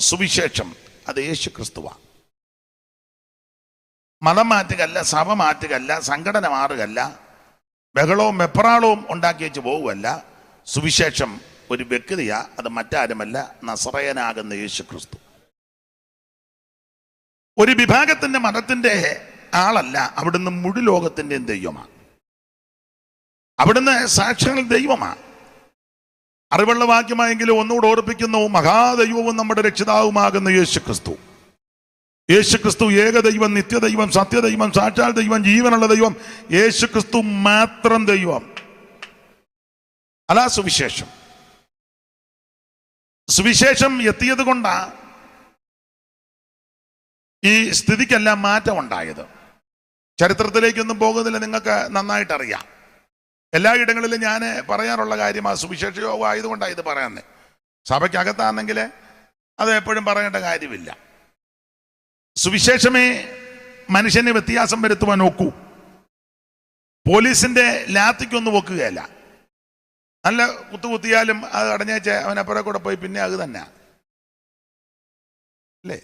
സുവിശേഷം അത് യേശു ക്രിസ്തുവാണ്. മതം മാറ്റുകയല്ല, സഭ മാറ്റുകയല്ല, സംഘടന മാറുകയല്ല, ബഹളവും വെപ്രാളവും ഉണ്ടാക്കി വെച്ച് പോവുകയല്ല. സുവിശേഷം ഒരു വ്യക്തിയാ, അത് മറ്റാരുമല്ല, നസറയനാകുന്ന യേശു ക്രിസ്തു. ഒരു വിഭാഗത്തിന്റെ മതത്തിന്റെ ആളല്ല, അവിടുന്ന് മുഴു ലോകത്തിന്റെയും ദൈവമാണ്. അവിടുന്ന് സാക്ഷാൽ ദൈവമാണ്. അറിവുള്ള വാക്യമായെങ്കിലും ഒന്നുകൂടെ ഓർപ്പിക്കുന്നു, മഹാദൈവവും നമ്മുടെ രക്ഷിതാവുമാകുന്ന യേശു ക്രിസ്തു. യേശു ക്രിസ്തു ഏകദൈവം, നിത്യദൈവം, സത്യദൈവം, സാക്ഷാൽ ദൈവം, ജീവനുള്ള ദൈവം. യേശു ക്രിസ്തു മാത്രം ദൈവം. അതാ സുവിശേഷം. സുവിശേഷം എത്തിയത് കൊണ്ടാ ഈ സ്ഥിതിക്കെല്ലാം മാറ്റം ഉണ്ടായത്. ചരിത്രത്തിലേക്കൊന്നും പോകുന്നില്ല, നിങ്ങൾക്ക് നന്നായിട്ടറിയാം. എല്ലായിടങ്ങളിലും ഞാൻ പറയാറുള്ള കാര്യമാണ്, സുവിശേഷ യോഗം ആയതുകൊണ്ടാണ് ഇത് പറയാന്നേ. സഭയ്ക്കകത്താണെങ്കിൽ അത് എപ്പോഴും പറയേണ്ട കാര്യമില്ല. സുവിശേഷമേ മനുഷ്യനെ വ്യത്യാസം വരുത്തുവാൻ നോക്കൂ. പോലീസിന്റെ ലാത്തിക്കൊന്നും വെക്കുകയല്ല. നല്ല കുത്തുകുത്തിയാലും അത് അടഞ്ഞേച്ച് അവനപ്പുറം കൂടെ പോയി പിന്നെ അത് തന്നെ അല്ലേ?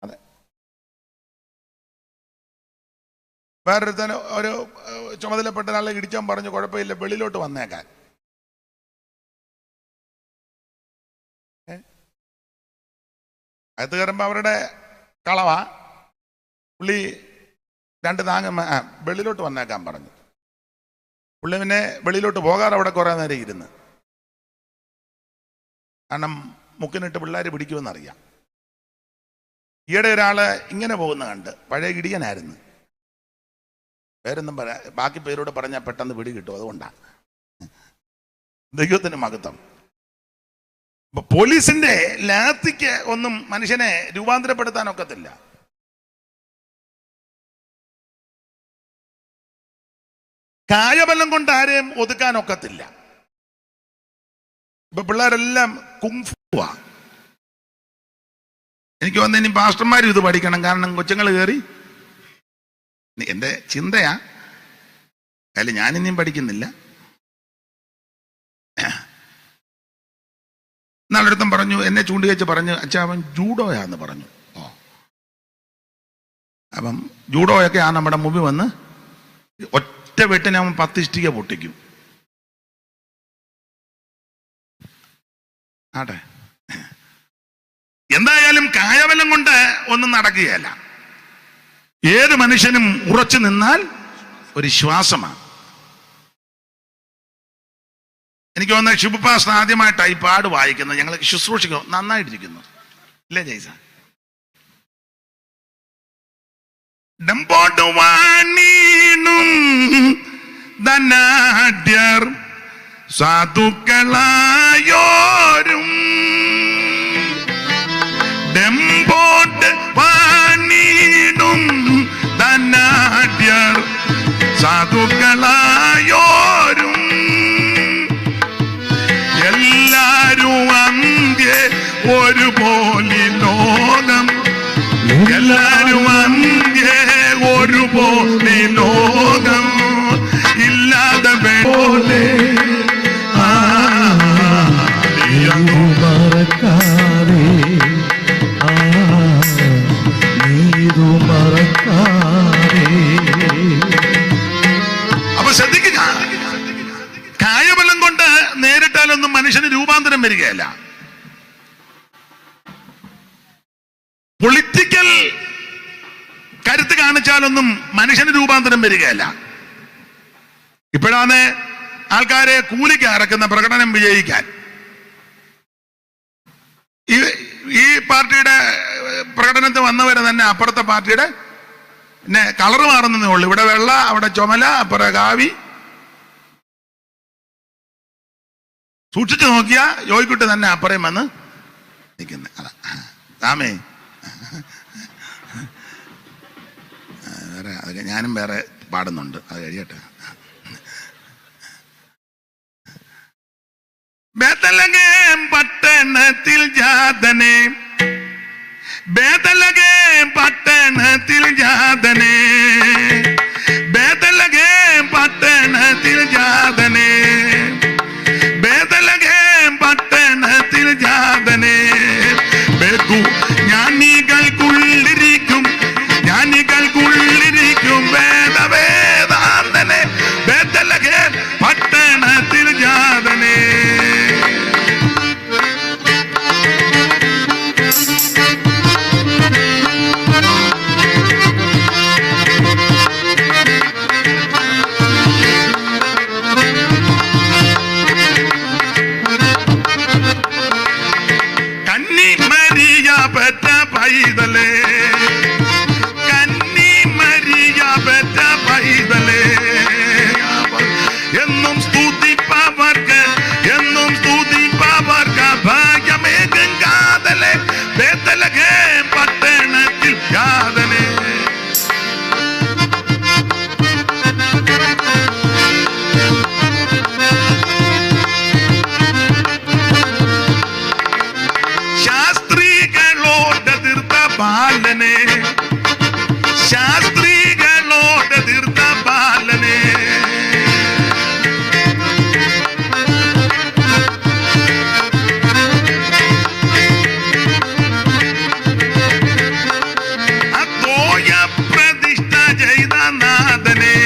അതെ. വേറൊരുത്തന് ഒരു ചുമതലപ്പെട്ട ആളെ ഇടിച്ചാൻ പറഞ്ഞു, കുഴപ്പമില്ല, വെളിയിലോട്ട് വന്നേക്കാൻ. അകത്ത് കയറുമ്പോൾ അവരുടെ കളവാ, പുള്ളി രണ്ട് താങ്ങ വെളിയിലോട്ട് വന്നേക്കാൻ പറഞ്ഞു. പുള്ളി പിന്നെ വെളിയിലോട്ട് പോകാതെ അവിടെ കുറേ നേരം ഇരുന്ന്. കാരണം മുക്കിനിട്ട് പിള്ളേർ പിടിക്കുമെന്നറിയാം. ഈയിടെ ഒരാള് ഇങ്ങനെ പോകുന്ന കണ്ട്, പഴയ ഇടിയനായിരുന്നു, പേരൊന്നും ബാക്കി പേരോട് പറഞ്ഞാൽ പെട്ടെന്ന് പിടി കിട്ടും, അതുകൊണ്ടാണ്. ദൈവത്തിന് മഹത്വം. അപ്പൊ പോലീസിന്റെ ലാത്തിക്ക് ഒന്നും മനുഷ്യനെ രൂപാന്തരപ്പെടുത്താൻ ഒക്കത്തില്ല. കായബലം കൊണ്ട് ആരെയും ഒതുക്കാൻ ഒക്കത്തില്ല. ഇപ്പൊ പിള്ളേരെല്ലാം കുങ്ഫുവാ. എനിക്ക് വന്ന് ഇനി പാസ്റ്റർമാരും ഇത് പഠിക്കണം. കാരണം കൊച്ചുങ്ങൾ കയറി, എന്റെ ചിന്തയാ, അല്ല ഞാനിനിയും പഠിക്കുന്നില്ല. നാളെടുത്തും പറഞ്ഞു, എന്നെ ചൂണ്ടി വെച്ച് പറഞ്ഞു, അച്ഛാ അവൻ ജൂഡോയാന്ന് പറഞ്ഞു. അപ്പം ജൂഡോയൊക്കെ ആ നമ്മുടെ മുമ്പിൽ വന്ന് ഒറ്റ വെട്ടിനെ അവൻ 10 ഇഷ്ടിക പൊട്ടിക്കും. ആട്ടെ, എന്തായാലും കായബലം കൊണ്ട് ഒന്നും നടക്കുകയല്ല. ഏത് മനുഷ്യനും ഉറച്ചു നിന്നാൽ ഒരു ശ്വാസമാണ്. എനിക്ക് തോന്നുന്നത് ശുഭപാസ്റ്റർ ആദ്യമായിട്ടാണ് ഈ പാട് വായിക്കുന്നത്. ഞങ്ങൾ ശുശ്രൂഷിക്കും, നന്നായിട്ടിരിക്കുന്നു ഇല്ലേ ജയ്സ? ഡംപോട്ട് വാണീണും ധനാഢ്യർ സാധുക്കളായോരും, ഡംപോട്ട് വാണീണും ധനാഢ്യർ സാധുക്കളായോരും, എല്ലാരും അന്ത്യ ഒരുപോലെ ലോകം, എല്ലാരും അന്ത്യ ഒരുപോലെ ലോകം, ഇല്ലാതെ പോലെ മറക്കാതെ നീതു മറക്കാതെ. അപ്പൊ ശ്രദ്ധിക്കുക, കായബലം കൊണ്ട് നേരിട്ടാലൊന്നും മനുഷ്യന് രൂപാന്തരം വരികയല്ല. പൊളിറ്റിക്കൽ കരുത്ത് കാണിച്ചാലൊന്നും മനുഷ്യന് രൂപാന്തരം വരികയല്ല. ഇപ്പോഴാണ് ആൾക്കാരെ കൂലിക്ക് ഇറക്കുന്ന പ്രകടനം വിജയിക്കാൻ. ഈ പാർട്ടിയുടെ പ്രകടനത്തിൽ വന്നവരെ തന്നെ അപ്പുറത്തെ പാർട്ടിയുടെ പിന്നെ കളറ് മാറുന്നതേ ഉള്ളൂ. ഇവിടെ വെള്ള, അവിടെ ചുമല, അപ്പുറം കാവി. സൂക്ഷിച്ചു നോക്കിയാ യോയിക്കുട്ടി തന്നെ അപ്പുറം വന്ന് നിൽക്കുന്നത്. അതാ താമേ, വേറെ അതൊക്കെ ഞാനും വേറെ പാടുന്നുണ്ട്, അത് കഴിയട്ടെ. ബേതലഹേം പട്ടണത്തിൽ ജാതനെ, ബേതലഹേം പട്ടണത്തിൽ ജാതനെ, ബേതലഹേം പട്ടണത്തിൽ ജാതനെ, ബേതലഹേം പട്ടണത്തിൽ ജാതനെ, ഓർത്തു. ജ്ഞാനികൾക്കുള്ളിരിക്കും വേദവേദാന്തനെ ബേത്തലഹേം പട്ടണത്തിൽ ജാതനെ. കന്നി മരിയ പെറ്റ പൈതലേ, കന്നി മരിയ പെറ്റ പൈതലേ, എന്നും സ്തുതിപ്പവർക്ക് ഭാഗ്യമേകും കാതലേ ബേത്തലഹേം പട്ടണത്തിൽ ജാതനെ. ബാലനെ, ശാസ്ത്രീകളോട് തീർത്ത ബാലനെ, തോയ പ്രതിഷ്ഠ ചെയ്ത നാഥനെ,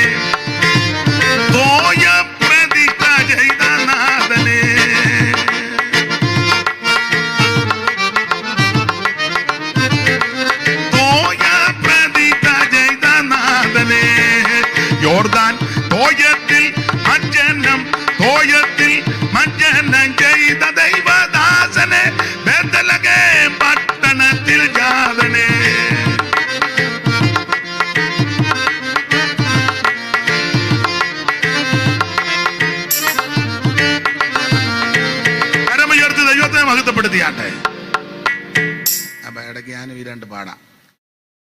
തോയ പ്രതിഷ്ഠ ചെയ്ത നാഥനെ. യോർദാൻ തോയത്തിൽ മജ്ജനം ചെയ്ത ദൈവദാസനെ ബേത്തലഹേം പട്ടണത്തിൽ ജാതനെ. കരമുയർത്തി ദൈവത്തെ മഹത്വപ്പെടുത്തിയാട്ടെ. അപ്പൊ ഇടയ്ക്ക് ഞാനും ഈ രണ്ട് പാടാം.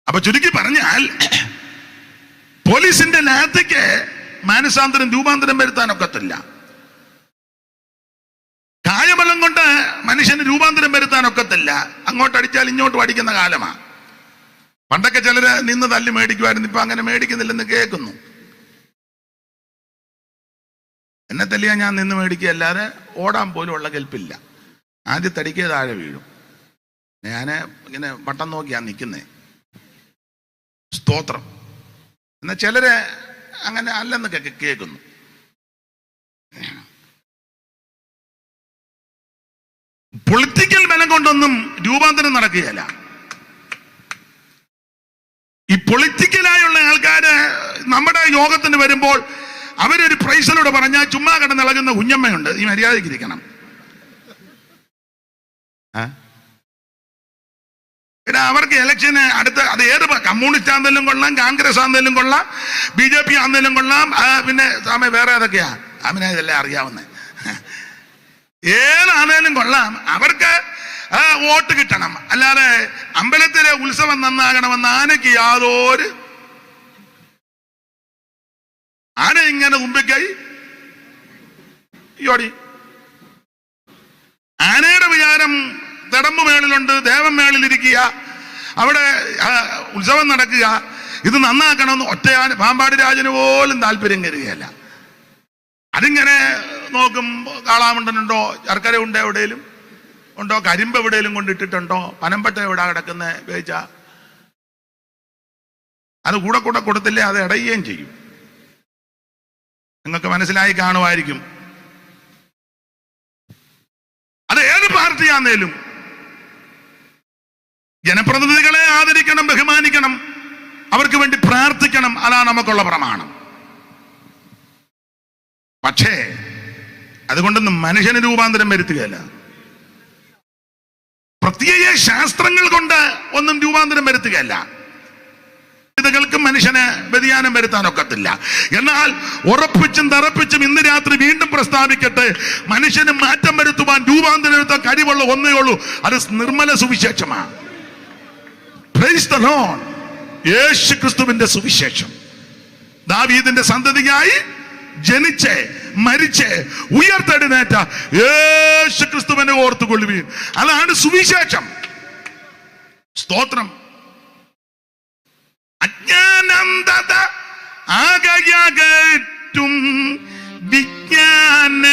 അപ്പൊ ചുരുക്കി പറഞ്ഞാൽ പോലീസിന്റെ ലാത്തിക്ക് മാനസാന്തരം രൂപാന്തരം വരുത്താനൊക്കത്തില്ല. കായബലം കൊണ്ട് മനുഷ്യന് രൂപാന്തരം വരുത്താനൊക്കത്തില്ല. അങ്ങോട്ട് അടിച്ചാൽ ഇങ്ങോട്ട് അടിക്കുന്ന കാലമാണ്. പണ്ടൊക്കെ ചിലര് നിന്ന് തല്ലി മേടിക്കുമായിരുന്നു. ഇപ്പൊ അങ്ങനെ മേടിക്കുന്നില്ലെന്ന് കേൾക്കുന്നു. എന്നെ തല്ലിയാ ഞാൻ നിന്ന് മേടിക്കുക, അല്ലാതെ ഓടാൻ പോലും ഉള്ള കെൽപ്പില്ല. ആദ്യത്തടിക്കേ താഴെ വീഴും. ഞാന് ഇങ്ങനെ വട്ടം നോക്കിയാ നിൽക്കുന്നേ. സ്തോത്രം. എന്നാൽ ചിലര് അങ്ങനെ അല്ലെന്ന് കേൾക്കുന്നു. പൊളിറ്റിക്കൽ ബലം കൊണ്ടൊന്നും രൂപാന്തരം നടക്കുകയല്ല. ഈ പൊളിറ്റിക്കലായുള്ള ആൾക്കാര് നമ്മുടെ യോഗത്തിന് വരുമ്പോൾ അവരൊരു പ്രൈസിനോട് പറഞ്ഞാൽ ചുമ്മാ കിടന്നിളകുന്ന കുഞ്ഞമ്മയുണ്ട്. ഈ മര്യാദയ്ക്കിരിക്കണം. പിന്നെ അവർക്ക് ഇലക്ഷന് അത് ഏത് കമ്മ്യൂണിസ്റ്റ് ആണെങ്കിലും കൊള്ളാം, കോൺഗ്രസ് ആണെങ്കിലും കൊള്ളാം, BJP ആണെങ്കിലും കൊള്ളാം, പിന്നെ സമയം വേറെ ഏതൊക്കെയാ അവനെ ഇതെല്ലാം അറിയാവുന്നത്. ഏതാണേലും കൊള്ളാം, അവർക്ക് വോട്ട് കിട്ടണം. അല്ലാതെ അമ്പലത്തിലെ ഉത്സവം നന്നാകണമെന്ന് ആനയ്ക്ക് യാതൊരു ആന ഇങ്ങനെ മുമ്പിക്കൈ യോടി. ആനയുടെ വിചാരം തിടമ്പ് മേളിലുണ്ട്, ദേവൻ മേളിലിരിക്കുക, അവിടെ ഉത്സവം നടക്കുക, ഇത് നന്നാക്കണമെന്ന് ഒറ്റയാൻ പാമ്പാടി രാജന് പോലും താല്പര്യം കരുതുകയല്ല. അതിങ്ങനെ നോക്കും. കാളാമുണ്ടനുണ്ടോ, ശർക്കര ഉണ്ട് എവിടെയും ഉണ്ടോ, കരിമ്പ് എവിടെയും കൊണ്ടിട്ടിട്ടുണ്ടോ, പനമ്പട്ട എവിടെ കിടക്കുന്ന വേച്ച അത് കൂടെ കൊടുത്തില്ലേ അത് ഇടയുകയും ചെയ്യും. നിങ്ങൾക്ക് മനസ്സിലായി കാണുമായിരിക്കും. അത് ഏത് പാർട്ടിയാന്നേലും ജനപ്രതിനിധികളെ ആദരിക്കണം, ബഹുമാനിക്കണം, അവർക്ക് വേണ്ടി പ്രാർത്ഥിക്കണം. അതാണ് നമുക്കുള്ള പ്രമാണം. പക്ഷേ അതുകൊണ്ടൊന്നും മനുഷ്യന് രൂപാന്തരം വരുത്തുകയല്ല. പ്രത്യേക ശാസ്ത്രങ്ങൾ കൊണ്ട് ഒന്നും രൂപാന്തരം വരുത്തുകയല്ല. ഇതുകൾക്ക് മനുഷ്യന് വ്യതിയാനം വരുത്താനൊക്കത്തില്ല. എന്നാൽ ഉറപ്പിച്ചും തറപ്പിച്ചും ഇന്ന് രാത്രി വീണ്ടും പ്രസ്താവിക്കട്ടെ, മനുഷ്യന് മാറ്റം വരുത്തുവാൻ രൂപാന്തരം വരുത്താൻ കഴിവുള്ള ഒന്നേ ഉള്ളൂ. അത് നിർമ്മല സുവിശേഷമാണ്. Praise the lord. യേശു ക്രിസ്തുവിന്റെ സുവിശേഷം. ദാവീദിന്റെ സന്തതിയായി ജനിച്ച് മരിച്ച് ഉയർത്തെഴുന്നേറ്റ യേശു ക്രിസ്തുവിനെ ഓർത്തുകൊള്ളുവീൻ. അതാണ് സുവിശേഷം. സ്തോത്രം. അജ്ഞാനന്തത ആകയകറ്റും വിജ്ഞാന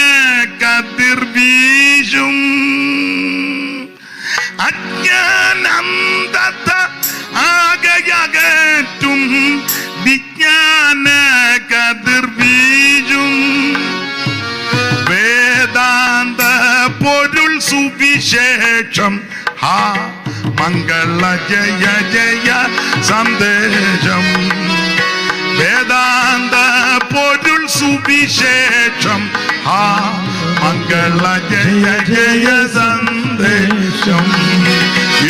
കതിർ വീശും അജ്ഞാനന്ധത ആകയകറ്റും വിജ്ഞാന കതിർ വീഴും വേദാന്ത പൊരുൾ സുവിശേഷം ഹാ മംഗള ജയ ജയ സന്ദേശം വേദാന്ത പൊരുൾ സുവിശേഷം ഹാ മംഗള ജയ ജയ സന്ദേശം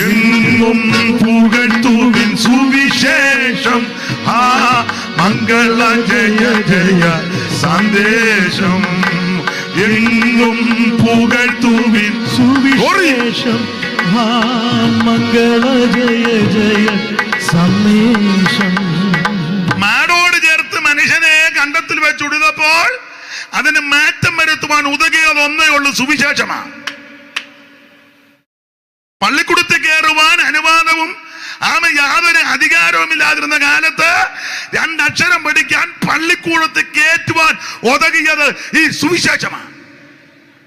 എങ്ങും പുകഴ്ത്തുവിൻ സുവിശേഷം ഹാ മംഗള ജയ ജയ സന്ദേശം എങ്ങും പുകഴ്ത്തുവിൻ സുവിശേഷം മംഗള ജയ ജയ സന്ദേശം. മാടോട് ചേർത്ത് മനുഷ്യനെ കണ്ടത്തിൽ വെച്ചുടിതപ്പോൾ അതിന് മാറ്റം വരുത്തുവാൻ ഉതകിയത് ഒന്നേ ഉള്ളൂ, സുവിശേഷമാണ്. പള്ളിക്കൂടത്തിൽ കയറുവാൻ അനുവാദവും യാതൊരു അധികാരവും ഇല്ലാതിരുന്ന കാലത്ത് രണ്ടക്ഷരം പഠിക്കാൻ പള്ളിക്കൂടത്തിൽ കയറ്റുവാൻ ഉതകിയത് ഈ സുവിശേഷമാണ്.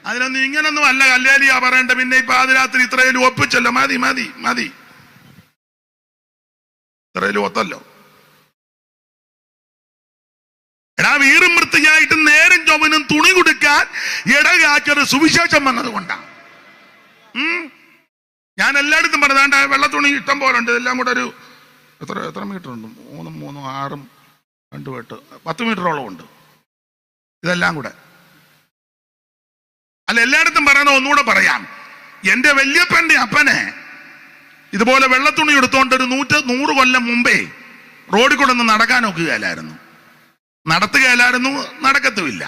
അതിനൊന്നും ഇങ്ങനൊന്നും അല്ല ഹല്ലേലൂയ പറയേണ്ട. പിന്നെ ഇപ്പൊ അതിരാത്രി ഇത്രയിലും ഒപ്പിച്ചല്ലോ, മതി മതി മതി, ഇത്രയിലും ഒത്തല്ലോ. എടാ വീറും വൃത്തിയായിട്ട് നേരം ചൊവ്വനും തുണി കൊടുക്കാൻ ഇടയാക്കിയത് സുവിശേഷം വന്നത് കൊണ്ടാണ്. ഞാൻ എല്ലായിടത്തും പറഞ്ഞാണ്ട് വെള്ള തുണി ഇഷ്ടം പോലെ ഉണ്ട്. ഇതെല്ലാം കൂടെ ഒരു എത്ര മീറ്റർ ഉണ്ട്? 3 3 6 2 8 10 മീറ്ററോളം ഉണ്ട്. ഇതെല്ലാം കൂടെ അല്ല, എല്ലായിടത്തും പറയുന്ന ഒന്നുകൂടെ പറയാം. എന്റെ വല്യപ്പന്റെ അപ്പനെ ഇതുപോലെ വെള്ളത്തുണി എടുത്തോണ്ട് ഒരു 100 കൊല്ലം മുമ്പേ റോഡിൽ കൂടെ ഒന്ന് നടക്കാൻ നോക്കുകയല്ലായിരുന്നു, നടത്തുകയല്ലായിരുന്നു, നടക്കത്തുമില്ല.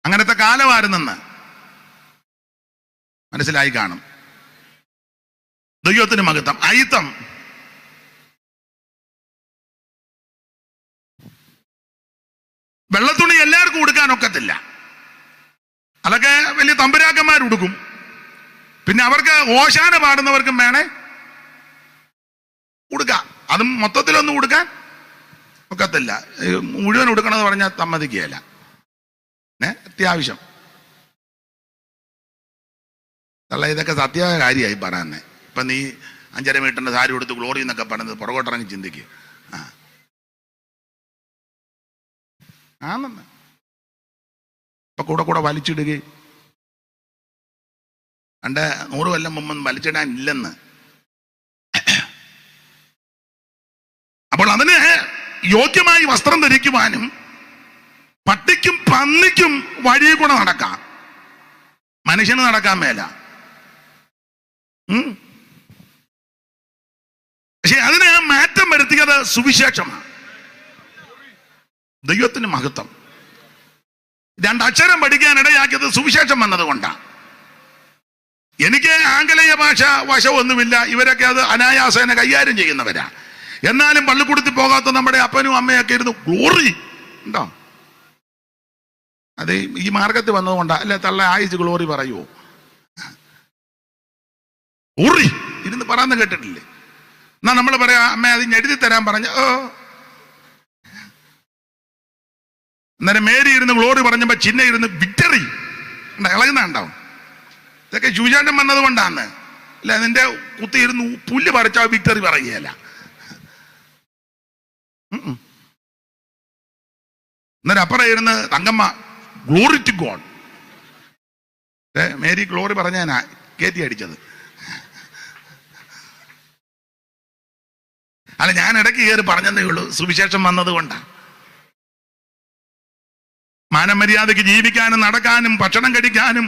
അങ്ങനത്തെ കാലമായിരുന്നെന്ന് മനസ്സിലായി കാണും. ദൈവത്തിന് മഹത്വം. അയിത്തം വെള്ളത്തുണി എല്ലാവർക്കും ഉടുക്കാൻ ഒക്കത്തില്ല. അതൊക്കെ വലിയ തമ്പുരാക്കന്മാർ ഉടുക്കും. പിന്നെ അവർക്ക് ഓശാന പാടുന്നവർക്കും വേണേ ഉടുക്കാം. അതും മൊത്തത്തിലൊന്നും ഉടുക്കാൻ ഒക്കത്തില്ല. മുഴുവൻ ഉടുക്കണമെന്ന് പറഞ്ഞാൽ സമ്മതിക്കുകയല്ല. അത്യാവശ്യം അല്ല, ഇതൊക്കെ സത്യമായ കാര്യമായി പറയാന്നെ. ഇപ്പൊ നീ 5.5 മീറ്ററിന്റെ സാരി കൊടുത്ത് ഗ്ലോറി എന്നൊക്കെ പറയുന്നത് പുറകോട്ടിറങ്ങി ചിന്തിക്കുക. ആണെന്ന് ഇപ്പൊ കൂടെ വലിച്ചിടുകയും 100 കൊല്ലം മുമ്പ് വലിച്ചിടാൻ ഇല്ലെന്ന്. അപ്പോൾ അതിന് യോഗ്യമായി വസ്ത്രം ധരിക്കുവാനും പട്ടിക്കും പന്നിക്കും വഴിയിൽ കൂടെ നടക്കാം, മനുഷ്യന് നടക്കാൻ മേല. പക്ഷെ അതിന് മാറ്റം വരുത്തിയത് സുവിശേഷമാണ്. ദൈവത്തിന് മഹത്വം. 2 അക്ഷരം പഠിക്കാൻ ഇടയാക്കിയത് സുവിശേഷം വന്നതുകൊണ്ടാണ്. എനിക്ക് ആംഗലേയ ഭാഷ വശമൊന്നുമില്ല. ഇവരൊക്കെ അത് അനായാസേന കൈകാര്യം ചെയ്യുന്നവരാ. എന്നാലും പള്ളിക്കൂടത്തിൽ പോകാത്ത നമ്മുടെ അപ്പനും അമ്മയൊക്കെ ഇരുന്ന് ഗ്ലോറി ഉണ്ടോ? അത് ഈ മാർഗത്തിൽ വന്നതുകൊണ്ടാ. അല്ലെ തള്ള ആയിച്ച് ഗ്ലോറി പറയുവോ? ഗ്ലോറി ഇരുന്ന് പറയാന്ന് കേട്ടിട്ടില്ലേ? എന്നാ നമ്മൾ പറയാ അമ്മ അതിന് എഴുതി തരാൻ പറഞ്ഞ അന്നേരം മേരി ഇരുന്ന് ഗ്ലോറി പറഞ്ഞപ്പോ ചിന്ന ഇരുന്ന് വിക്ടറി ഇളകുന്ന ഉണ്ടാവും. ഇതൊക്കെ ശുചാണ്ടം വന്നത് കൊണ്ടാണ്. അല്ല നിന്റെ കുത്തി ഇരുന്ന് പുല്ല് പറിച്ചാൽ വിക്ടറി പറയുകയല്ല. അന്നേരം അപ്പുറം ഇരുന്ന് Thankamma glory to God. Mary glory പറഞ്ഞാ കയറ്റി അടിച്ചത്. അല്ല ഞാൻ ഇടയ്ക്ക് കയറി പറഞ്ഞതേ ഉള്ളൂ, സുവിശേഷം വന്നത് കൊണ്ടാണ്. മാനമര്യാദയ്ക്ക് ജീവിക്കാനും നടക്കാനും ഭക്ഷണം കഴിക്കാനും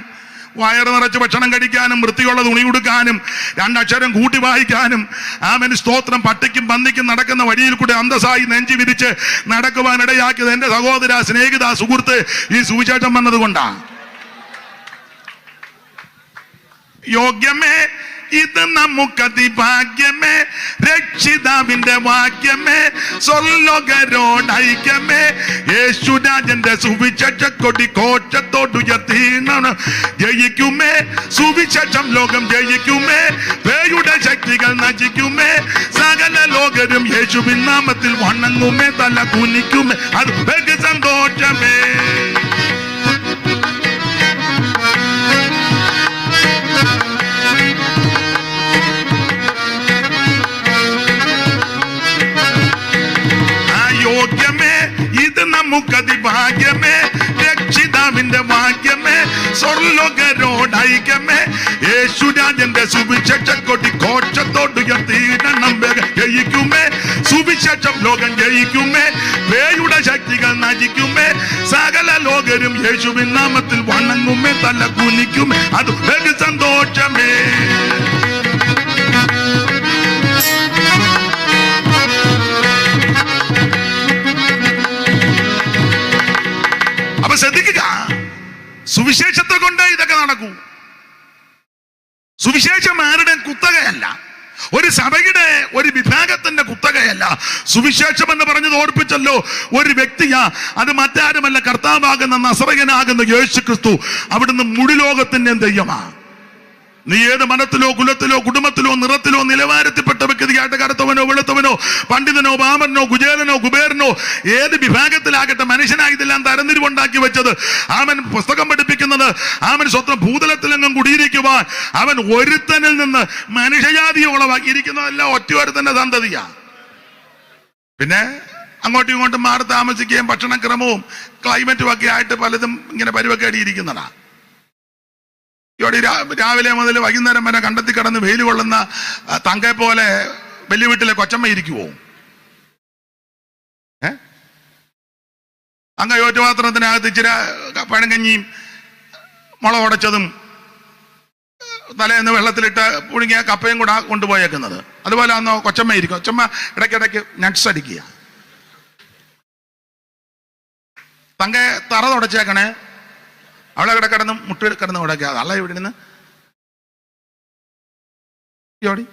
വയറ് നിറച്ച് ഭക്ഷണം കഴിക്കാനും വൃത്തിയുള്ള തുണി ഉടുക്കാനും 2 അക്ഷരം കൂട്ടി വായിക്കാനും ആമേൻ സ്തോത്രം പട്ടിക്കും പന്നിക്കും നടക്കുന്ന വഴിയിൽ കൂടെ അന്തസ്സായി നെഞ്ചി വിരിച്ച് നടക്കുവാൻ ഇടയാക്കിയത് എന്റെ സഹോദര, സ്നേഹിത, സുഹൃത്ത് ഈ സുവിശേഷം വന്നത് കൊണ്ടാണ്. യോഗ്യമേ ഇത് നമുക്കതിഭാഗ്യമേ, രക്ഷിതാവിന്റെ വാക്യമേ, സ്വർലോകരോടൈക്യമേ, യേശുരാജന്റെ സുവിശേഷ കൊടി കോട്ടത്തോടുയർത്തീണം ജയിക്കുമേ, സുവിശേഷം ലോകം ജയിക്കുമേ, പേയുടെ ശക്തികൾ നശിക്കുമേ, സകല ലോകരും യേശുവിൻ നാമത്തിൽ വണങ്ങുമേ, തല കുനിക്കുമേ, അത് വെகு സന്തോഷമേ. മുഖതി ഭാഗ്യമേ, രക്ഷിതാവിന്റെ ഭാഗ്യമേ, സ്വർലോകരോടൈക്യമേ, യേശുരാജന്റെ സുവിശേഷ കൊടി ഘോഷത്തോടുയർത്തിയിടണം വേഗം ജയിക്കുമേ, സുവിശേഷം ലോകം ജയിക്കുമേ, പേയുടെ ശക്തികൾ നശിക്കുമേ, സകല ലോകരും യേശുവിൻ നാമത്തിൽ വണങ്ങുമേ, തല കുനിക്കുമേ, അത് വെகு സന്തോഷമേ. അപ്പൊ ശ്രദ്ധിക്കുക, സുവിശേഷത്തെ കൊണ്ട് ഇതൊക്കെ നടക്കൂ. സുവിശേഷം ആരുടെ കുത്തകയല്ല, ഒരു സഭയുടെ ഒരു വിഭാഗത്തിന്റെ കുത്തകയല്ല. സുവിശേഷം എന്ന് പറഞ്ഞത് ഓർപ്പിച്ചല്ലോ, ഒരു വ്യക്തിയാ, അത് മറ്റാരുമല്ല, കർത്താവാകുന്ന നസറയനാകുന്ന യേശു ക്രിസ്തു. അവിടുന്ന് മുഴുലോകത്തിന്റെ ദൈവമാ. നീ ഏത് മനത്തിലോ കുലത്തിലോ കുടുംബത്തിലോ നിറത്തിലോ നിലവാരത്തിൽപ്പെട്ട വ്യക്തിയായിട്ട്, കറുത്തവനോ വെളുത്തവനോ പണ്ഡിതനോ പാമരനോ കുചേലനോ കുബേരനോ ഏത് വിഭാഗത്തിലാകട്ടെ, മനുഷ്യനായതെല്ലാം തരംതിരിവുണ്ടാക്കി വെച്ചത്, അവൻ പുസ്തകം പഠിപ്പിക്കുന്നത്, അവൻ സ്വന്തം ഭൂതലത്തിലെങ്ങും കുടിയിരിക്കുവാൻ അവൻ ഒരുത്തനിൽ നിന്ന് മനുഷ്യജാതിയോളം ഇരിക്കുന്നതെല്ലാം ഒറ്റയൊരുത്തന്റെ സന്തതിയാ. പിന്നെ അങ്ങോട്ടും ഇങ്ങോട്ടും മാറി താമസിക്കുകയും ഭക്ഷണക്രമവും ക്ലൈമറ്റും ഒക്കെ ആയിട്ട് പലതും ഇങ്ങനെ പരുവക്കേടിയിരിക്കുന്നതാ. ഇവിടെ രാവിലെ മുതൽ വൈകുന്നേരം വരെ കണ്ടെത്തി കിടന്ന് വെയിൽ കൊള്ളുന്ന തങ്കെ പോലെ വലിയ വീട്ടിലെ കൊച്ചമ്മ ഇരിക്കുവോ? അങ്ങ് യോറ്റുപാത്രത്തിനകത്ത് ഇച്ചിരി പഴങ്കഞ്ഞിയും മുളക് ഉടച്ചതും തലേന്ന് വെള്ളത്തിലിട്ട് പുഴുങ്ങിയ കപ്പയും കൂടെ കൊണ്ടുപോയേക്കുന്നത്. അതുപോലെ അന്നോ കൊച്ചമ്മ ഇരിക്കും. കൊച്ചമ്മ ഇടയ്ക്കിടയ്ക്ക് നട്ട്സ് അടിക്കുക. തങ്കെ തറ തുടച്ചേക്കണേ, അവളെ ഇവിടെ കിടന്ന് മുട്ട കിടന്ന് ഉടക്കുക. അല്ല ഇവിടെ നിന്ന് യോടി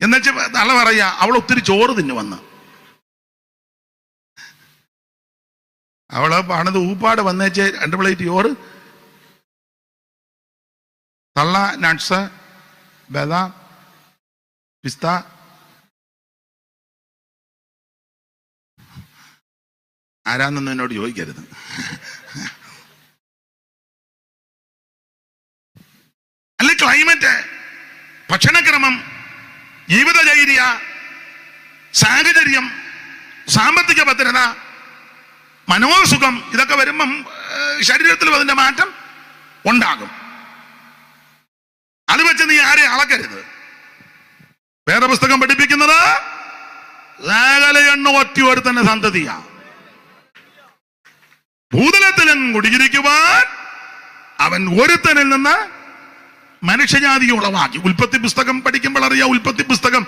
എന്നുവെച്ച് തള്ള പറയാ, അവൾ ഒത്തിരി ചോറ് തിന്നു വന്ന്, അവള് പണിത് ഊപ്പാട് വന്നേച്ച് 2 പ്ലേറ്റ് ചോറ്, തള്ള നട്ട്സ്, ബദാം, പിസ്ത. ആരാന്നൊന്നും എന്നോട് ചോദിക്കരുത്. അല്ലെ ക്ലൈമറ്റ്, ഭക്ഷണക്രമം, ജീവിതചര്യ, സാഹചര്യം, സാമ്പത്തിക ഭദ്രത, മനോസുഖം, ഇതൊക്കെ വരുമ്പം ശരീരത്തിലും അതിന്റെ മാറ്റം ഉണ്ടാകും. അത് വെച്ച് നീ ആരെ അളക്കരുത്. വേറെ പുസ്തകം പഠിപ്പിക്കുന്നത് സകല എണ്ണ ഒറ്റയൊരുത്തന്റെ സന്തതിയാ. ഭൂതലത്തിലും കുടിയിരിക്കുവാൻ അവൻ ഒരുത്തനിൽ നിന്ന് മനുഷ്യജാതി ഉളവാക്കി. ഉൽപ്പത്തി പുസ്തകം പഠിക്കുമ്പോൾ അറിയാം. ഉൽപ്പത്തി പുസ്തകം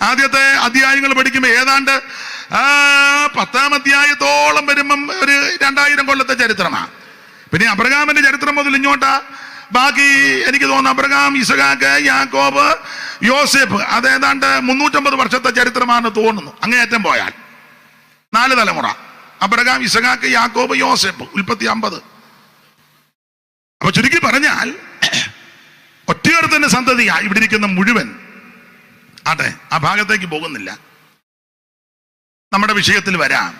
ആദ്യത്തെ അധ്യായങ്ങൾ പഠിക്കുമ്പോൾ ഏതാണ്ട് 10-ാം അധ്യായത്തോളം വരുമ്പം ഒരു 2000 കൊല്ലത്തെ ചരിത്രമാണ്. പിന്നെ അബ്രഹാമിന്റെ ചരിത്രം മുതൽ ഇങ്ങോട്ടാ ബാക്കി എനിക്ക് തോന്നുന്നു അബ്രഹാം, ഇസഹാക്ക്, യാക്കോബ്, യോസേഫ്, അതേതാണ്ട് 350 വർഷത്തെ ചരിത്രമാണ് തോന്നുന്നു. അങ്ങേയറ്റം പോയാൽ 4 തലമുറ: അബ്രഹാം, ഇസഹാക്ക്, യാക്കോബ്, യോസേഫ്. ഉൽപ്പത്തി 50. അപ്പൊ ചുരുക്കി പറഞ്ഞാൽ ഒറ്റയൊരുത്തന്റെ സന്തതിയാ ഇവിടെ ഇരിക്കുന്ന മുഴുവൻ. അതെ, ആ ഭാഗത്തേക്ക് പോകുന്നില്ല. നമ്മുടെ വിഷയത്തിൽ വരാം.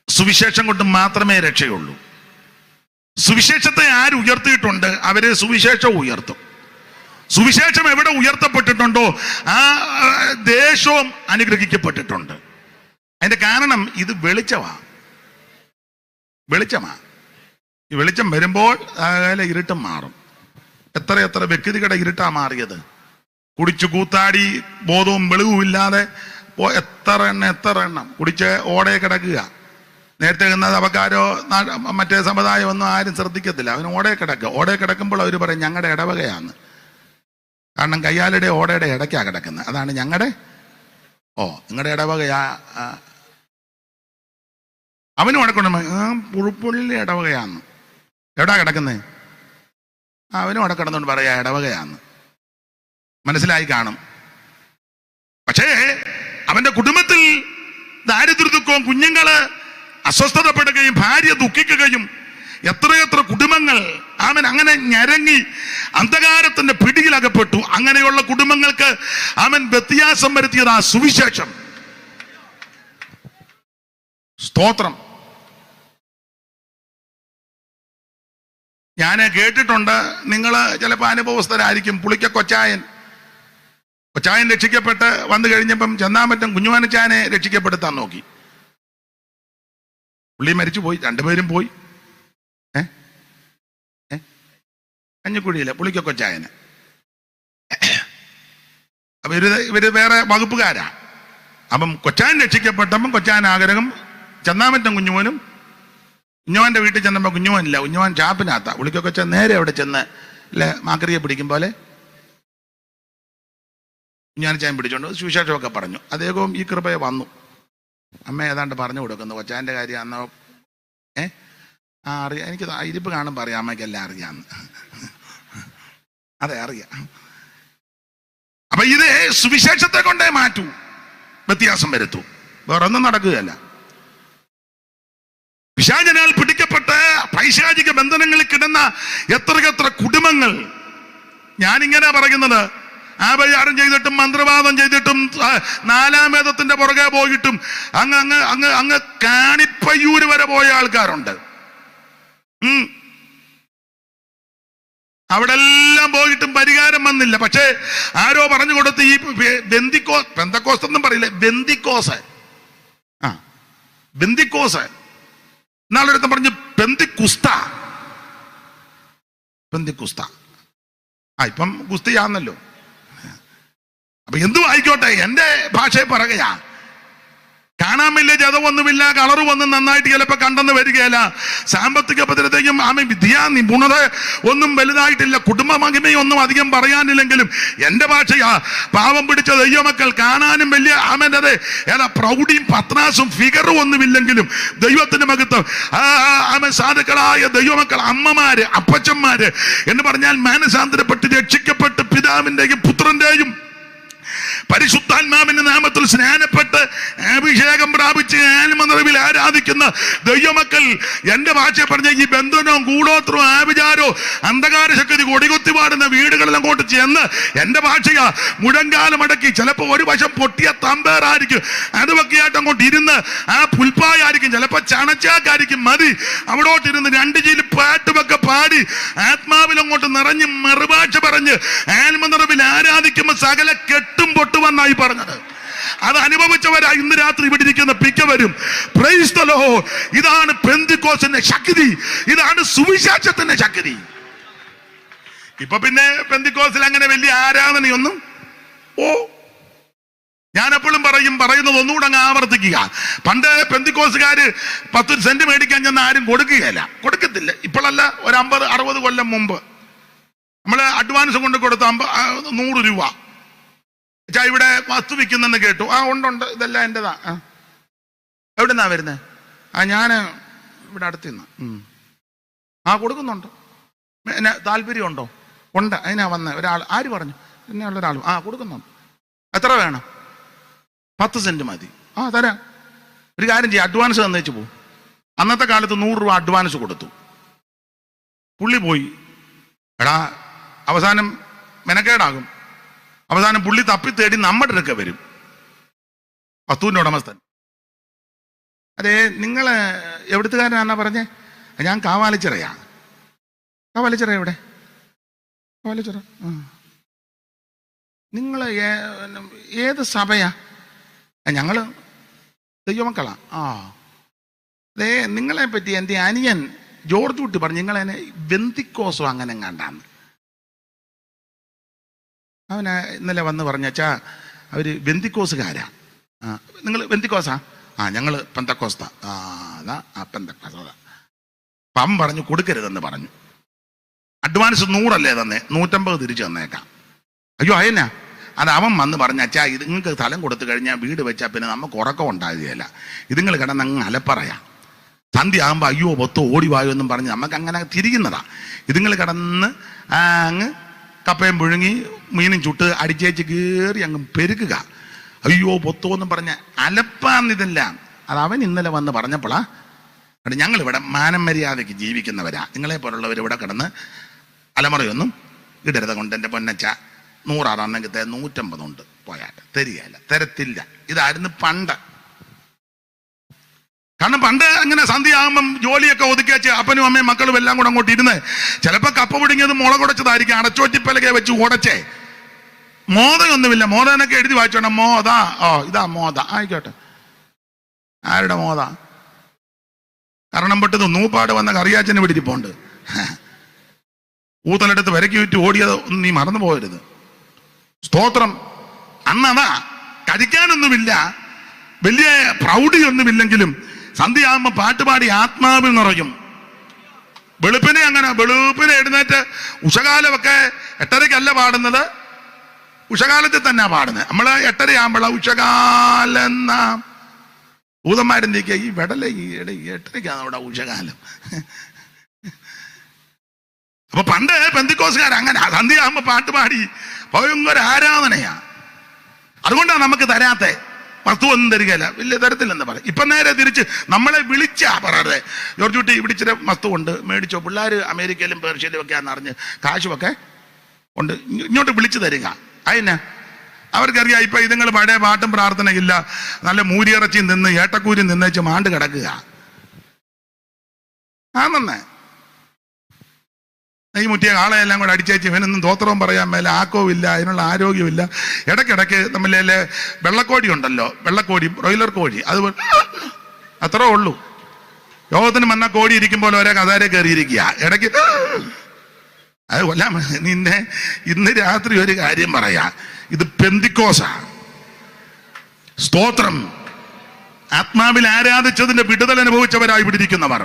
സുവിശേഷം കൊണ്ട് മാത്രമേ രക്ഷയുള്ളൂ. സുവിശേഷത്തെ ആര് ഉയർത്തിയിട്ടുണ്ട്, അവരെ സുവിശേഷം ഉയർത്തും. സുവിശേഷം എവിടെ ഉയർത്തപ്പെട്ടിട്ടുണ്ടോ ആ ദേശവും അനുഗ്രഹിക്കപ്പെട്ടിട്ടുണ്ട്. അതിന്റെ കാരണം ഇത് വെളിച്ചമാ. ഈ വെളിച്ചം വരുമ്പോൾ അകലെ ഇരുട്ടം മാറും. എത്ര വ്യക്തികളുടെ ഇരുട്ടാ മാറിയത്. കുടിച്ചു കൂത്താടി ബോധവും വെളിവും ഇല്ലാതെ എത്ര എണ്ണം കുടിച്ച് ഓടയെ കിടക്കുക. നേരത്തെ നിന്നത് അവക്കാരോ മറ്റേ സമുദായം ഒന്നും ആരും ശ്രദ്ധിക്കത്തില്ല. അവന് ഓടയെ കിടക്കുക. ഓടയെ കിടക്കുമ്പോൾ അവർ പറയും ഞങ്ങളുടെ ഇടവകയാന്ന്. കാരണം കയ്യാലയുടെ ഓടയുടെ ഇടയ്ക്കാ കിടക്കുന്നത്. അതാണ് ഞങ്ങളുടെ നിങ്ങളുടെ ഇടവകയാ. അവനും അടക്കണം പുഴുപ്പുള്ളി ഇടവകയാന്ന്. എവിടാ കിടക്കുന്നേ? അവനും അവിടെ കിടന്നുകൊണ്ട് പറയാ ഇടവകയാന്ന്. മനസ്സിലായി കാണും. പക്ഷേ അവന്റെ കുടുംബത്തിൽ ദാരിദ്ര്യദുഃഖവും, കുഞ്ഞുങ്ങള് അസ്വസ്ഥതപ്പെടുകയും, ഭാര്യ ദുഃഖിക്കുകയും, എത്രയെത്ര കുടുംബങ്ങൾ അവൻ അങ്ങനെ ഞരങ്ങി അന്ധകാരത്തിന്റെ പിടിയിലകപ്പെട്ടു. അങ്ങനെയുള്ള കുടുംബങ്ങൾക്ക് അവൻ വ്യത്യാസം വരുത്തിയത് ആ സുവിശേഷം. സ്തോത്രം. ഞാൻ കേട്ടിട്ടുണ്ട്, നിങ്ങൾ ചിലപ്പോൾ അനുഭവസ്ഥരായിരിക്കും. പുളിക്ക കൊച്ചായൻ കൊച്ചായൻ രക്ഷിക്കപ്പെട്ട് വന്നു കഴിഞ്ഞപ്പം ചെന്നാമറ്റം കുഞ്ഞുമാനച്ചായനെ രക്ഷിക്കപ്പെടുത്താൻ നോക്കി. പുള്ളി മരിച്ചു പോയി, രണ്ടുപേരും പോയി. കഞ്ഞിക്കുഴിയില്ല പുള്ളിക്കൊ കൊച്ചായന്. അപ്പൊ ഇവര് വേറെ വകുപ്പുകാരാ. അപ്പം കൊച്ചായൻ രക്ഷിക്കപ്പെട്ടപ്പം കൊച്ചായൻ ആഗ്രഹം ചെന്നാമറ്റം കുഞ്ഞുമോനും. കുഞ്ഞുവാന്റെ വീട്ടിൽ ചെന്നപ്പോ കുഞ്ഞുവാനില്ല, കുഞ്ഞുവാൻ ചാപ്പിനകത്താ. പുള്ളിക്കൊ കൊച്ചാൻ നേരെ അവിടെ ചെന്ന് അല്ലെ മാക്രിയെ പിടിക്കും പോലെ കുഞ്ഞുവാനച്ചായൻ പിടിച്ചോണ്ട് സുവിശേഷമൊക്കെ പറഞ്ഞു. അദ്ദേഹവും ഈ കൃപയെ വന്നു. അമ്മ ഏതാണ്ട് പറഞ്ഞു കൊടുക്കുന്നു കൊച്ചാൻ്റെ കാര്യം. അന്നോ അറിയാം, എനിക്ക് ഇരിപ്പ് കാണുമ്പോൾ അറിയാം അമ്മയ്ക്കെല്ലാം അറിയാന്ന്. അതെ അറിയാം. അപ്പൊ ഇത് സുവിശേഷത്തെ കൊണ്ടേ മാറ്റൂ, വ്യത്യാസം വരുത്തൂ, വേറൊന്നും നടക്കുകയല്ല. പിശാചിനാൽ പിടിക്കപ്പെട്ട് പൈശാചിക ബന്ധനങ്ങളിൽ കിടന്ന എത്ര കുടുംബങ്ങൾ. ഞാനിങ്ങനെ പറയുന്നത്, ആപചാരം ചെയ്തിട്ടും മന്ത്രവാദം ചെയ്തിട്ടും നാലാം വേദത്തിന്റെ പുറകെ പോയിട്ടും അങ്ങ് കാണിപ്പയ്യൂര് വരെ പോയ ആൾക്കാരുണ്ട്. അവിടെ എല്ലാം പോയിട്ടും പരിഹാരം വന്നില്ല. പക്ഷേ ആരോ പറഞ്ഞു കൊടുത്ത് ഈ പെന്തക്കോസ് എന്നും പറയില്ല, ബെന്തിക്കോസ് എന്നാളൊരുത്തം പറഞ്ഞു പെന്തിക്കുസ്ത. ഇപ്പം ഗുസ്തിയാന്നല്ലോ. അപ്പൊ എന്തും ആയിക്കോട്ടെ, എന്റെ ഭാഷയെ പറയുകയാ. കാണാൻ വലിയ ജതമൊന്നുമില്ല, കളറ് വന്ന് നന്നായിട്ട് ചിലപ്പോൾ കണ്ടെന്ന് വരികയല്ല. സാമ്പത്തിക ഭദ്രതയും വിദ്യാ നിപുണത ഒന്നും വലുതായിട്ടില്ല. കുടുംബ മഹിമയൊന്നും അധികം പറയാനില്ലെങ്കിലും എന്റെ ഭാഷയാ. പാവം പിടിച്ച ദൈവമക്കൾ കാണാനും വലിയ പ്രൗഢിയും പത്രാസും ഫിഗറും ഒന്നുമില്ലെങ്കിലും ദൈവത്തിന്റെ മഹത്വം. സാധുക്കളായ ദൈവമക്കൾ, അമ്മമാര്, അപ്പച്ചന്മാര് എന്ന് പറഞ്ഞാൽ മാനസാന്തരപ്പെട്ട് രക്ഷിക്കപ്പെട്ട് പിതാവിന്റെയും പുത്രന്റെയും പരിശുദ്ധാത്മാവിന്റെ നാമത്തിൽ സ്നാനപ്പെട്ട് അഭിഷേകം പ്രാപിച്ച് ആത്മനിറവിൽ ആരാധിക്കുന്ന ദൈവമക്കൾ, എന്റെ ഭാഷ പറഞ്ഞ ഈ ബന്ധനവും കൂടോത്രവും ആഭിചാരവും അന്ധകാര ശക്തി കൊടികുത്തി പാടുന്ന വീടുകളിൽ അങ്ങോട്ട് ചെന്ന് എന്റെ ഭാഷയാ മുഴങ്കാലം അടക്കി, ചിലപ്പോൾ ഒരു വശം പൊട്ടിയ തമ്പേറായിരിക്കും, അതുമൊക്കെയായിട്ട് അങ്ങോട്ട് ഇരുന്ന് ആ പുൽപ്പായായിരിക്കും, ചിലപ്പോൾ ചണച്ചാക്കായിരിക്കും മതി, അവിടോട്ടിരുന്ന് രണ്ട് ചീല് പാട്ടുമൊക്കെ പാടി ആത്മാവിൽ അങ്ങോട്ട് നിറഞ്ഞ് മറുഭാഷ പറഞ്ഞ് ആത്മനിറവിൽ ആരാധിക്കുമ്പോൾ സകല കെട്ടും പൊട്ടുവന്നായി പറഞ്ഞത്. അത് അനുഭവിച്ചവരാ ഇന്ന് രാത്രി ഇവിടെ ഇരിക്കുന്ന പിക്കവരും. Price the Lord. ഇതാണ് പെന്തിക്കോസ്തിന്റെ ശക്തി, ഇതാണ് സുവിശേഷത്തിന്റെ ശക്തി. ഇപ്പൊ പിന്നെ പെന്തിക്കോസ്തിൽ അങ്ങനെ വലിയ ആരാധനയൊന്നും ഞാൻ എപ്പോഴും പറയുന്നത് ഒന്നുകൂടെ അങ്ങ് ആവർത്തിക്കുക. പണ്ട് പെന്തിക്കോസ്തുകാര് 10 സെന്റ് മേടിക്കാൻ ചെന്ന് ആരും കൊടുക്കത്തില്ല. ഇപ്പോഴല്ല, ഒരു 50-60 കൊല്ലം മുമ്പ് നമ്മള് അഡ്വാൻസ് കൊണ്ട് കൊടുത്ത 100 രൂപ. ഇവിടെ വസ്തു വിൽക്കുന്നെന്ന് കേട്ടു. ഉണ്ട്, ഇതെല്ലാം എന്റേതാ. എവിടെന്നാ വരുന്നേ? ഞാന് ഇവിടെ അടുത്തുനിന്ന്. കൊടുക്കുന്നുണ്ടോ? എന്നെ താല്പര്യമുണ്ടോ? ഉണ്ട്, അതിനാ വന്നേ. ഒരാൾ ആര് പറഞ്ഞു? എന്നെ ഉള്ളൊരാൾ കൊടുക്കുന്നുണ്ട്. എത്ര വേണം? 10 സെന്റ് മതി. തരാം. ഒരു കാര്യം ചെയ്യാം, അഡ്വാൻസ് തന്നേച്ച് പോകും. അന്നത്തെ കാലത്ത് 100 രൂപ അഡ്വാൻസ് കൊടുത്തു. പുള്ളി പോയി. അവസാനം മെനക്കേടാകും. അവസാനം പുള്ളി തപ്പി തേടി നമ്മുടെ അടുക്ക വരും വസ്തുവിന്റെ ഉടമസ്ഥൻ. അതെ, നിങ്ങൾ എവിടുത്തുകാരനാന്നാ പറഞ്ഞേ? ഞാൻ കാവാലിച്ചിറയാ. കാവാലിച്ചിറ എവിടെ? കാവാലിച്ചിറ. നിങ്ങൾ ഏത് സഭയാ? ഞങ്ങള് ദൈവമക്കളാ. അതെ, നിങ്ങളെ പറ്റി എൻ്റെ അനിയൻ ജോർജ് കുട്ടി പറഞ്ഞു, നിങ്ങളെന്നെ ബെന്തിക്കോസോ അങ്ങനെ കണ്ടാന്ന്. അവന് ഇന്നലെ വന്ന് പറഞ്ഞാ അവര് ബെന്തിക്കോസുകാരാ. നിങ്ങൾ ബെന്തിക്കോസാ? ഞങ്ങള് പെന്തക്കോസ്താ. പെന്തക്കോസ്ത. പം പറഞ്ഞു കൊടുക്കരുതെന്ന് പറഞ്ഞു. അഡ്വാൻസ് 100 അല്ലേ തന്നെ, 150 തിരിച്ചു തന്നേക്കാം. അയ്യോ അയന്നാ? അത് അവൻ വന്ന് പറഞ്ഞാ ഇത് നിങ്ങൾക്ക് സ്ഥലം കൊടുത്തു കഴിഞ്ഞാൽ വീട് വെച്ചാൽ പിന്നെ നമുക്ക് ഉറക്കം ഉണ്ടാകുകയില്ല. ഇതുങ്ങൾ കിടന്നങ്ങ് അലപ്പറയാ. സന്ധ്യ ആകുമ്പോൾ അയ്യോ പൊത്തോ ഓടിവായോ എന്നും പറഞ്ഞ് നമുക്ക് അങ്ങനെ തിരിക്കുന്നതാ. ഇതുങ്ങൾ കിടന്ന് അങ്ങ് കപ്പയും പുഴുങ്ങി മീനും ചുട്ട് അടിച്ചേച്ച് കയറി അങ്ങ് പെരുക്കുക. അയ്യോ പൊത്തോ എന്നും പറഞ്ഞ അലപ്പാന്നിതല്ല. അത് അവൻ ഇന്നലെ വന്ന് പറഞ്ഞപ്പോളാ. ഞങ്ങളിവിടെ മാനം മര്യാദയ്ക്ക് ജീവിക്കുന്നവരാ. നിങ്ങളെ പോലുള്ളവർ ഇവിടെ കിടന്ന് അലമുറയൊന്നും ഇടരുത് കൊണ്ട് എൻ്റെ പൊന്നച്ച 100 ആറാണെങ്കിൽ 150 ഉണ്ട് പോയാട്ടെ. തരത്തില്ല. ഇതായിരുന്നു പണ്ട്. കാരണം പണ്ട് അങ്ങനെ സന്ധ്യ ആകുമ്പം ജോലിയൊക്കെ ഒതുക്കി വെച്ച് അപ്പനും അമ്മയും മക്കളും എല്ലാം കൂടെ അങ്ങോട്ട് ഇരുന്ന് ചിലപ്പോൾ കപ്പ പിടിങ്ങിയത് മുള കുടച്ചതായിരിക്കും, അടച്ചോറ്റിപ്പലകെ വെച്ച് ഉടച്ചേ. മോദയൊന്നുമില്ല. മോദനൊക്കെ എഴുതി വായിച്ചോണം. മോദ, ഓ ഇതാ മോദ, ആയിക്കോട്ടെ. ആരുടെ മോദ? കാരണം പെട്ടത് നൂപ്പാട് വന്ന കറിയാച്ചനെ പിടിച്ചിപ്പോണ്ട്. ഊത്തലെടുത്ത് വിരക്കി വിറ്റ് ഓടിയത് നീ മറന്നു പോകരുത്. സ്തോത്രം. അന്നതാ കഴിക്കാനൊന്നുമില്ല, വലിയ പ്രൗഢിയൊന്നുമില്ലെങ്കിലും സന്ധ്യയാകുമ്പോ പാട്ടുപാടി ആത്മാവിൽ നിറയും. വെളുപ്പിനെ അങ്ങനെ വെളുപ്പിനെ എഴുന്നേറ്റ് ഉഷകാലമൊക്കെ 8:30-ക്കല്ല പാടുന്നത്, ഉഷകാലത്തിൽ തന്നെ പാടുന്നത്. നമ്മള് 8:30 ഉഷകാലെന്ന ഭൂതന്മാരെന്തൊക്കെയാ ഈ വെടല ഈ 8:30-ക്കാണ് അവിടെ ഉഷകാലം. അപ്പൊ പണ്ട് പെന്തിക്കോസുകാർ അങ്ങനെ സന്ധ്യയാകുമ്പോ പാട്ടുപാടി ഭയങ്കര ആരാധനയാ. അതുകൊണ്ടാണ് നമുക്ക് തരാത്തെ. വസ്തു ഒന്നും തരികയില്ല, വലിയ തരത്തില്ലെന്ന് പറയും. ഇപ്പൊ നേരെ തിരിച്ച് നമ്മളെ വിളിച്ചാ പറയാതെ, ജോർജ് കുട്ടി ഇവിടെ ഇച്ചിരി വസ്തു ഉണ്ട്, മേടിച്ചോ. പിള്ളേർ അമേരിക്കയിലും പേർഷ്യയിലും ഒക്കെ ആണെന്നറിഞ്ഞ് കാശുമൊക്കെ ഉണ്ട്, ഇങ്ങോട്ട് വിളിച്ചു തരിക. അതിനാ അവർക്കറിയാം ഇപ്പൊ ഇതുങ്ങൾ പഴയ പാട്ടും പ്രാർത്ഥനയില്ല, നല്ല മൂരിയിറച്ചിയും നിന്ന് ഏട്ടക്കൂരി നിന്നേച്ച് മാണ്ട് കിടക്കുക. ആണെന്നേ ഈ മുറ്റിയ ആളെയെല്ലാം കൂടെ അടിച്ചേച്ച് ഇവനൊന്നും തോത്രവും പറയാൻ മേലെ, ആക്കവും ഇല്ല, അതിനുള്ള ആരോഗ്യമില്ല. ഇടയ്ക്കിടയ്ക്ക് നമ്മളെ വെള്ളക്കോഴി ഉണ്ടല്ലോ, വെള്ളക്കോഴി, ബ്രോയിലർ കോഴി, അതുപോലെ അത്രേ ഉള്ളൂ. യോഗത്തിന് വന്ന കോഴി ഇരിക്കുമ്പോൾ ഒരേ കസാര കയറിയിരിക്കുക. ഇടയ്ക്ക് അത് കൊല്ലാൻ. നിന്നെ ഇന്ന് രാത്രി ഒരു കാര്യം പറയാ, ഇത് പെന്തിക്കോസാ. സ്തോത്രം. ആത്മാവിൽ ആരാധിച്ചതിന്റെ വിടുതൽ അനുഭവിച്ചവരായി വിടിരിക്കുന്നവർ,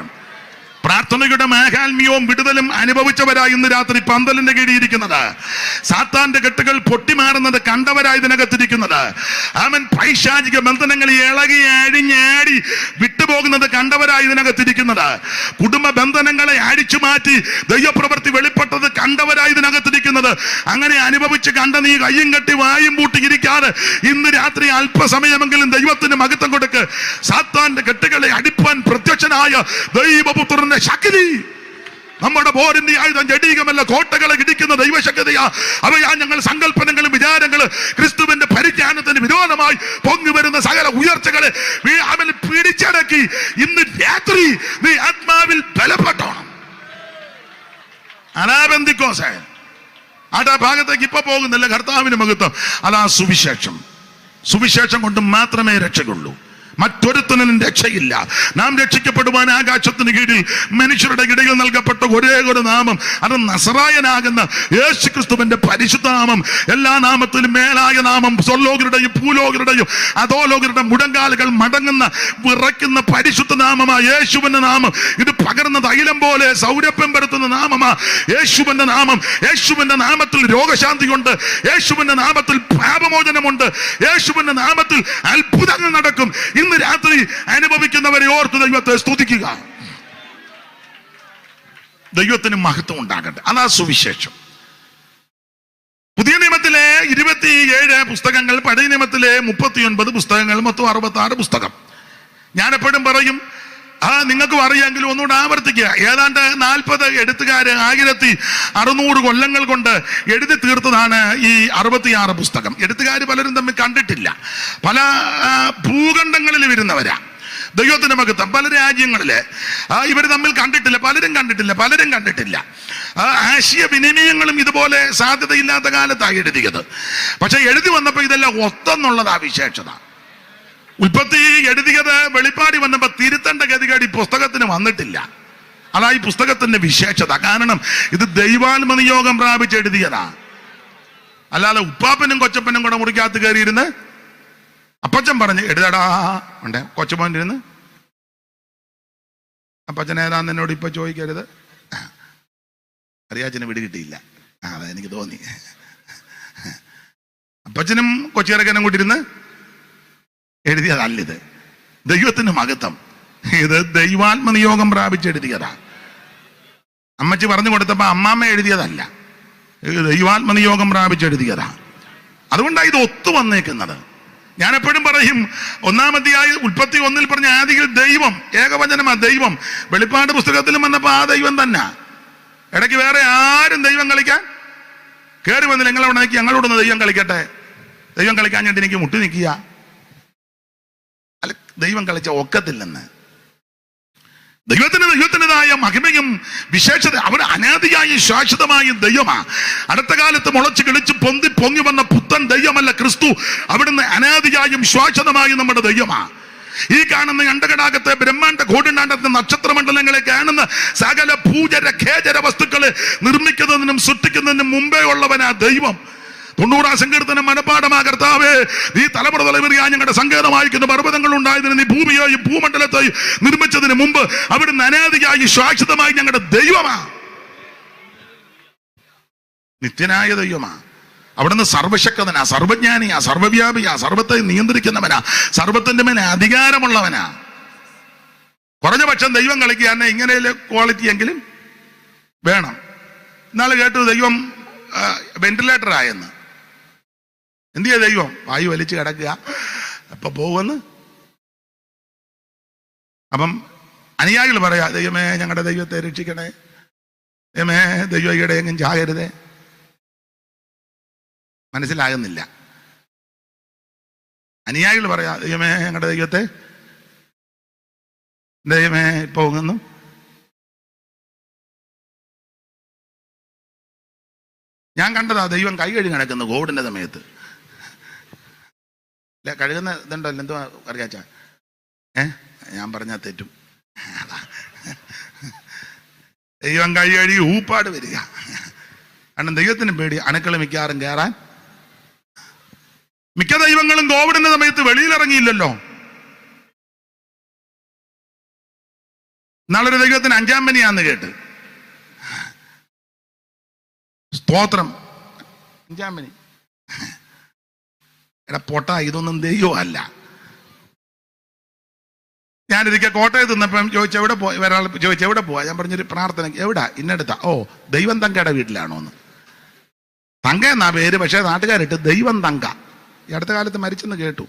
പ്രാർത്ഥനയുടെ മേഘാത്മ്യവും വിടുതലും അനുഭവിച്ചവരായി ഇന്ന് രാത്രി പന്തലിന്റെ കീഴിയിരിക്കുന്നത്, സാത്താന്റെ കെട്ടുകൾ പൊട്ടിമാറുന്നത് കണ്ടവരായി ഇതിനകത്തിരിക്കുന്നത്, അവൻ പൈശാചിക ബന്ധനങ്ങൾ ഇളകി അഴിഞ്ഞാടി വിട്ടുപോകുന്നത് കണ്ടവരായി ഇതിനകത്തിരിക്കുന്നത്, കുടുംബ ബന്ധനങ്ങളെ അഴിച്ചു മാറ്റി ദൈവപ്രവൃത്തി വെളിപ്പെട്ടത് കണ്ടവരായി ഇതിനകത്തിരിക്കുന്നത്. അങ്ങനെ അനുഭവിച്ച് കണ്ട നീ കയ്യും കെട്ടി വായും പൂട്ടിയിരിക്കാതെ ഇന്ന് രാത്രി അല്പസമയമെങ്കിലും ദൈവത്തിന് മഹത്വം കൊടുക്ക്. സാത്താന്റെ കെട്ടുകളെ അടിപ്പാൻ പ്രത്യക്ഷനായ ദൈവപുത്രൻ ശക്തി, നമ്മുടെ പോരിന്റെ ആയുധം ജഡീകമല്ല, കോട്ടകളെ ഇടിക്കുന്ന ദൈവശക്തിയാ. അവയാ ഞങ്ങൾ സങ്കല്പനങ്ങളും വിചാരങ്ങള് ക്രിസ്തുവിന്റെ പരിജ്ഞാനത്തിന് വിരോധമായി പൊങ്ങി വരുന്ന സകല ഉയർച്ചകളെ അവൻ പിടിച്ചടക്കി ഇന്ന് രാത്രി നീ ആത്മാവിൽ ബലപ്പെട്ടോണം. അനാബന്ധിക്കോസേ ആട്ടാ ഭാഗത്തേക്ക് ഇപ്പൊ പോകുന്നില്ല. കർത്താവിന് മഹത്വം. അതാ സുവിശേഷം. സുവിശേഷം കൊണ്ട് മാത്രമേ രക്ഷയുള്ളൂ, മറ്റൊരുത്തനും രക്ഷയില്ല. നാം രക്ഷിക്കപ്പെടുവാൻ ആകാശത്തിന് കീഴിൽ മനുഷ്യരുടെ ഇടയിൽ നൽകപ്പെട്ട ഒരേ ഒരു നാമം, അത് നസറായനാകുന്ന യേശുക്രിസ്തുവിന്റെ പരിശുദ്ധ നാമം. എല്ലാ നാമത്തിലും മേലായ നാമം. സ്വർലോകരുടെയും ഭൂലോകരുടെയും അധോലോകരുടെ മുടങ്കാലുകൾ മടങ്ങുന്ന വിറയ്ക്കുന്ന പരിശുദ്ധ നാമമാ യേശുവിന്റെ നാമം. ഇത് പകർന്ന തൈലം പോലെ സൗരഭ്യം പരത്തുന്ന നാമമാ യേശുവിന്റെ നാമം. യേശുവിന്റെ നാമത്തിൽ രോഗശാന്തിയുണ്ട്, യേശുവിന്റെ നാമത്തിൽ പാപമോചനമുണ്ട്, യേശുവിന്റെ നാമത്തിൽ അത്ഭുതങ്ങൾ നടക്കും. ഇന്ന് രാത്രി അനുഭവിക്കുന്നവരെ ഓർത്ത് ദൈവത്തെ സ്തുതിക്കുക. ദൈവത്തിന് മഹത്വം ഉണ്ടാകട്ടെ. അതാ സുവിശേഷം. പുതിയ നിയമത്തിലെ 27 പുസ്തകങ്ങൾ, പഴയ നിയമത്തിലെ 39 പുസ്തകങ്ങൾ, മൊത്തം 66 പുസ്തകം. ഞാൻ എപ്പോഴും പറയും, നിങ്ങൾക്കും അറിയാമെങ്കിലും ഒന്നുകൂടെ ആവർത്തിക്കുക. ഏതാണ്ട് 40 എഴുത്തുകാര് 1600 കൊല്ലങ്ങൾ കൊണ്ട് എഴുതി തീർത്തതാണ് ഈ 66 പുസ്തകം. എഴുത്തുകാർ പലരും തമ്മിൽ കണ്ടിട്ടില്ല, പല ഭൂഖണ്ഡങ്ങളിൽ വരുന്നവരാ. ദൈവത്തിന്റെ മഹത്വം. പല രാജ്യങ്ങളില് ഇവർ തമ്മിൽ കണ്ടിട്ടില്ല, പലരും കണ്ടിട്ടില്ല. ആശയ വിനിമയങ്ങളും ഇതുപോലെ സാധ്യതയില്ലാത്ത കാലത്താണ് എഴുതിയത്. പക്ഷെ എഴുതി വന്നപ്പോ ഇതെല്ലാം ഒത്തെന്നുള്ളതാ വിശേഷത. ഉൽപ്പത്തി എഴുതിയത് വെളിപ്പാടി വന്നപ്പോ തിരുത്തേണ്ട ഗതികേട് ഈ പുസ്തകത്തിന് വന്നിട്ടില്ല. അതാ ഈ പുസ്തകത്തിന്റെ വിശേഷത. കാരണം ഇത് ദൈവാത്മ നിയോഗം പ്രാപിച്ച് എഴുതിയതാ. അല്ലാതെ ഉപ്പാപ്പനും കൊച്ചപ്പനും കൂടെ മുറിക്കകത്ത് കയറിയിരുന്ന് അപ്പച്ചൻ പറഞ്ഞ് എഴുതടാ ഉണ്ട്, കൊച്ചുമോനിരുന്ന് അപ്പച്ചൻ ഏതാന്ന് എന്നോട് ഇപ്പൊ ചോദിക്കരുത്. അറിയാച്ചന് വിടി കിട്ടിയില്ല, അതെനിക്ക് തോന്നി. അപ്പച്ചനും കൊച്ചിറക്കനും കൂട്ടിരുന്ന് എഴുതിയതല്ലിത്. ദൈവത്തിന് മഹത്വം. ഇത് ദൈവാത്മ നിയോഗം പ്രാപിച്ചെഴുതിയതാ. അമ്മച്ചി പറഞ്ഞു കൊടുത്തപ്പോ അമ്മാമ്മ എഴുതിയതല്ല, ദൈവാത്മ നിയോഗം പ്രാപിച്ചെഴുതിയതാ. അതുകൊണ്ടാണ് ഇത് ഒത്തു വന്നേക്കുന്നത്. ഞാൻ എപ്പോഴും പറയും, 1-ാം അധ്യായം ഉൽപ്പത്തി 1-ൽ പറഞ്ഞ ആദിയിൽ ദൈവം, ഏകവചനമാ ദൈവം. വെളിപ്പാട് പുസ്തകത്തിലും വന്നപ്പോ ആ ദൈവം തന്നെ. ഇടയ്ക്ക് വേറെ ആരും ദൈവം കളിക്കാൻ കയറി വന്നില്ല. നിങ്ങളവിടെ നോക്കി ഞങ്ങളോടൊന്ന് ദൈവം കളിക്കട്ടെ. ദൈവം കളിക്കാൻ വേണ്ടി എനിക്ക് മുട്ടി നിൽക്കുക. അല്ല, ദൈവം കളിച്ച ഒക്കത്തില്ലെന്ന്. ദൈവത്തിൻ്റെതായ മഹിമയും വിശേഷത. അവൻ അനാദിയായി ശാശ്വതമായും ദൈവമാ. അടുത്ത കാലത്ത് മുളച്ച് കിളിച്ച് പൊങ്ങി വന്ന പുത്തൻ ദൈവമല്ല ക്രിസ്തു. അവിടുന്ന് അനാദിയായും ശാശ്വതമായും നമ്മുടെ ദൈവമാ. ഈ കാണുന്ന അണ്ടകടാകത്തെ ബ്രഹ്മാണ്ട കോടിണ്ടാണ്ടത്തെ നക്ഷത്രമണ്ഡലങ്ങളെ കാണുന്ന സകല ഭൂചര ഖേചര വസ്തുക്കളെ നിർമ്മിക്കുന്നതിനും സൃഷ്ടിക്കുന്നതിനും മുമ്പേ ഉള്ളവനാ ദൈവം. 90 സങ്കീർത്തനം മനപാഠമാ. കർത്താവേ, നീ തലമുറ തലമുറയാ ഞങ്ങളുടെ സങ്കേതം വായിക്കുന്ന പർവ്വതങ്ങൾ ഉണ്ടായതിന് നീ ഭൂമിയെയും ഭൂമണ്ഡലത്തെയും നിർമ്മിച്ചതിന് മുമ്പ് അവിടുന്ന് അനാദിയായി ശാശ്വതമായി ഞങ്ങളുടെ ദൈവമാ. നിത്യനായ ദൈവമാ. അവിടുന്ന് സർവശക്തനാ, സർവജ്ഞാനിയാ, സർവവ്യാപിയാ, സർവത്തെ നിയന്ത്രിക്കുന്നവനാ, സർവത്തിന്റെ മേലെ അധികാരമുള്ളവനാ. കുറഞ്ഞ പക്ഷം ദൈവം കളിക്കുക തന്നെ ഇങ്ങനെ ക്വാളിറ്റി എങ്കിലും വേണം. ഇന്നാള് കേട്ടു ദൈവം വെന്റിലേറ്റർ ആയെന്ന്. എന്ത് ചെയ്യാ ദൈവം? വായു വലിച്ചു കിടക്കുക, അപ്പൊ പോകുമെന്ന്. അപ്പം അനുയായികൾ പറയാ, ദൈവമേ ഞങ്ങളുടെ ദൈവത്തെ രക്ഷിക്കണേ, ദൈവമേ ദൈവം ഈയിടെ എങ്ങും ചാകരുതേ. മനസ്സിലാകുന്നില്ല. അനുയായികൾ പറയാ, ദൈവമേ ഞങ്ങളുടെ ദൈവത്തെ, ദൈവമേ പോകുന്നു. ഞാൻ കണ്ടതാ ദൈവം കൈ കഴുകി കിടക്കുന്നു കോവിഡിന്റെ സമയത്ത്. അല്ല, കഴുകുന്ന ഇതുണ്ടല്ലോ, എന്തോ അറിയാച്ച, ഞാൻ പറഞ്ഞാൽ തെറ്റും. ദൈവം കൈ കഴുകി ഊപ്പാട് വരിക. കാരണം ദൈവത്തിന് പേടി അണുക്കൾ മിക്കാറും കയറാൻ. മിക്ക ദൈവങ്ങളും കോവിഡിന്റെ സമയത്ത് വെളിയിലിറങ്ങിയില്ലല്ലോ. നാളൊരു ദൈവത്തിന് 5-ാം പനിയാന്ന് കേട്ട്. സ്തോത്രം. 5-ാം പനി. എടാ പൊട്ട, ഇതൊന്നും ദൈവമല്ല. ഞാനിരിക്കെ കോട്ടയത്ത് നിന്നപ്പം ചോദിച്ചെവിടെ പോയി, ഒരാൾ ചോദിച്ചെവിടെ പോവാ. ഞാൻ പറഞ്ഞൊരു പ്രാർത്ഥന. എവിടാ? ഇന്നെടുത്താ. ഓ, ദൈവം തങ്കയുടെ വീട്ടിലാണോ എന്ന്. തങ്ക എന്നാ പേര്, പക്ഷേ നാട്ടുകാരിട്ട് ദൈവം തങ്ക. ഈ അടുത്ത കാലത്ത് മരിച്ചെന്ന് കേട്ടു.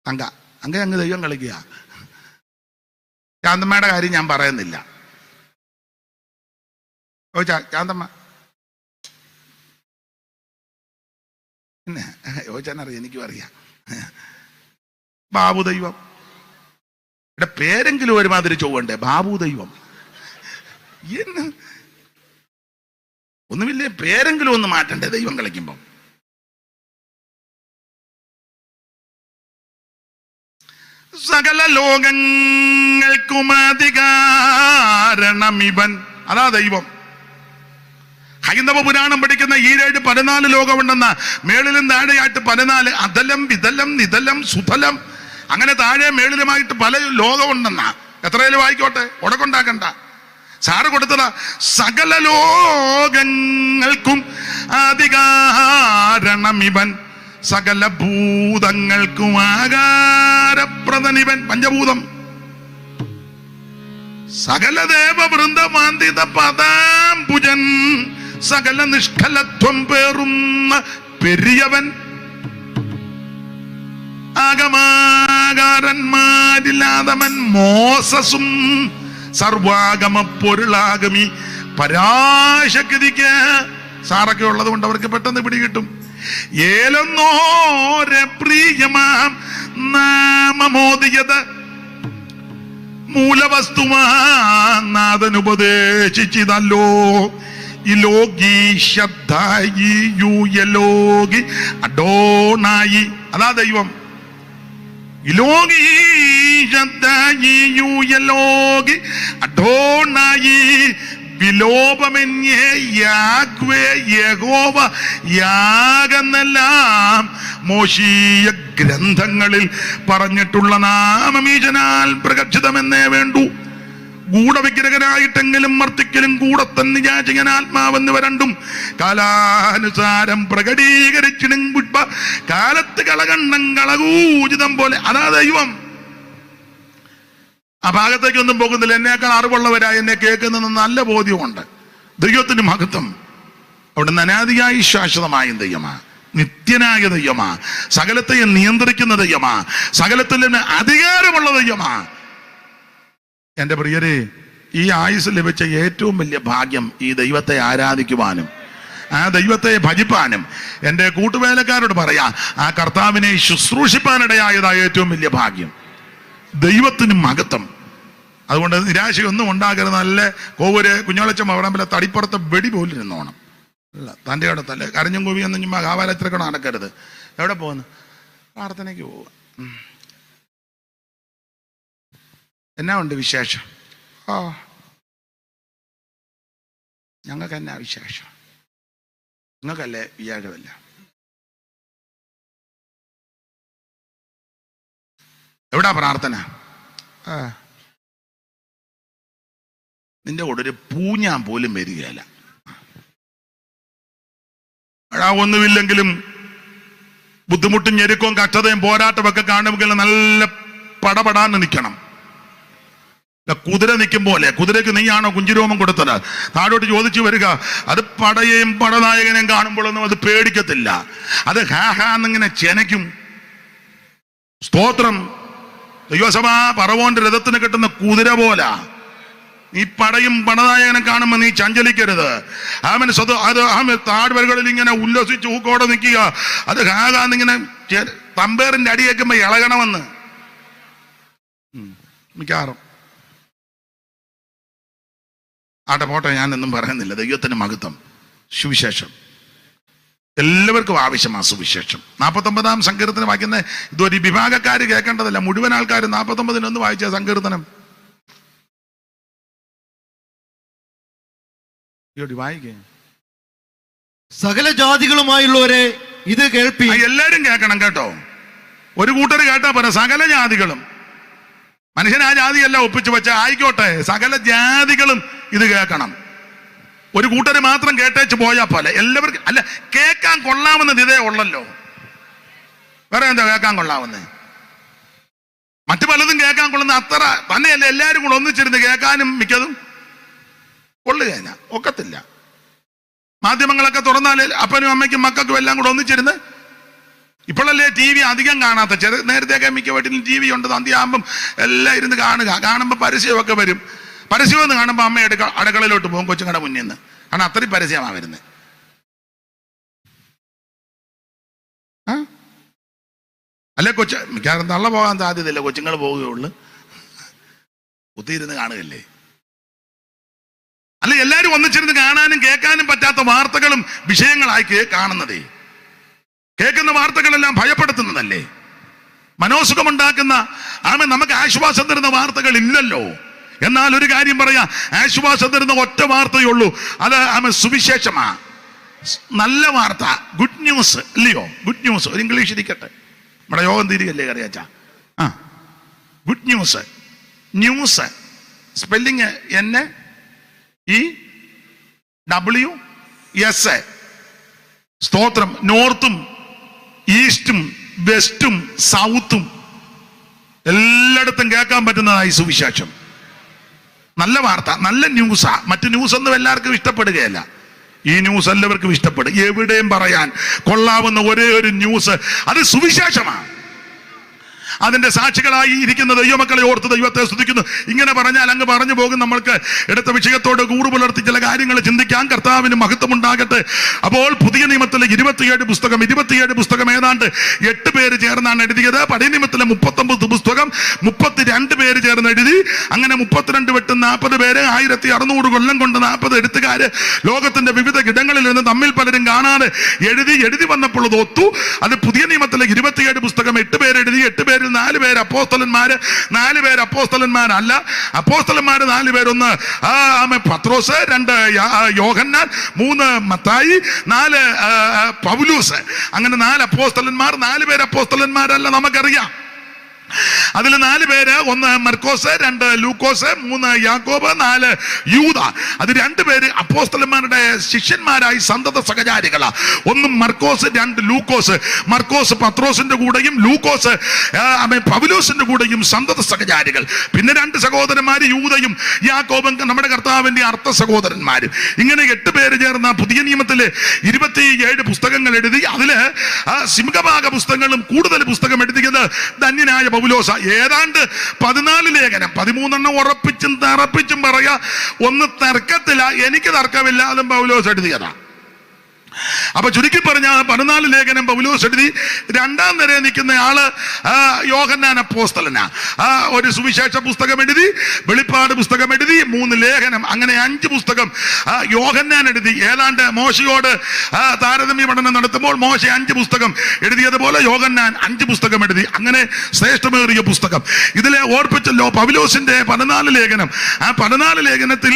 തങ്ക അങ്ങ് ദൈവം കളിക്കുക. ശാന്തമ്മയുടെ കാര്യം ഞാൻ പറയുന്നില്ല. ചോദിച്ചാ ശാന്തമ്മ പിന്നെ ചോദിച്ചാനറിയാം, എനിക്കും അറിയാം. ബാബു ദൈവം. ഇവിടെ പേരെങ്കിലും ഒരുമാതിരി ചൊവ്വണ്ടേ? ബാബു ദൈവം എന്ന് ഒന്നുമില്ലേ? പേരെങ്കിലും ഒന്ന് മാറ്റണ്ടേ ദൈവം കളിക്കുമ്പം? സകല ലോകങ്ങൾക്കും അധികാരണമിവൻ. അതാ ദൈവം. ഹൈന്ദവ പുരാണം പഠിക്കുന്ന ഈ 14 ലോകമുണ്ടെന്ന, മേളിലും താഴെയായിട്ട് 14, അധലം വിതലം നിതലം സുതലം, അങ്ങനെ താഴെ മേളിലുമായിട്ട് പല ലോകമുണ്ടെന്ന. എത്രയിലും വായിക്കോട്ടെ, ഉടക്കൊണ്ടാക്കണ്ട. സാറ് കൊടുത്തതാ. സകല ലോകങ്ങൾക്കും അധികാരണമിവൻ, സകല ഭൂതങ്ങൾക്കും ആകാരപ്രദനിവൻ. പഞ്ചഭൂതം. സകല ദേവവൃന്ദമാന്തിത പദാംബുജൻ, സകല നിഷ്കലത്വം പേറുന്ന പെരിയവൻ, ആഗമാകാരന്മാരില്ലാതവൻ മോസസും സർവാഗമ പൊരുളാഗമി പരാശക്തിക്ക്. സാറൊക്കെ ഉള്ളത് കൊണ്ട് അവർക്ക് പെട്ടെന്ന് പിടികിട്ടും. ഏലൊന്നോരെ പ്രിയമാം നാമമോദിയത് മൂലവസ്തുമാ നാഥൻ ഉപദേശിച്ചതല്ലോ. ഇലോകി ശബ്ദായി യുയലോകി അഡോണായി. അതാ ദൈവം. ഇലോകി ശബ്ദായി യുയലോകി അഡോണായി. വിലോപമെന്യേ യാഗ്വേ യഹോവ യാഗെന്നെല്ലാം മോശീയ ഗ്രന്ഥങ്ങളിൽ പറഞ്ഞിട്ടുള്ള നാമമീജനാൽ പ്രകർഷിതമെന്നേ വേണ്ടു. ഗൂഢവിഗ്രഹനായിട്ടെങ്കിലും മർത്തിക്കലും കൂടത്തൻ നിജാചികൻ ആത്മാവെന്ന് വരണ്ടും കാലാനുസാരം പ്രകടീകരിച്ചിടും പുഷ്പ കാലത്ത് കളകണ്ണം കളകൂചിതം പോലെ. അതാ ദൈവം. ആ ഭാഗത്തേക്കൊന്നും പോകുന്നില്ല. എന്നേക്കാൾ അറിവുള്ളവരായി എന്നെ കേൾക്കുന്ന നല്ല ബോധ്യമുണ്ട്. ദൈവത്തിന് മഹത്വം. അവിടുന്ന് അനാദിയായി ശാശ്വതമായ ദൈവമാ, നിത്യനായ ദൈവമാ, സകലത്തെയും നിയന്ത്രിക്കുന്ന ദൈവമാ, സകലത്തിൽ അധികാരമുള്ള ദൈവമാ. എൻ്റെ പ്രിയരെ, ഈ ആയുസ് ലഭിച്ച ഏറ്റവും വലിയ ഭാഗ്യം ഈ ദൈവത്തെ ആരാധിക്കുവാനും ആ ദൈവത്തെ ഭജിപ്പാനും. എൻ്റെ കൂട്ടുവേലക്കാരോട് പറയാ, ആ കർത്താവിനെ ശുശ്രൂഷിപ്പാനിടയായതായ ഏറ്റവും വലിയ ഭാഗ്യം. ദൈവത്തിന് മഹത്വം. അതുകൊണ്ട് നിരാശയൊന്നും ഉണ്ടാകരുത്. നല്ല കോവൂര് കുഞ്ഞോളച്ചമ്മ പറമ്പിലെ തടിപ്പുറത്തെ വെടി പോലും ഇരുന്നോണം. അല്ല തൻ്റെ ഇടത്തല്ലേ കരഞ്ഞും കൂവിയൊന്നും ചുമ്മാ കാവാലത്തിലൊക്കെ നടക്കരുത്. എവിടെ പോകുന്നു? പ്രാർത്ഥനയ്ക്ക് പോവുക. എന്നാ ഉണ്ട് വിശേഷം? ഞങ്ങൾക്ക് എന്നാ വിശേഷം? നിങ്ങൾക്കല്ലേ വ്യാഴമല്ല. എവിടാ പ്രാർത്ഥന? നിന്റെ കൂടെ ഒരു പൂഞ്ഞാൻ പോലും വരികയില്ല. ഒന്നുമില്ലെങ്കിലും ബുദ്ധിമുട്ടും ഞെരുക്കവും കഷ്ടതയും പോരാട്ടമൊക്കെ കാണുമെങ്കിൽ നല്ല പടപടാന്ന് നിൽക്കണം. കുതിര നിൽക്കും പോലെ. കുതിരയ്ക്ക് നീയാണോ കുഞ്ചിരോമം കൊടുത്തത്? താഴോട്ട് ചോദിച്ചു വരിക. അത് പടയെയും പടനായകനെയും കാണുമ്പോഴൊന്നും അത് പേടിക്കത്തില്ല. അത് ഹാന്നിങ്ങനെ ചെനയ്ക്കും. സ്തോത്രം. ദൈവസഭ പറവോന്റെ രഥത്തിന് കിട്ടുന്ന കുതിര പോല. നീ പടയും പടനായകനെ കാണുമ്പോൾ നീ ചഞ്ചലിക്കരുത്. ആമൻ താഴ്വരകളിൽ ഇങ്ങനെ ഉല്ലസിച്ച് ഊക്കോടെ നിൽക്കുക. അത് ഹാന്നിങ്ങനെ തമ്പേറിന്റെ അടി കേൾക്കുമ്പോ ഇളകണമെന്ന് മിക്കാറും. ആട്ടെ പോട്ടെ, ഞാനൊന്നും പറയുന്നില്ല. ദൈവത്തിന് മഹത്വം. സുവിശേഷം എല്ലാവർക്കും ആവശ്യമാണ്. സുവിശേഷം 49-ാം സങ്കീർത്തനം വായിക്കുന്ന ഇതൊരു വിഭാഗക്കാർ കേൾക്കേണ്ടതല്ല, മുഴുവൻ ആൾക്കാർ 49-ൽ വായിച്ച സങ്കീർത്തനം വായിക്കേ. സകല ജാതികളുമായുള്ളവരെ ഇത് കേൾപ്പി. എല്ലാരും കേൾക്കണം കേട്ടോ. ഒരു കൂട്ടർ കേട്ടാ പോരാ, സകല ജാതികളും. മനുഷ്യൻ ആ ജാതിയല്ല ഒപ്പിച്ചു വെച്ച, ആയിക്കോട്ടെ, സകല ജാതികളും ഇത് കേൾക്കണം. ഒരു കൂട്ടര് മാത്രം കേട്ടേച്ച് പോയാ പോലെ എല്ലാവർക്കും അല്ല. കേൾക്കാൻ കൊള്ളാവുന്നത് ഇതേ ഉള്ളല്ലോ. വേറെ എന്താ കേൾക്കാൻ കൊള്ളാവുന്നത്? മറ്റു പലതും കേൾക്കാൻ കൊള്ളുന്ന അത്ര തന്നെയല്ല. എല്ലാവരും കൂടെ ഒന്നിച്ചിരുന്ന് കേൾക്കാനും മിക്കതും കൊള്ളുകയില്ല, ഒക്കത്തില്ല. മാധ്യമങ്ങളൊക്കെ തുറന്നാലേ അപ്പനും അമ്മയ്ക്കും മക്കൾക്കും എല്ലാം കൂടെ ഒന്നിച്ചിരുന്ന്. ഇപ്പോഴല്ലേ ടി വി അധികം കാണാത്ത. നേരത്തെയൊക്കെ മിക്ക വീട്ടിലും ടി വി ഉണ്ട്. അന്ത്യാകുമ്പം എല്ലാം ഇരുന്ന് കാണുക. കാണുമ്പോൾ പരസ്യമൊക്കെ വരും. പരസ്യമെന്ന് കാണുമ്പോൾ അമ്മ അടുക്കളയിലോട്ട് പോകും കൊച്ചുങ്ങളുടെ മുന്നിൽ നിന്ന്. കാരണം അത്രയും പരസ്യമാണ് വരുന്നത്. അല്ലെ മിക്കവാറും തള്ള പോകാൻ സാധ്യതയില്ല, കൊച്ചുങ്ങൾ പോവുകയുള്ളു. കുത്തിയിരുന്ന് കാണുകയല്ലേ. അല്ല, എല്ലാവരും ഒന്നിച്ചിരുന്ന് കാണാനും കേൾക്കാനും പറ്റാത്ത വാർത്തകളും വിഷയങ്ങളായി കാണുന്നതേ. കേൾക്കുന്ന വാർത്തകളെല്ലാം ഭയപ്പെടുത്തുന്നതല്ലേ, മനോസുഖമുണ്ടാക്കുന്ന. നമുക്ക് ആശ്വാസം തരുന്ന വാർത്തകൾ ഇല്ലല്ലോ. എന്നാൽ ഒരു കാര്യം പറയാ, ആശ്വാസം തരുന്ന ഒറ്റ വാർത്തയുള്ളൂ. അത് സുവിശേഷമാ, നല്ല വാർത്ത, ഗുഡ് ന്യൂസ് അല്ലയോ? Good news. ഒരു ഇംഗ്ലീഷ് ഇരിക്കട്ടെ, നമ്മുടെ യോഗം തീരുകയല്ലേ കറിയാച്ചാ. Good news. News spelling NEWS. സ്തോത്രം. നോർത്തും ഈസ്റ്റും വെസ്റ്റും സൗത്തും എല്ലായിടത്തും കേൾക്കാൻ പറ്റുന്നതായി സുവിശേഷം. നല്ല വാർത്ത, നല്ല ന്യൂസാ. മറ്റു ന്യൂസ് ഒന്നും എല്ലാവർക്കും ഇഷ്ടപ്പെടുകയല്ല. ഈ ന്യൂസ് എല്ലാവർക്കും ഇഷ്ടപ്പെടും. എവിടെയും പറയാൻ കൊള്ളാവുന്ന ഒരേ ഒരു ന്യൂസ് അത് സുവിശേഷമാണ്. അതിന്റെ സാക്ഷികളായി ഇരിക്കുന്ന ദൈവമക്കളെ ഓർത്ത് ദൈവത്തെ സ്തുതിക്കുന്നു. ഇങ്ങനെ പറഞ്ഞാൽ അങ്ങ് പറഞ്ഞു പോകും. നമ്മൾക്ക് എടുത്ത വിഷയത്തോട് കൂറു പുലർത്തി ചില കാര്യങ്ങൾ ചിന്തിക്കാൻ. കർത്താവിന് മഹത്വം ഉണ്ടാകട്ടെ. അപ്പോൾ പുതിയ നിയമത്തിലെ 27 പുസ്തകം ഏതാണ്ട് 8 പേര് ചേർന്നാണ് എഴുതിയത്. പഴയ നിയമത്തിലെ 39 പുസ്തകം 32 പേര് ചേർന്ന് എഴുതി. അങ്ങനെ 32 വെട്ട് 40 പേര്, 1600 കൊല്ലം കൊണ്ട് 40 എഴുത്തുകാര് ലോകത്തിന്റെ വിവിധ ഇടങ്ങളിൽ നിന്ന് തമ്മിൽ പലരും കാണാതെ എഴുതി വന്നപ്പോൾ അത് ഒത്തു. അത് പുതിയ നിയമത്തിലെ 27 പുസ്തകം 8 പേര് എഴുതി. 8 പേരിൽ 4 പേര് അപ്പോസ്തലന്മാര്, 4 പേര് അപ്പോസ്തലന്മാരല്ല. അപ്പോസ്തലന്മാര് 4 പേരൊന്ന് പത്രോസ്, 2 യോഹന്നാൻ, 3 മത്തായി, 4 പൗലൂസ്. അങ്ങനെ 4 അപ്പോസ്തലന്മാർ. 4 പേര് അപ്പോസ്തലന്മാരല്ല, നമുക്കറിയാം. അതിൽ 4 പേര്, 1 മർക്കോസ്, 2 ലൂക്കോസ്, 3 യാക്കോബ്, 4 യൂദ. അത് 2 പേര് അപ്പോസ്തലന്മാരുടെ ശിഷ്യന്മാരായി സന്തത സഹചാരികളാ. 1 മർക്കോസ്, 2 ലൂക്കോസ്. മർക്കോസ് പത്രോസിന്റെ കൂടെയും ലൂക്കോസ് പൗലോസിന്റെ കൂടെയും സന്തത സഹചാരികൾ. പിന്നെ 2 സഹോദരന്മാര്, യൂദയും യാക്കോബും, നമ്മുടെ കർത്താവിന്റെ അർത്ഥ സഹോദരന്മാരും. ഇങ്ങനെ 8 പേര് ചേർന്ന പുതിയ നിയമത്തിലെ 27 പുസ്തകങ്ങൾ എഴുതി. അതില് സിംഹഭാഗ പുസ്തകങ്ങളും കൂടുതൽ പുസ്തകം എഴുതിയത് ധന്യനായ പൗലോസ. ഏതാണ്ട് 14 ലേഖനം, 13 ഉറപ്പിച്ചും തറപ്പിച്ചും പറയാ. ഒന്ന് തർക്കത്തില്ല, എനിക്ക് തർക്കമില്ല, അതും പൗലോസ് എഴുതിയതാ. അപ്പൊ ചുരുക്കി പറഞ്ഞ 14 ലേഖനം പൗലോസ് എഴുതി. രണ്ടാം നിരയിൽ നിൽക്കുന്ന ആള് യോഹന്നാൻ അപ്പോസ്തലനാ. ഒരു സുവിശേഷ പുസ്തകം എഴുതി, വെളിപ്പാട് പുസ്തകം എഴുതി, 3 ലേഖനം, അങ്ങനെ 5 പുസ്തകം യോഹന്നാൻ എഴുതി. ഏതാണ്ട് മോശയോട് താരതമ്യ പഠനം നടത്തുമ്പോൾ മോശ 5 പുസ്തകം എഴുതിയതുപോലെ യോഹന്നാൻ 5 പുസ്തകം എഴുതി. അങ്ങനെ ശ്രേഷ്ഠമേറിയ പുസ്തകം. ഇതിലെ ഓർപ്പിച്ചല്ലോ പൗലോസിന്റെ 14 ലേഖനം. ആ 14 ലേഖനത്തിൽ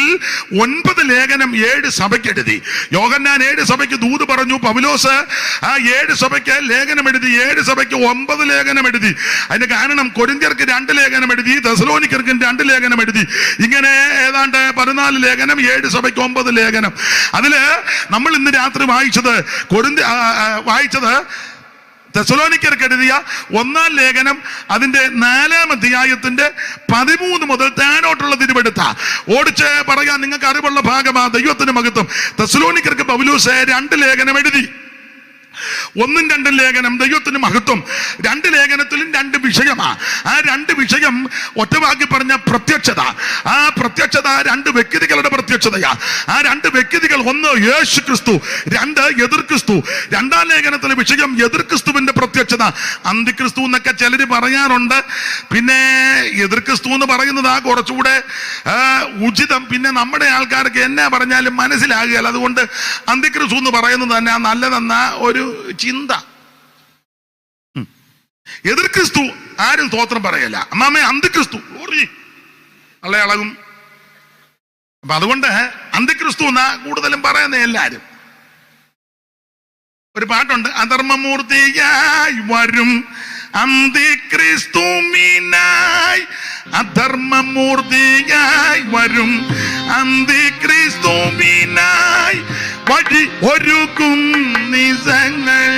9 ലേഖനം 7 സഭയ്ക്ക് എഴുതി. യോഹന്നാൻ 7 സഭയ്ക്ക് ദൂത് പറഞ്ഞു. പൗലോസ് ആ 7 സഭയ്ക്ക് ലേഖനം എഴുതി. 7 സഭയ്ക്ക് 9 ലേഖനം എഴുതി. അതിന്റെ കാരണം കൊരിന്ത്യർക്ക് 2 ലേഖനം എഴുതി, തെസലോനിക്കർക്ക് 2 ലേഖനം എഴുതി. ഇങ്ങനെ ഏതാണ്ട് 14 ലേഖനം, 7 സഭയ്ക്ക് 9 ലേഖനം. അതില് നമ്മൾ ഇന്ന് രാത്രി വായിച്ചത് തെസലോനിക്കർക്ക് എഴുതിയ 1-ാം ലേഖനം, അതിന്റെ 4-ാം അധ്യായത്തിന്റെ 13 മുതൽ താഴോട്ടുള്ള തിരുവെടുത്ത ഓടിച്ച് പറയാൻ നിങ്ങൾക്ക് അറിവുള്ള ഭാഗമാ. ദൈവത്തിന് മഹത്വം. തെസലോനിക്കർക്ക് പൗലോസ് 2 ലേഖനം എഴുതി. 1-ഉം 2-ഉം ലേഖനം. ദൈവത്തിന് മഹത്വം. 2 ലേഖനത്തിലും 2 വിഷയമാ. ആ 2 വിഷയം ഒറ്റവാക്കി പറഞ്ഞ പ്രത്യക്ഷത. ആ പ്രത്യക്ഷത 2 വ്യക്തികളുടെ പ്രത്യക്ഷതയാ. ആ 2 വ്യക്തികൾ, 1 യേശു ക്രിസ്തു, 2 എതിർ ക്രിസ്തു. 2-ാം ലേഖനത്തിലെ വിഷയം എതിർ ക്രിസ്തുവിന്റെ പ്രത്യക്ഷത. അന്തിക്രിസ്തു എന്നൊക്കെ ചിലര് പറയാറുണ്ട്. പിന്നെ എതിർ ക്രിസ്തു എന്ന് പറയുന്നതാ കുറച്ചുകൂടെ ഉചിതം. പിന്നെ നമ്മുടെ ആൾക്കാർക്ക് എന്നാ പറഞ്ഞാലും മനസ്സിലാകുകയല്ല. അതുകൊണ്ട് അന്തിക്രിസ്തു എന്ന് പറയുന്നത് തന്നെ നല്ലതെന്ന ഒരു ചിന്ത. എതിർ ക്രിസ്തു ആരും സ്തോത്രം പറയല്ല. അമ്മാമേ അന്തിക്രിസ്തു നല്ല ഇളകും. അപ്പൊ അതുകൊണ്ട് അന്തിക്രിസ്തു എന്നാ കൂടുതലും പറയുന്ന എല്ലാരും. ഒരു പാട്ടുണ്ട്, അധർമ്മമൂർത്തിയായി വരും അന്തിക്രിസ്തുവിനായി, അധർമ്മമൂർത്തിയായി വരും അന്തിക്രിസ്തുവിനായി, വഴി ഒരുക്കും നിജങ്ങൾ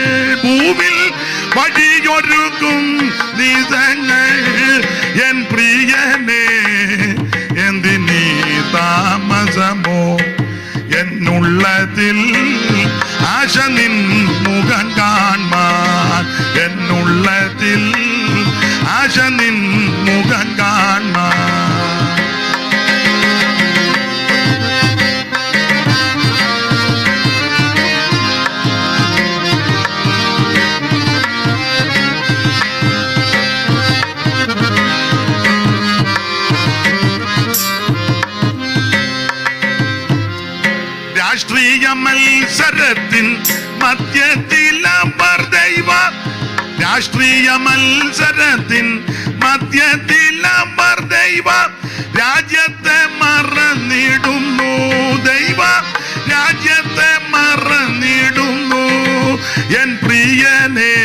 ഭൂവിൽ, വഴിയൊരുക്കും നിജങ്ങൾ. എൻ പ്രിയനേ എന്തിനീ താമസമോ, എന്നുള്ളതിൽ ആശ നിൻ മുഖം കാൺമാൻ, എന്നുള്ളതിൽ ആശ നിൻ മുഖം കാൺമാൻ. രാഷ്ട്രീയ മത്സരത്തിൻ മധ്യത്തിലമർ ദൈവ, രാഷ്ട്രീയ മത്സരത്തിൻ മധ്യത്തിലമർ ദൈവ, രാജ്യത്തെ മറന്നിടുന്നു ദൈവ, രാജ്യത്തെ മറന്നിടുന്നു. എൻ പ്രിയനേ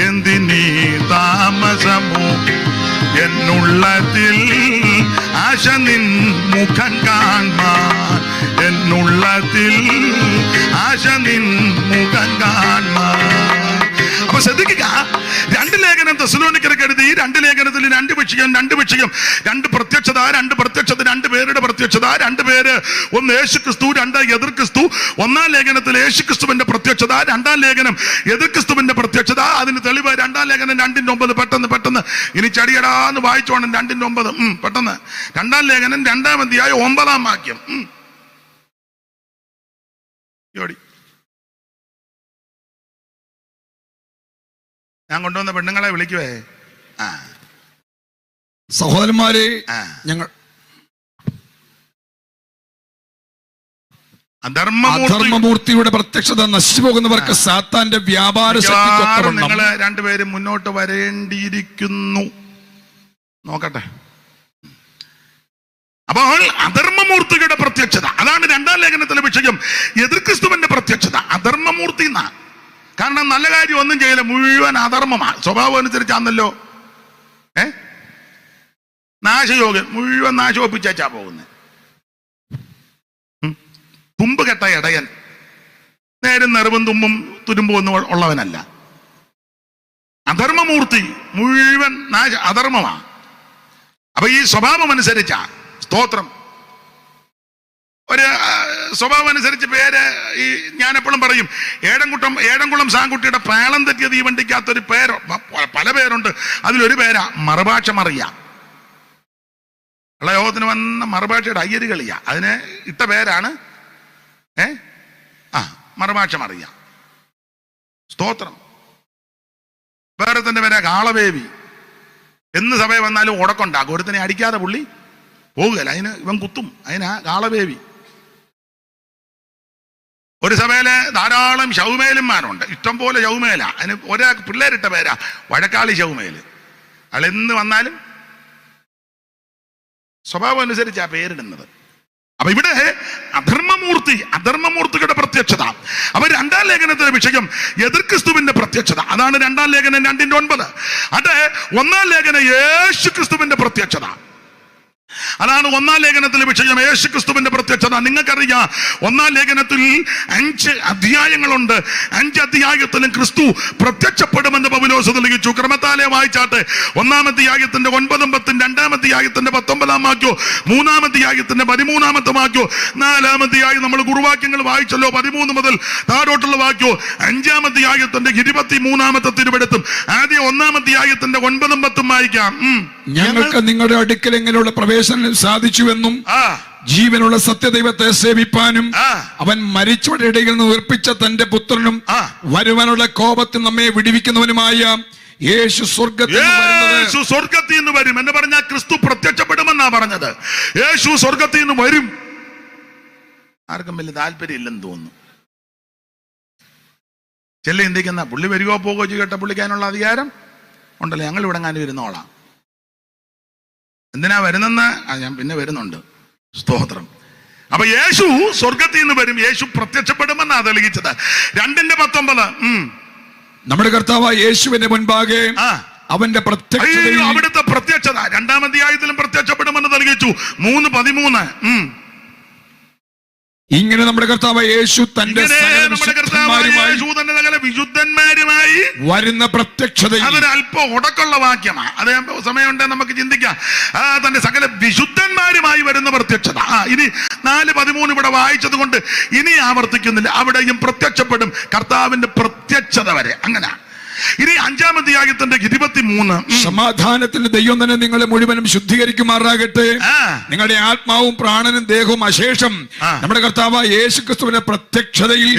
എന്തിനീ താമസമോ, എന്നുള്ളതിൽ ആശ നിൻ മുഖം കാൺമാൻ, എന്നുള്ളതിൽ ആശ നിൻ മുഖം കാൺമാൻ. അപ്പൊ ശ്രദ്ധിക്കുക, 2 ലേഖനം തെസലോനിക്കർക്ക് എഴുതി. 2 ലേഖനത്തിൽ 2 വിഷയം, 2 വിഷയം, 2 പ്രത്യക്ഷത, 2 പ്രത്യക്ഷത, 2 പേരുടെ പ്രത്യക്ഷത. 2 പേര്, 1 യേശു ക്രിസ്തു, 2 എതിർ ക്രിസ്തു. 1-ാം ലേഖനത്തിൽ യേശു ക്രിസ്തുവിന്റെ പ്രത്യക്ഷത, 2-ാം ലേഖനം എതിർ ക്രിസ്തുവിന്റെ പ്രത്യക്ഷത. അതിന് തെളിവ് 2-ാം ലേഖനം 2:9. പെട്ടെന്ന് ഇനി ചടിയടാന്ന് വായിച്ചോണം. 2:9 പെട്ടെന്ന്. 2-ാം ലേഖനം 2-ാം അധ്യായം 9-ാം വാക്യം. ഞാൻ കൊണ്ടുവന്ന പെണ്ണുങ്ങളെ വിളിക്കുവേ. സഹോദരന്മാരെ, ഞങ്ങൾ അധർമ്മമൂർത്തിയുടെ പ്രത്യക്ഷത നശിച്ചു പോകുന്നവർക്ക് സാത്താന്റെ വ്യാപാര ശക്തി നിങ്ങൾ 2 പേരും മുന്നോട്ട് വരേണ്ടിയിരിക്കുന്നു. നോക്കട്ടെ. അപ്പോൾ അധർമ്മമൂർത്തിയുടെ പ്രത്യക്ഷത, അതാണ് 2-ാം ലേഖനത്തിലെ വിഷയം. എതിർ ക്രിസ്തുവിന്റെ പ്രത്യക്ഷത അധർമ്മമൂർത്തി എന്നാ. കാരണം നല്ല കാര്യം ഒന്നും ചെയ്യില്ല, മുഴുവൻ അധർമ്മമാണ്. സ്വഭാവം അനുസരിച്ചാന്നല്ലോ. നാശയോഗൻ മുഴുവൻ നാശോപ്പിച്ചാ പോകുന്നത്. തുമ്പ് കെട്ട ഇടയൻ നേരും നെറുവും തുമ്പും തുരുമ്പും ഒന്നും ഉള്ളവനല്ല. അധർമ്മമൂർത്തി മുഴുവൻ അധർമ്മമാണ്. അപ്പൊ ഈ സ്വഭാവം അനുസരിച്ചാ സ്തോത്രം. ഒരു സ്വഭാവം അനുസരിച്ച് പേര്, ഈ ഞാൻ എപ്പോഴും പറയും, ഏഴംകുളം സാങ്കുട്ടിയുടെ പാളം തെറ്റിയ തീവണ്ടിക്കകത്തൊരു പേരോ, പല പേരുണ്ട്. അതിലൊരു പേരാ മറുഭാഷ മറിയ. യോഗത്തിന് വന്ന മറുഭാഷയുടെ അയ്യര് കളിയാ. അതിന് ഇട്ട പേരാണ് മറുഭാഷം അറിയാം. സ്തോത്രം. വേറെ തന്നെ വരെ കാളവേവി എന്ന് സഭയിൽ വന്നാലും ഉടക്കുണ്ടാക്കും. ഒരുത്തനെ അടിക്കാതെ പുള്ളി പോകുകയല്ല, അതിന് ഇവൻ കുത്തും. അതിനാ കാളവേവി. ഒരു സഭയില് ധാരാളം ശൗമേലന്മാരുണ്ട്, ഇഷ്ടംപോലെ ശൗമേല. അതിന് ഒരാൾക്ക് പിള്ളേരിട്ട പേരാ വഴക്കാളി ശൗമേല്. അയാൾ എന്ന് വന്നാലും സ്വഭാവം അനുസരിച്ച് ആ പേരിടുന്നത്. അപ്പൊ ഇവിടെ അധർമ്മമൂർത്തിയുടെ പ്രത്യക്ഷത. അപ്പൊ 2-ാം ലേഖനത്തിലെ വിഷയം എതിർ ക്രിസ്തുവിന്റെ പ്രത്യക്ഷത. അതാണ് 2-ാം ലേഖനം 2:9. അത് 1-ാം ലേഖനം യേശു ക്രിസ്തുവിന്റെ പ്രത്യക്ഷത. അതാണ് 1-ാം ലേഖനത്തിലെ വിഷയം, യേശു ക്രിസ്തുവിന്റെ പ്രത്യക്ഷത. നിങ്ങൾക്കറിയാം 1-ാം ലേഖനത്തിൽ 5 അധ്യായങ്ങളുണ്ട്. 5 അധ്യായത്തിലും ക്രിസ്തു പ്രത്യക്ഷപ്പെടുമെന്ന് പൗലോസ് തെളിയിച്ചു. ക്രമത്താലെ വായിച്ചാട്ടെ. 1-ാം അധ്യായത്തിന്റെ 9-ഉം 10-ഉം, 2-ാം അധ്യായത്തിന്റെ 19-ാം വാക്യോ, 3-ാം അധ്യായത്തിന്റെ 13-ാമത്തെ വാക്യോ, 4-ാം അധ്യായം നമ്മൾ കുറുവാക്യങ്ങൾ വായിച്ചല്ലോ 13 മുതൽ താഴോട്ടുള്ള വാക്യോ, 5-ാം അധ്യായത്തിന്റെ 23-ാമത്തെ തിരുവെടുത്തും ആദ്യം 1-ാം അധ്യായത്തിന്റെ 9-ഉം 10-ഉം വായിക്കാം. ഞങ്ങൾക്ക് നിങ്ങളുടെ അടുക്കൽ എങ്ങനെയുള്ള പ്രവേശനം സാധിച്ചുവെന്നും ജീവനുള്ള സത്യദൈവത്തെ സേവിപ്പാനും അവൻ മരിച്ചവരുടെ ഇടയിൽ നിന്ന് ഉയർപ്പിച്ച തന്റെ പുത്രനും വരുവാനുള്ള കോപത്തിൽ നമ്മെ വിടുവിക്കുന്നവനുമായ യേശു സ്വർഗത്തിൽ നിന്ന് വരും എന്ന് പറഞ്ഞാൽ ക്രിസ്തു പ്രത്യക്ഷപ്പെടുമെന്നാ പറഞ്ഞത്. യേശു സ്വർഗത്തിൽ നിന്ന് വരും. ആർക്കും വലിയ താല്പര്യം ഇല്ലെന്ന് തോന്നുന്നു. ചെല്ല ചിന്തിക്കുന്ന പുള്ളി വരികയോ പോകുകയോ ചെയ്യട്ടെ, പുള്ളിക്കാനുള്ള അധികാരം ഉണ്ടല്ലോ, ഞങ്ങൾ ഇവിടെ ഞാൻ ഇരുന്നോളാം. എന്തിനാ വരുന്നെന്ന് ഞാൻ പിന്നെ വരുന്നുണ്ട്. സ്തോത്രം. അപ്പൊ യേശു സ്വർഗത്തിൽ നിന്ന് വരും. യേശു പ്രത്യക്ഷപ്പെടുമെന്നാ തെളിയിച്ചത്. 2:19. നമ്മുടെ കർത്താവ് യേശുവിന്റെ മുൻപാകെ അവന്റെ അവിടുത്തെ പ്രത്യക്ഷത 2-ാം അധ്യായത്തിലും പ്രത്യക്ഷപ്പെടുമെന്ന് തെളിയിച്ചു. 3:13. ഇങ്ങനെ നമ്മുടെ കർത്താവ് യേശു തന്റെ വിശുദ്ധന്മാരുമായി വരുന്ന പ്രത്യക്ഷത. അതൊരു അല്പം ഉടക്കുള്ള വാക്യമാണ്. അത് സമയമുണ്ടെങ്കിൽ നമുക്ക് ചിന്തിക്കാം. തന്റെ സകല വിശുദ്ധന്മാരുമായി വരുന്ന പ്രത്യക്ഷത. ഇനി 4:13 ഇവിടെ വായിച്ചത് കൊണ്ട് ഇനി ആവർത്തിക്കുന്നില്ല. അവിടെയും പ്രത്യക്ഷപ്പെടും കർത്താവിന്റെ പ്രത്യക്ഷത വരെ. അങ്ങനെ ഇനി 5-ാം അധ്യായത്തിന്റെ 23. സമാധാനത്തിന്റെ ദൈവം തന്നെ നിങ്ങളെ മുഴുവനും ശുദ്ധീകരിക്കുമാറാകട്ടെ. നിങ്ങളുടെ ആത്മാവും പ്രാണനും ദേഹവും അശേഷം നമ്മുടെ കർത്താവ് യേശു ക്രിസ്തുവിന്റെ പ്രത്യക്ഷതയിൽ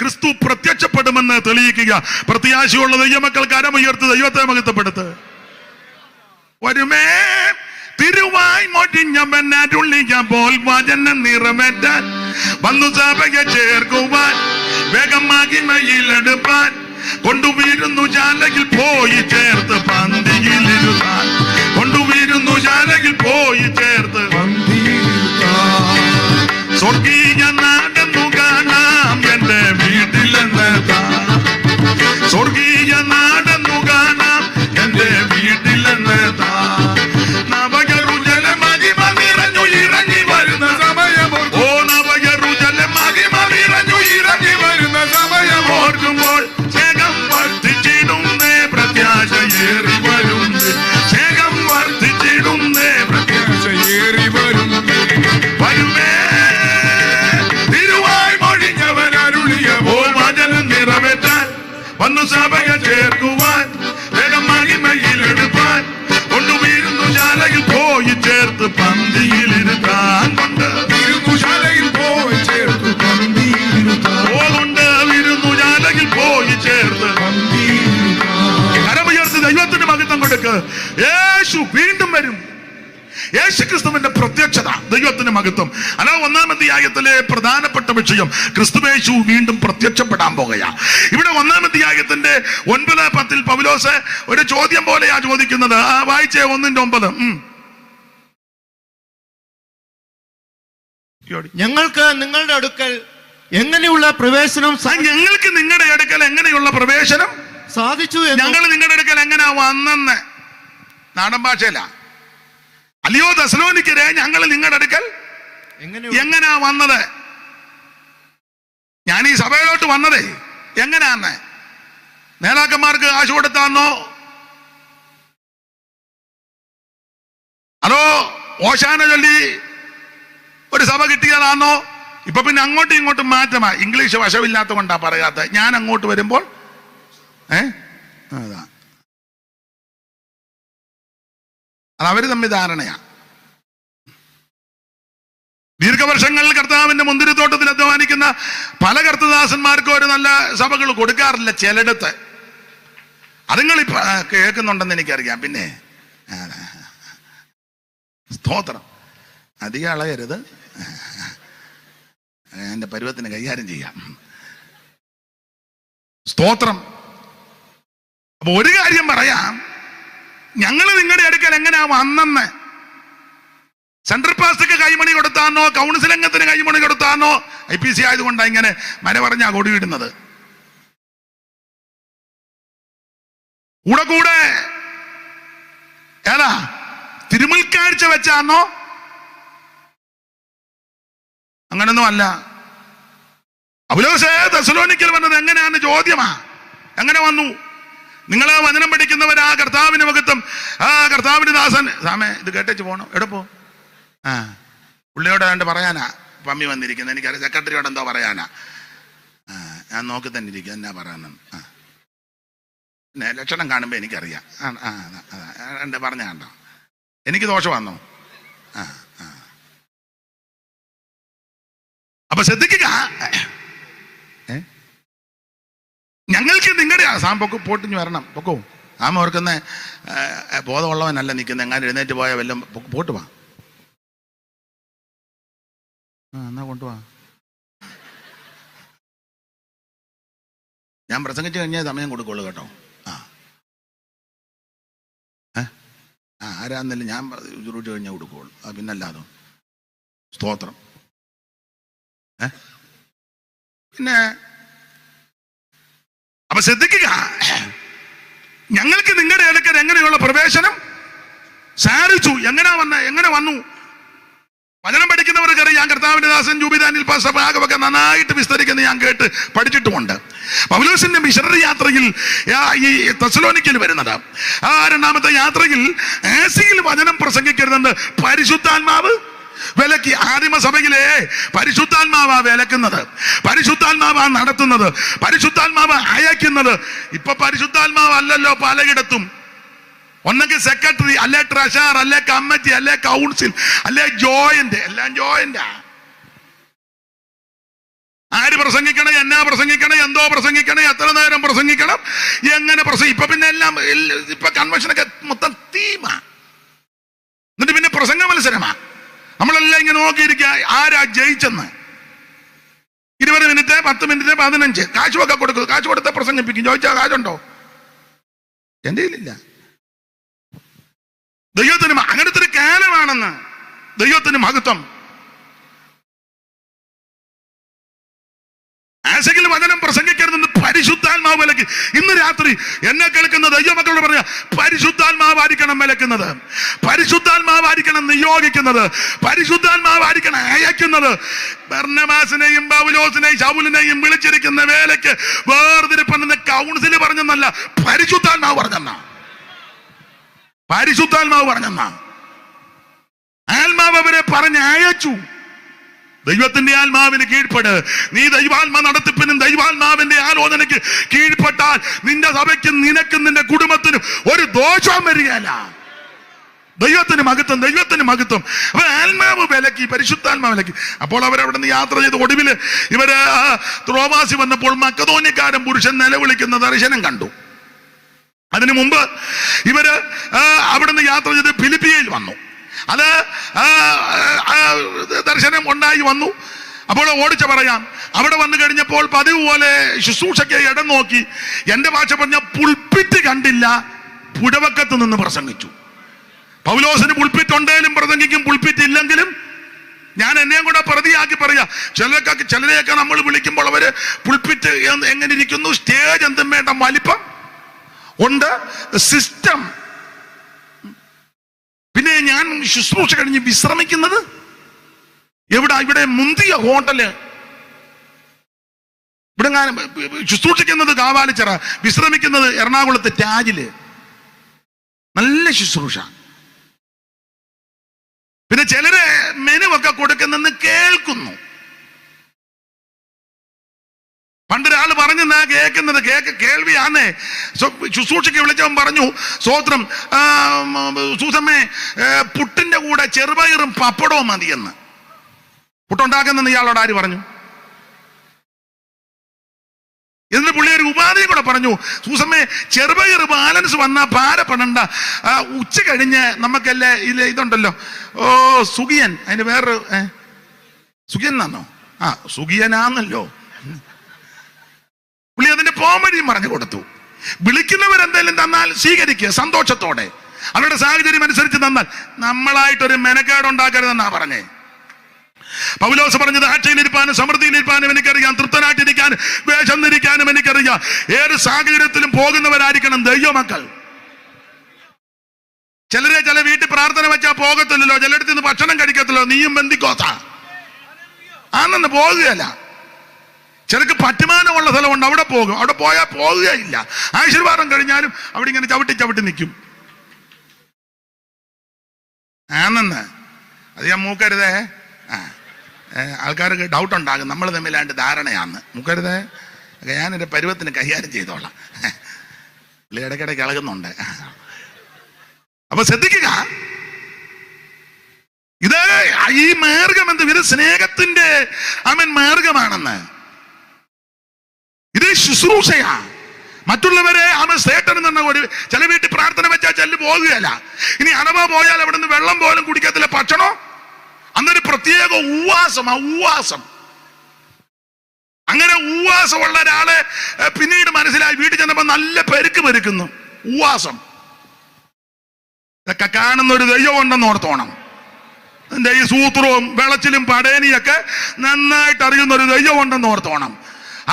ക്രിസ്തു പ്രത്യക്ഷപ്പെടുമെന്ന് തെളിയിക്കുക. പ്രത്യാശയുള്ള ദൈവമക്കൾ കരമുയർത്ത് ദൈവത്തെ മഹത്വപ്പെടുത്ത്. വരുമേ തിരുവായി മൊഴിഞ്ഞവനരുളിയപ്പോൾ വചനം നിറവേറ്റാൻ വന്നു സഭയെ ചേർക്കുവാൻ വേഗം മഹിമയിലെടുപ്പാൻ കൊണ്ടുവരുന്നു ശാലയിൽ പോയി ചേർത്ത് പന്തിയിലിരുത്താൻ. കൊണ്ടുവരുന്നു ശാലയിൽ പോയി ചേർത്ത് സ്വർഗീയ നാടെന്നു കാണാം എന്റെ വീട്ടിലെന്നെത്താം. സ്വർഗീയ നാടെന്നു കാണാം എന്റെ വീട്ടിലെന്നെത്താം. സഭയെ ചേർക്കുവാൻ വേഗം മഹിമയിലെടുപ്പാൻ കൊണ്ടുവരുന്നു ശാലയിൽ പോയി ചേർത്ത് പന്തിയിലിരുത്താൻ. ശാലയിൽ പോയി ചേർത്ത് വിരുന്നു ശാലയിൽ പോയി ചേർത്ത് കരമുയർത്തി ദൈവത്തിന് മഹത്വം കൊടുക്ക്. യേശു വീണ്ടും വരും. യേശുക്രിസ്തുവിന്റെ പ്രത്യക്ഷത ദൈവത്തിന് മഹത്വം. അല്ല 1-ാം അധ്യായത്തിലെ പ്രധാനപ്പെട്ട വിഷയം ക്രിസ്തുയേശു വീണ്ടും പ്രത്യക്ഷപ്പെടാൻ പോകുകയാ. ഇവിടെ 1-ാം അധ്യായത്തിന്റെ 9-10 പൗലോസ് ഒരു ചോദ്യം പോലെയാ ചോദിക്കുന്നത്. വായിച്ചേ 1:9. ഞങ്ങൾക്ക് നിങ്ങളുടെ അടുക്കൽ എങ്ങനെയുള്ള പ്രവേശനം ഞങ്ങൾക്ക് നിങ്ങളുടെ അടുക്കൽ എങ്ങനെയുള്ള പ്രവേശനം സാധിച്ചു? ഞങ്ങൾ നിങ്ങളുടെ അടുക്കൽ എങ്ങനെയാ വന്നെന്ന് നാടൻ ഭാഷയില. അല്ലയോ തെസ്സലോനിക്കരെ, ഞങ്ങൾ നിങ്ങളുടെ അടുക്കൽ എങ്ങനാ വന്നത്? ഞാൻ ഈ സഭയിലോട്ട് വന്നതേ എങ്ങനാന്ന്? നേതാക്കന്മാർക്ക് കാശ് കൊടുത്താന്നോ? അതോ ഓശാന ചൊല്ലി ഒരു സഭ കിട്ടിയതാണോ? ഇപ്പൊ പിന്നെ അങ്ങോട്ടും ഇങ്ങോട്ടും മാറ്റമാ. ഇംഗ്ലീഷ് വശമില്ലാത്ത കൊണ്ടാ പറയാത്ത. ഞാൻ അങ്ങോട്ട് വരുമ്പോൾ അതാ അതവര് തമ്മിൽ ധാരണയാ. ദീർഘവർഷങ്ങളിൽ കർത്താവിന്റെ മുന്തിരിത്തോട്ടത്തിൽ അധ്വാനിക്കുന്ന പല കർത്തദാസന്മാർക്കും ഒരു നല്ല സഭകൾ കൊടുക്കാറില്ല ചിലയിടത്ത്. അതുങ്ങളിപ്പോ കേൾക്കുന്നുണ്ടെന്ന് എനിക്കറിയാം. പിന്നെ സ്തോത്രം, അധികം അളയരുത്, എന്റെ പരുവത്തിന് കൈകാര്യം ചെയ്യാം. സ്തോത്രം. അപ്പൊ ഒരു കാര്യം പറയാം, ഞങ്ങൾ നിങ്ങളുടെ അടുക്കൽ എങ്ങനെയാ വന്നെന്ന്. സെൻട്രൽ പാസ്റ്റർക്ക് കൈമണി കൊടുത്താന്നോ, കൗൺസിൽ അംഗത്തിന് കൈമണി കൊടുത്താന്നോ, IPC ആയതുകൊണ്ടാണ് ഇങ്ങനെ മന പറഞ്ഞാ കൊടിയിടുന്നത്. കൂടെ ഏതാ തിരുമുൽക്കാഴ്ച വെച്ചാന്നോ? അങ്ങനൊന്നും അല്ല. പൗലോസ് തെസ്സലോനിക്കൽ വന്നത് എങ്ങനെയാന്ന് ചോദ്യമാ. എങ്ങനെ വന്നു? നിങ്ങളെ വചനം പഠിക്കുന്നവരാ കർത്താവിന് മഹത്വം, കർത്താവിന് ദാസൻ. സാമേ ഇത് കേട്ടേച്ച് പോകണം. എവിടെ പോ? പുള്ളിയോട് കണ്ട് പറയാനാ പമ്മി വന്നിരിക്കുന്നത്. എനിക്കറിയാം സെക്രട്ടറിയോട് എന്തോ പറയാനാ. ഞാൻ നോക്കി തന്നെ ഇരിക്കും എന്നാ പറയാനും. പിന്നെ ലക്ഷണം കാണുമ്പോ എനിക്കറിയാം. എന്റെ പറഞ്ഞ കണ്ടോ, എനിക്ക് ദോഷം വന്നോ? അപ്പൊ ശ്രദ്ധിക്കുക, ഞങ്ങൾക്ക് നിങ്ങളുടെ സാമ്പൊക്കെ പോട്ടിഞ്ഞു വരണം. പൊക്കോ ആമ ഓർക്കുന്ന ബോധമുള്ളവനല്ല നിൽക്കുന്നത്. എങ്ങനെ എഴുന്നേറ്റ് പോയാൽ വല്ലതും പോട്ട് വാ. എന്നാ കൊണ്ടുപോവാ. ഞാൻ പ്രസംഗിച്ചു കഴിഞ്ഞാൽ സമയം കൊടുക്കുള്ളൂ കേട്ടോ. ആരാന്നില്ല, ഞാൻ ചുരുട്ടി കഴിഞ്ഞാൽ കൊടുക്കുള്ളൂ. പിന്നല്ലാതോ. സ്തോത്രം. പിന്നെ അപ്പൊ ശ്രദ്ധിക്കുക, ഞങ്ങൾക്ക് നിങ്ങളുടെ അടുക്കൽ എങ്ങനെയുള്ള പ്രവേശനം സാധിച്ചു? എങ്ങനെ വന്നു? വചനം പഠിക്കുന്നവർക്കറിയാം. കർത്താവിന്റെ ദാസൻ ജൂബിദാനിൽ ഭാഗമൊക്കെ നന്നായിട്ട് വിസ്തരിക്കുന്ന ഞാൻ കേട്ട് പഠിച്ചിട്ടുമുണ്ട്. പൗലോസിന്റെ മിഷണറി യാത്രയിൽ ഈ തെസ്സലോനിക്കയിൽ വരുന്നത്, രണ്ടാമത്തെ യാത്രയിൽ ആസിയിൽ വചനം പ്രസംഗിക്കരുതെന്ന് പരിശുദ്ധാത്മാവ് വിലക്കി. ആദിമസഭയിലെ പരിശുദ്ധാത്മാവാ വിലക്കുന്നത്, പരിശുദ്ധാത്മാവാ നടത്തുന്നത്, പരിശുദ്ധാത്മാവ് അയക്കുന്നത്. ഇപ്പൊ പരിശുദ്ധാത്മാവ് അല്ലല്ലോ പലയിടത്തും. ഒന്നെങ്കിൽ സെക്രട്ടറി, അല്ലെ ട്രഷറർ, അല്ലെ കമ്മിറ്റി, അല്ലെ കൗൺസിൽ, അല്ലെ ജോയിന്റ്. എല്ലാം ജോയിന്റാ. ആര് പ്രസംഗിക്കണം, എന്നാ പ്രസംഗിക്കണം, എന്തോ പ്രസംഗിക്കണം, എത്ര നേരം പ്രസംഗിക്കണം, എങ്ങനെ ഇപ്പൊ പിന്നെ എല്ലാം ഇപ്പൊ കൺവെൻഷനൊക്കെ മൊത്തം തീമാ. എന്നിട്ട് പിന്നെ പ്രസംഗ മത്സരമാ. നമ്മളെല്ലാം ഇങ്ങനെ നോക്കിയിരിക്കുക ആരാ ജയിച്ചെന്ന്. 20 മിനിറ്റ്, 10 മിനിറ്റ്, 15 കാശുമൊക്കെ കൊടുക്കും. കാശ് കൊടുത്ത പ്രസംഗിപ്പിക്കും. ചോദിച്ചാൽ കാശുണ്ടോ? എന്റെ കയ്യിലില്ല. ദൈവത്തിന് അങ്ങനത്തെ ഒരു കാലമാണെന്ന്. ദൈവത്തിന് മഹത്വം. ആശയിൽ വചനം പ്രസംഗിക്കരുതെന്ന് പരിശുദ്ധാത്മാവ് വിലക്കി. ഇന്ന് രാത്രി എന്നെ കേൾക്കുന്ന ദൈവമക്കളോട് പറയാ, പരിശുദ്ധാത്മാവായിരിക്കണം വിലക്കുന്നത്, പരിശുദ്ധാത്മാവായിരിക്കണം നിയോഗിക്കുന്നത്, പരിശുദ്ധാത്മാവായിരിക്കണം അയക്കുന്നത്. ബർന്നബാസിനെയും പൗലോസിനെയും ശൗലിനെയും വിളിച്ചിരിക്കുന്ന വേലയ്ക്ക് വേർതിരിപ്പെന്ന് കൗൺസിൽ പറഞ്ഞെന്നല്ല, പരിശുദ്ധാത്മാവ് പറഞ്ഞെന്നാ. പരിശുദ്ധാത്മാവ് പറഞ്ഞെന്നാ. ആത്മാവ് അവരെ പറഞ്ഞ് അയച്ചു. ദൈവത്തിന്റെ ആത്മാവിന് കീഴ്പ്പെട്. നീ ദൈവാത്മ നടത്തിപ്പിനും ദൈവാത്മാവിന്റെ ആലോചനയ്ക്ക് കീഴ്പ്പെട്ടാൽ നിന്റെ സഭയ്ക്കും നിനക്കും നിന്റെ കുടുംബത്തിനും ഒരു ദോഷവും വരികയല്ല. ദൈവത്തിന് മഹത്വം, ദൈവത്തിന് മഹത്വം. അപ്പൊ ആത്മാവ് വിലക്കി, പരിശുദ്ധാത്മാവ് വിലക്കി. അപ്പോൾ അവരവിടെ നിന്ന് യാത്ര ചെയ്ത് ഒടുവില് ഇവര് ത്രോവാസി വന്നപ്പോൾ മക്കതോന്യക്കാരൻ പുരുഷൻ നിലവിളിക്കുന്ന ദർശനം കണ്ടു. അതിനു മുമ്പ് ഇവര് അവിടുന്ന് യാത്ര ചെയ്ത് ഫിലിപ്പിയയിൽ വന്നു. അത് ദർശനം ഉണ്ടായി വന്നു. അപ്പോൾ ഓടിച്ച പറയാം, അവിടെ വന്നു കഴിഞ്ഞപ്പോൾ പതിവ് പോലെ ശുശ്രൂഷയ്ക്ക് ഇടം നോക്കി. എന്റെ ഭാഷ പറഞ്ഞ പുൾപ്പിറ്റ് കണ്ടില്ല, പുടവക്കത്ത് നിന്ന് പ്രസംഗിച്ചു. പൗലോസിന് പുൾപ്പിറ്റ് ഉണ്ടെങ്കിലും പ്രസംഗിക്കും, പുൾപ്പിറ്റ് ഇല്ലെങ്കിലും. ഞാൻ എന്നെയും കൂടെ പ്രതിയാക്കി പറയാ. ചിലരെയൊക്കെ നമ്മൾ വിളിക്കുമ്പോൾ അവര് പുൾപ്പിറ്റ് എങ്ങനെ ഇരിക്കുന്നു, സ്റ്റേജ് എന്തും വേണ്ട വലിപ്പം ഉണ്ട്, സിസ്റ്റം. പിന്നെ ഞാൻ ശുശ്രൂഷ കഴിഞ്ഞ് വിശ്രമിക്കുന്നത് എവിടെ? ഇവിടെ മുന്തിയ ഹോട്ടല്. ഇവിടെ ഞാൻ ശുശ്രൂഷിക്കുന്നത് കാവാലിച്ചിറ, വിശ്രമിക്കുന്നത് എറണാകുളത്ത് ടാജില്. നല്ല ശുശ്രൂഷ. പിന്നെ ചിലര് മെനു ഒക്കെ കൊടുക്കുന്നെന്ന് കേൾക്കുന്നു. പണ്ടൊരാള് പറഞ്ഞു കേൾക്കുന്നത് കേൾവിയാന്നേ. ശുശ്രൂഷയ്ക്ക് വിളിച്ചവൻ പറഞ്ഞു, സ്തോത്രം സൂസമ്മേ, പുട്ടിന്റെ കൂടെ ചെറുപയറും പപ്പടവും മതിയെന്ന്. പുട്ടുണ്ടാക്കുന്ന ഇയാളോട് ആര് പറഞ്ഞു? എന്നിട്ട് പുള്ളി ഒരു ഉപാധിയും കൂടെ പറഞ്ഞു, സൂസമ്മേ ചെറുപയർ ബാലൻസ് വന്നാ ഭാരപ്പെടണ്ട, ഉച്ച കഴിഞ്ഞ് നമുക്കല്ലേ ഇതുണ്ടല്ലോ, സുഖിയൻ, അതിന് വേറൊരു സുഖിയൻ എന്നാന്നോ, സുഖിയനാന്നല്ലോ. പുള്ളി അതിന്റെ പോംവഴിയും പറഞ്ഞു കൊടുത്തു. വിളിക്കുന്നവരെന്തെങ്കിലും തന്നാൽ സ്വീകരിക്കുക സന്തോഷത്തോടെ, അവരുടെ സാഹചര്യം അനുസരിച്ച് തന്നാൽ. നമ്മളായിട്ടൊരു മെനക്കേടുണ്ടാക്കരുതെന്നാ പറഞ്ഞേ. പൗലോസ് പറഞ്ഞത്, ആഴ്ചയിലിരിക്കാനും സമൃദ്ധിയിലിരിക്കാനും എനിക്കറിയാം, തൃപ്തനായിട്ടിരിക്കാനും വേഷന്നിരിക്കാനും എനിക്കറിയാം. ഏത് സാഹചര്യത്തിലും പോകുന്നവരായിരിക്കണം ദൈവമക്കൾ. ചില വീട്ടിൽ പ്രാർത്ഥന വെച്ചാൽ പോകത്തില്ലല്ലോ, ചിലയിടത്ത് നിന്ന് ഭക്ഷണം കഴിക്കത്തില്ലോ. നീയും ബന്ധിക്കോത്താ ആണെന്ന് പോകുകയല്ല. ചിലക്ക് പറ്റുമാനമുള്ള സ്ഥലമുണ്ട്, അവിടെ പോകും. അവിടെ പോയാൽ പോകുകയില്ല. ആശീർവാദം കഴിഞ്ഞാലും അവിടെ ഇങ്ങനെ ചവിട്ടി നിൽക്കും. ആണെന്ന് അത് ഞാൻ മൂക്കരുതേ. ആൾക്കാർക്ക് ഡൗട്ട് ഉണ്ടാകും, നമ്മൾ തമ്മിലാണ്ട് ധാരണയാന്ന്. മുക്കരുതേ, ഞാനെൻ്റെ പരുവത്തിന് കൈകാര്യം ചെയ്തോളാം. പുള്ളി ഇടയ്ക്കിടയ്ക്ക് ഇളകുന്നുണ്ട്. അപ്പൊ ശ്രദ്ധിക്കുക, ഇത് ഈ മാർഗം എന്ത്, ഇത് സ്നേഹത്തിന്റെ മാർഗമാണെന്ന്. ഇത് ശുശ്രൂഷയാ. മറ്റുള്ളവരെ സേട്ടൻ എന്ന ഒരു ചില വീട്ടിൽ പ്രാർത്ഥന വെച്ചാൽ ചെല്ലു പോകുകയല്ല. ഇനി അഥവാ പോയാൽ അവിടെ നിന്ന് വെള്ളം പോലും കുടിക്കത്തില്ല, ഭക്ഷണോ. അന്നൊരു പ്രത്യേക ഉവാസം. അങ്ങനെ ഉവാസമുള്ള ഒരാളെ പിന്നീട് മനസ്സിലായി, വീട്ടിൽ ചെന്നപ്പോ നല്ല പെരുക്കുന്നു. ഉവാസം ഇതൊക്കെ കാണുന്ന ഒരു ദൈവം ഉണ്ടെന്ന് ഓർത്തോണം. അതിന്റെ ഈ സൂത്രവും വെളച്ചിലും പടേനിയൊക്കെ നന്നായിട്ട് അറിയുന്ന ഒരു ദൈവം ഉണ്ടെന്ന് ഓർത്തോണം.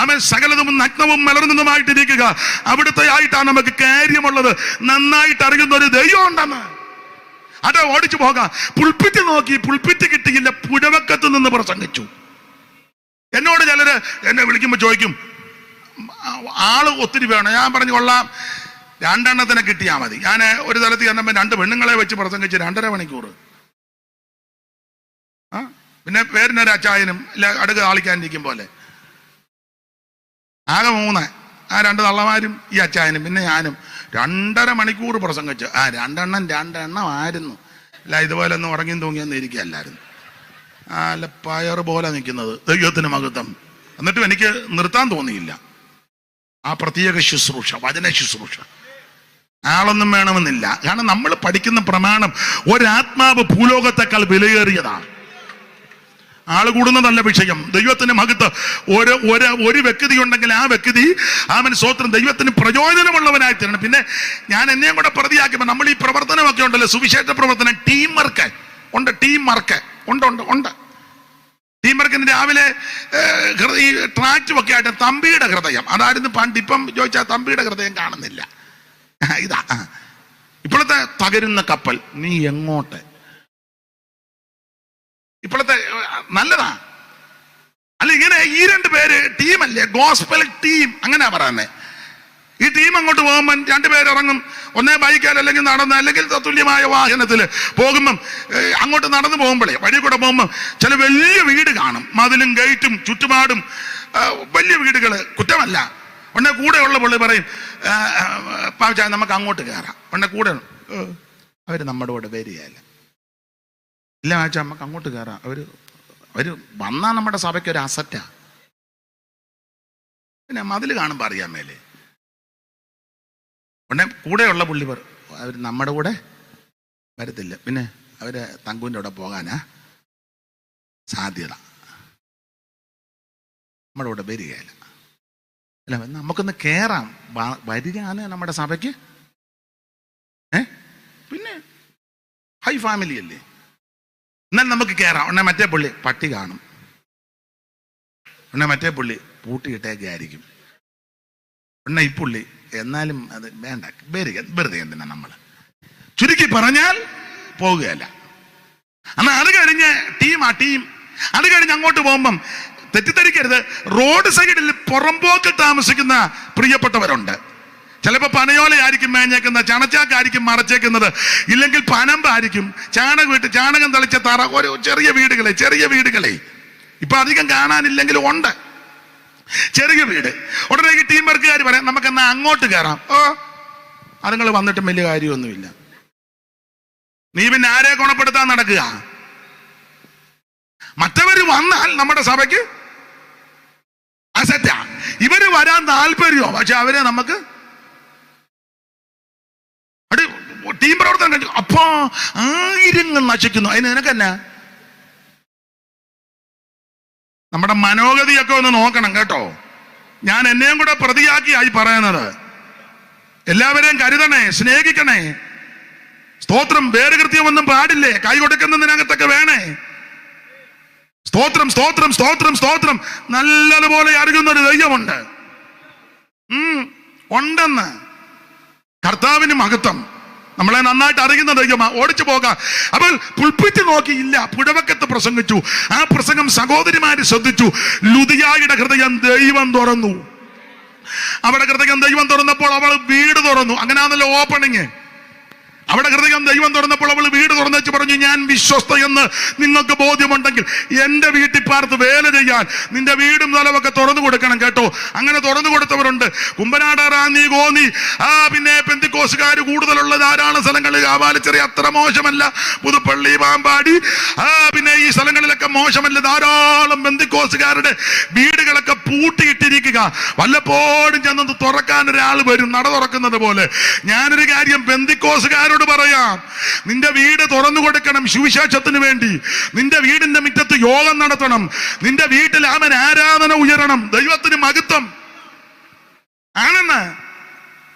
അവൻ സകലതും നഗ്നവും മലർന്നതുമായിട്ടിരിക്കുക, അവിടുത്തെ ആയിട്ടാണ് നമുക്ക് കാര്യമുള്ളത്. നന്നായിട്ട് അറിയുന്ന ഒരു ദൈവം ഉണ്ടെന്ന്. അത് ഓടിച്ചു പോകാം. പുൾപ്പിറ്റ് നോക്കി, പുൾപ്പിറ്റ് കിട്ടിയില്ല, പുഴവക്കത്ത് നിന്ന് പ്രസംഗിച്ചു. എന്നോട് ചിലര് എന്നെ വിളിക്കുമ്പോ ചോദിക്കും, ആള് ഒത്തിരി വേണം. ഞാൻ പറഞ്ഞു, കൊള്ളാം, 2 എണ്ണത്തിനെ കിട്ടിയാൽ മതി. ഞാൻ ഒരു സ്ഥലത്ത് ചെന്നപ്പോ 2 പെണ്ണുങ്ങളെ വെച്ച് പ്രസംഗിച്ച് 2.5 മണിക്കൂർ. പിന്നെ പേരിനൊരു അച്ചായനും അടുക്ക താളിക്കാനിരിക്കും പോലെ. ആകെ 3, ആ 2 തള്ളമാരും ഈ അച്ചായനും പിന്നെ ഞാനും 2.5 മണിക്കൂർ പ്രസംഗിച്ചു. 2 എണ്ണം ആയിരുന്നു. അല്ല ഇതുപോലെ ഒന്നും ഉറങ്ങിയും തൂങ്ങിയൊന്നും ഇരിക്കുകയല്ലായിരുന്നു. അല്ല പയർ പോലെ നിൽക്കുന്നത്. ദൈവത്തിന് മഹത്വം. എന്നിട്ടും എനിക്ക് നിർത്താൻ തോന്നിയില്ല. ആ പ്രത്യേക ശുശ്രൂഷ, വചന ശുശ്രൂഷ. ആളൊന്നും വേണമെന്നില്ല. കാരണം നമ്മൾ പഠിക്കുന്ന പ്രമാണം ഒരാത്മാവ് ഭൂലോകത്തെക്കാൾ വിലയേറിയതാണ്. ആള് കൂടുന്നതല്ല വിഷയം. ദൈവത്തിന് മഹത്വം. ഒരു വ്യക്തി ഉണ്ടെങ്കിൽ ആ വ്യക്തി അവൻ സ്വത്രം ദൈവത്തിന് പ്രയോജനമുള്ളവനായി തീരണം. പിന്നെ ഞാൻ എന്നെയും കൂടെ പ്രതിയാക്കിയപ്പോൾ നമ്മൾ ഈ പ്രവർത്തനമൊക്കെ ഉണ്ടല്ലോ, സുവിശേഷ പ്രവർത്തനം, ടീം വർക്ക് ഉണ്ട്. ടീം വർക്കിന് രാവിലെ ഈ ട്രാക്റ്റും ഒക്കെ ആയിട്ട് തമ്പിയുടെ ഹൃദയം അതായിരുന്നു പണ്ട്. ഇപ്പം ചോദിച്ചാൽ തമ്പിയുടെ ഹൃദയം കാണുന്നില്ല. ഇതാ ഇപ്പോഴത്തെ തകരുന്ന കപ്പൽ, നീ എങ്ങോട്ട്. ഇപ്പോഴത്തെ നല്ലതാ. അല്ല ഇങ്ങനെ ഈ 2 പേര് ടീമല്ലേ, ഗോസ്പൽ ടീം അങ്ങനെ പറയുന്നേ. ഈ ടീം അങ്ങോട്ട് പോകുമ്പം 2 പേര് ഇറങ്ങും. ഒന്നേ ബൈക്കിൽ അല്ലെങ്കിൽ നടന്ന് അല്ലെങ്കിൽ തുല്യമായ വാഹനത്തിൽ പോകുമ്പം അങ്ങോട്ട് നടന്നു പോകുമ്പോഴേ വഴി കൂടെ പോകുമ്പം ചില വലിയ വീട് കാണും, മതിലും ഗേറ്റും ചുറ്റുപാടും വലിയ വീടുകൾ. കുറ്റമല്ല. ഉടനെ കൂടെയുള്ള പുള്ളി പറയും, പാവച്ചാ നമുക്ക് അങ്ങോട്ട് കയറാം. ഉടനെ കൂടെ അവര് നമ്മുടെ കൂടെ വരികയല്ല. ഇല്ല ആച്ചാ നമുക്ക് അങ്ങോട്ട് കയറാം. അവര് വന്നാൽ നമ്മുടെ സഭയ്ക്ക് ഒരു അസറ്റാ. പിന്നെ മതിൽ കാണുമ്പോൾ അറിയാൻ മേലെ. ഉടനെ കൂടെയുള്ള പുള്ളി അവർ നമ്മുടെ കൂടെ വരത്തില്ല. പിന്നെ അവര് തങ്കുവിൻ്റെ കൂടെ പോകാനാ സാധ്യത. നമ്മുടെ കൂടെ വരികയല്ല. അല്ല നമുക്കൊന്ന് കയറാം. വരികയാണ് നമ്മുടെ സഭയ്ക്ക്. പിന്നെ ഹൈ ഫാമിലി അല്ലേ, എന്നാൽ നമുക്ക് കയറാം. ഉടനെ മറ്റേ പുള്ളി പട്ടി കാണും. ഉടനെ മറ്റേ പുള്ളി പൂട്ടിയിട്ടേക്കെ ആയിരിക്കും. ഉടനെ ഈ പുള്ളി എന്നാലും അത് വേണ്ട, വെറുതെ എന്തിനാ നമ്മൾ. ചുരുക്കി പറഞ്ഞാൽ പോവുകയല്ല. എന്നാൽ അത് കഴിഞ്ഞ് ടീം അത് കഴിഞ്ഞ് അങ്ങോട്ട് പോകുമ്പം തെറ്റിദ്ധരിക്കരുത്, റോഡ് സൈഡിൽ പുറമ്പോക്കിൽ താമസിക്കുന്ന പ്രിയപ്പെട്ടവരുണ്ട്. ചിലപ്പോൾ പനയോലയായിരിക്കും മേഞ്ഞേക്കുന്നത്, ചണച്ചാക്കായിരിക്കും മറച്ചേക്കുന്നത്, ഇല്ലെങ്കിൽ പനമ്പായിരിക്കും, ചാണകം തളിച്ച തറ, ഒരു ചെറിയ വീടുകളെ ഇപ്പൊ അധികം കാണാനില്ലെങ്കിലും ഉണ്ട് ചെറിയ വീട്. ഉടനെ ഈ ടീം വർക്കുകാർ പറയാം നമുക്കെന്നാ അങ്ങോട്ട് കയറാം. അതുങ്ങൾ വന്നിട്ടും വലിയ കാര്യമൊന്നുമില്ല. നീ പിന്നെ ആരെ ഗുണപ്പെടുത്താൻ നടക്കുക? മറ്റവര് വന്നാൽ നമ്മുടെ സഭയ്ക്ക് അസറ്റാ. ഇവര് വരാൻ താല്പര്യമോ, പക്ഷെ അവരെ നമുക്ക് ടീം പ്രവർത്തനം കണ്ടു. അപ്പോ ആയിരങ്ങൾ നശിക്കുന്നു. അതിന് നിനക്കെന്നാ? നമ്മുടെ മനോഗതിയൊക്കെ ഒന്ന് നോക്കണം കേട്ടോ. ഞാൻ എന്നെയും കൂടെ പ്രതിയാക്കിയായി പറയുന്നത്. എല്ലാവരെയും കരുതണേ, സ്നേഹിക്കണേ. സ്തോത്രം. വേറുകൃത്യമൊന്നും പാടില്ലേ. കൈ കൊടുക്കുന്നതിനകത്തൊക്കെ വേണേ. സ്തോത്രം, സ്തോത്രം, സ്തോത്രം, സ്തോത്രം. നല്ലതുപോലെ അറിയുന്നൊരു ദൈവമുണ്ട്, ഉണ്ടെന്ന്. കർത്താവിന് മഹത്വം. നമ്മളെ നന്നായിട്ട് അറിയുന്ന ദൈവമാ. ഓടിച്ചു പോകാം. അപ്പോൾ പുൽപ്പിറ്റ് നോക്കിയില്ല, പുഴവക്കത്ത് പ്രസംഗിച്ചു. ആ പ്രസംഗം സഹോദരിമാര് ശ്രദ്ധിച്ചു. ലുദിയായുടെ ഹൃദയം ദൈവം തുറന്നു. അവിടെ ഹൃദയം ദൈവം തുറന്നപ്പോൾ അവൾ വീട് തുറന്നു. അങ്ങനെയാണല്ലോ ഓപ്പണിങ്. അവിടെ ഹൃദയം ദൈവം തുറന്നപ്പോൾ അവൾ വീട് തുറന്നു വെച്ച് പറഞ്ഞു, ഞാൻ വിശ്വസ്ത എന്ന് നിങ്ങൾക്ക് ബോധ്യമുണ്ടെങ്കിൽ എന്റെ വീട്ടിൽ പാർത്ത് വേല ചെയ്യാൻ നിന്റെ വീടും സ്ഥലമൊക്കെ തുറന്നു കൊടുക്കണം കേട്ടോ. അങ്ങനെ തുറന്നു കൊടുത്തവരുണ്ട്. കുമ്പനാട്, റാന്നി, കോന്നി, പിന്നെ പെന്തിക്കോസുകാർ കൂടുതലുള്ള ധാരാളം സ്ഥലങ്ങളിൽ. ആവാലിച്ചെറിയ അത്ര മോശമല്ല. പുതുപ്പള്ളി, പാമ്പാടി, പിന്നെ ഈ സ്ഥലങ്ങളിലൊക്കെ മോശമല്ല. ധാരാളം പെന്തിക്കോസുകാരുടെ വീടുകളൊക്കെ പൂട്ടിയിട്ടിരിക്കുക. വല്ലപ്പോഴും ചെന്നത് തുറക്കാൻ ഒരാൾ വരും, നട തുറക്കുന്നത് പോലെ. ഞാനൊരു കാര്യം പെന്തിക്കോസുകാരോട് പറയാം, നിന്റെ വീട് തുറന്നു കൊടുക്കണം സുവിശേഷത്തിന് വേണ്ടി. നിന്റെ വീടിന്റെ മുറ്റത്ത് യോഗം നടത്തണം. നിന്റെ വീട്ടിൽ അവൻ ആരാധന ഉയരണം. ദൈവത്തിന് മഹത്വം ആണെന്ന്.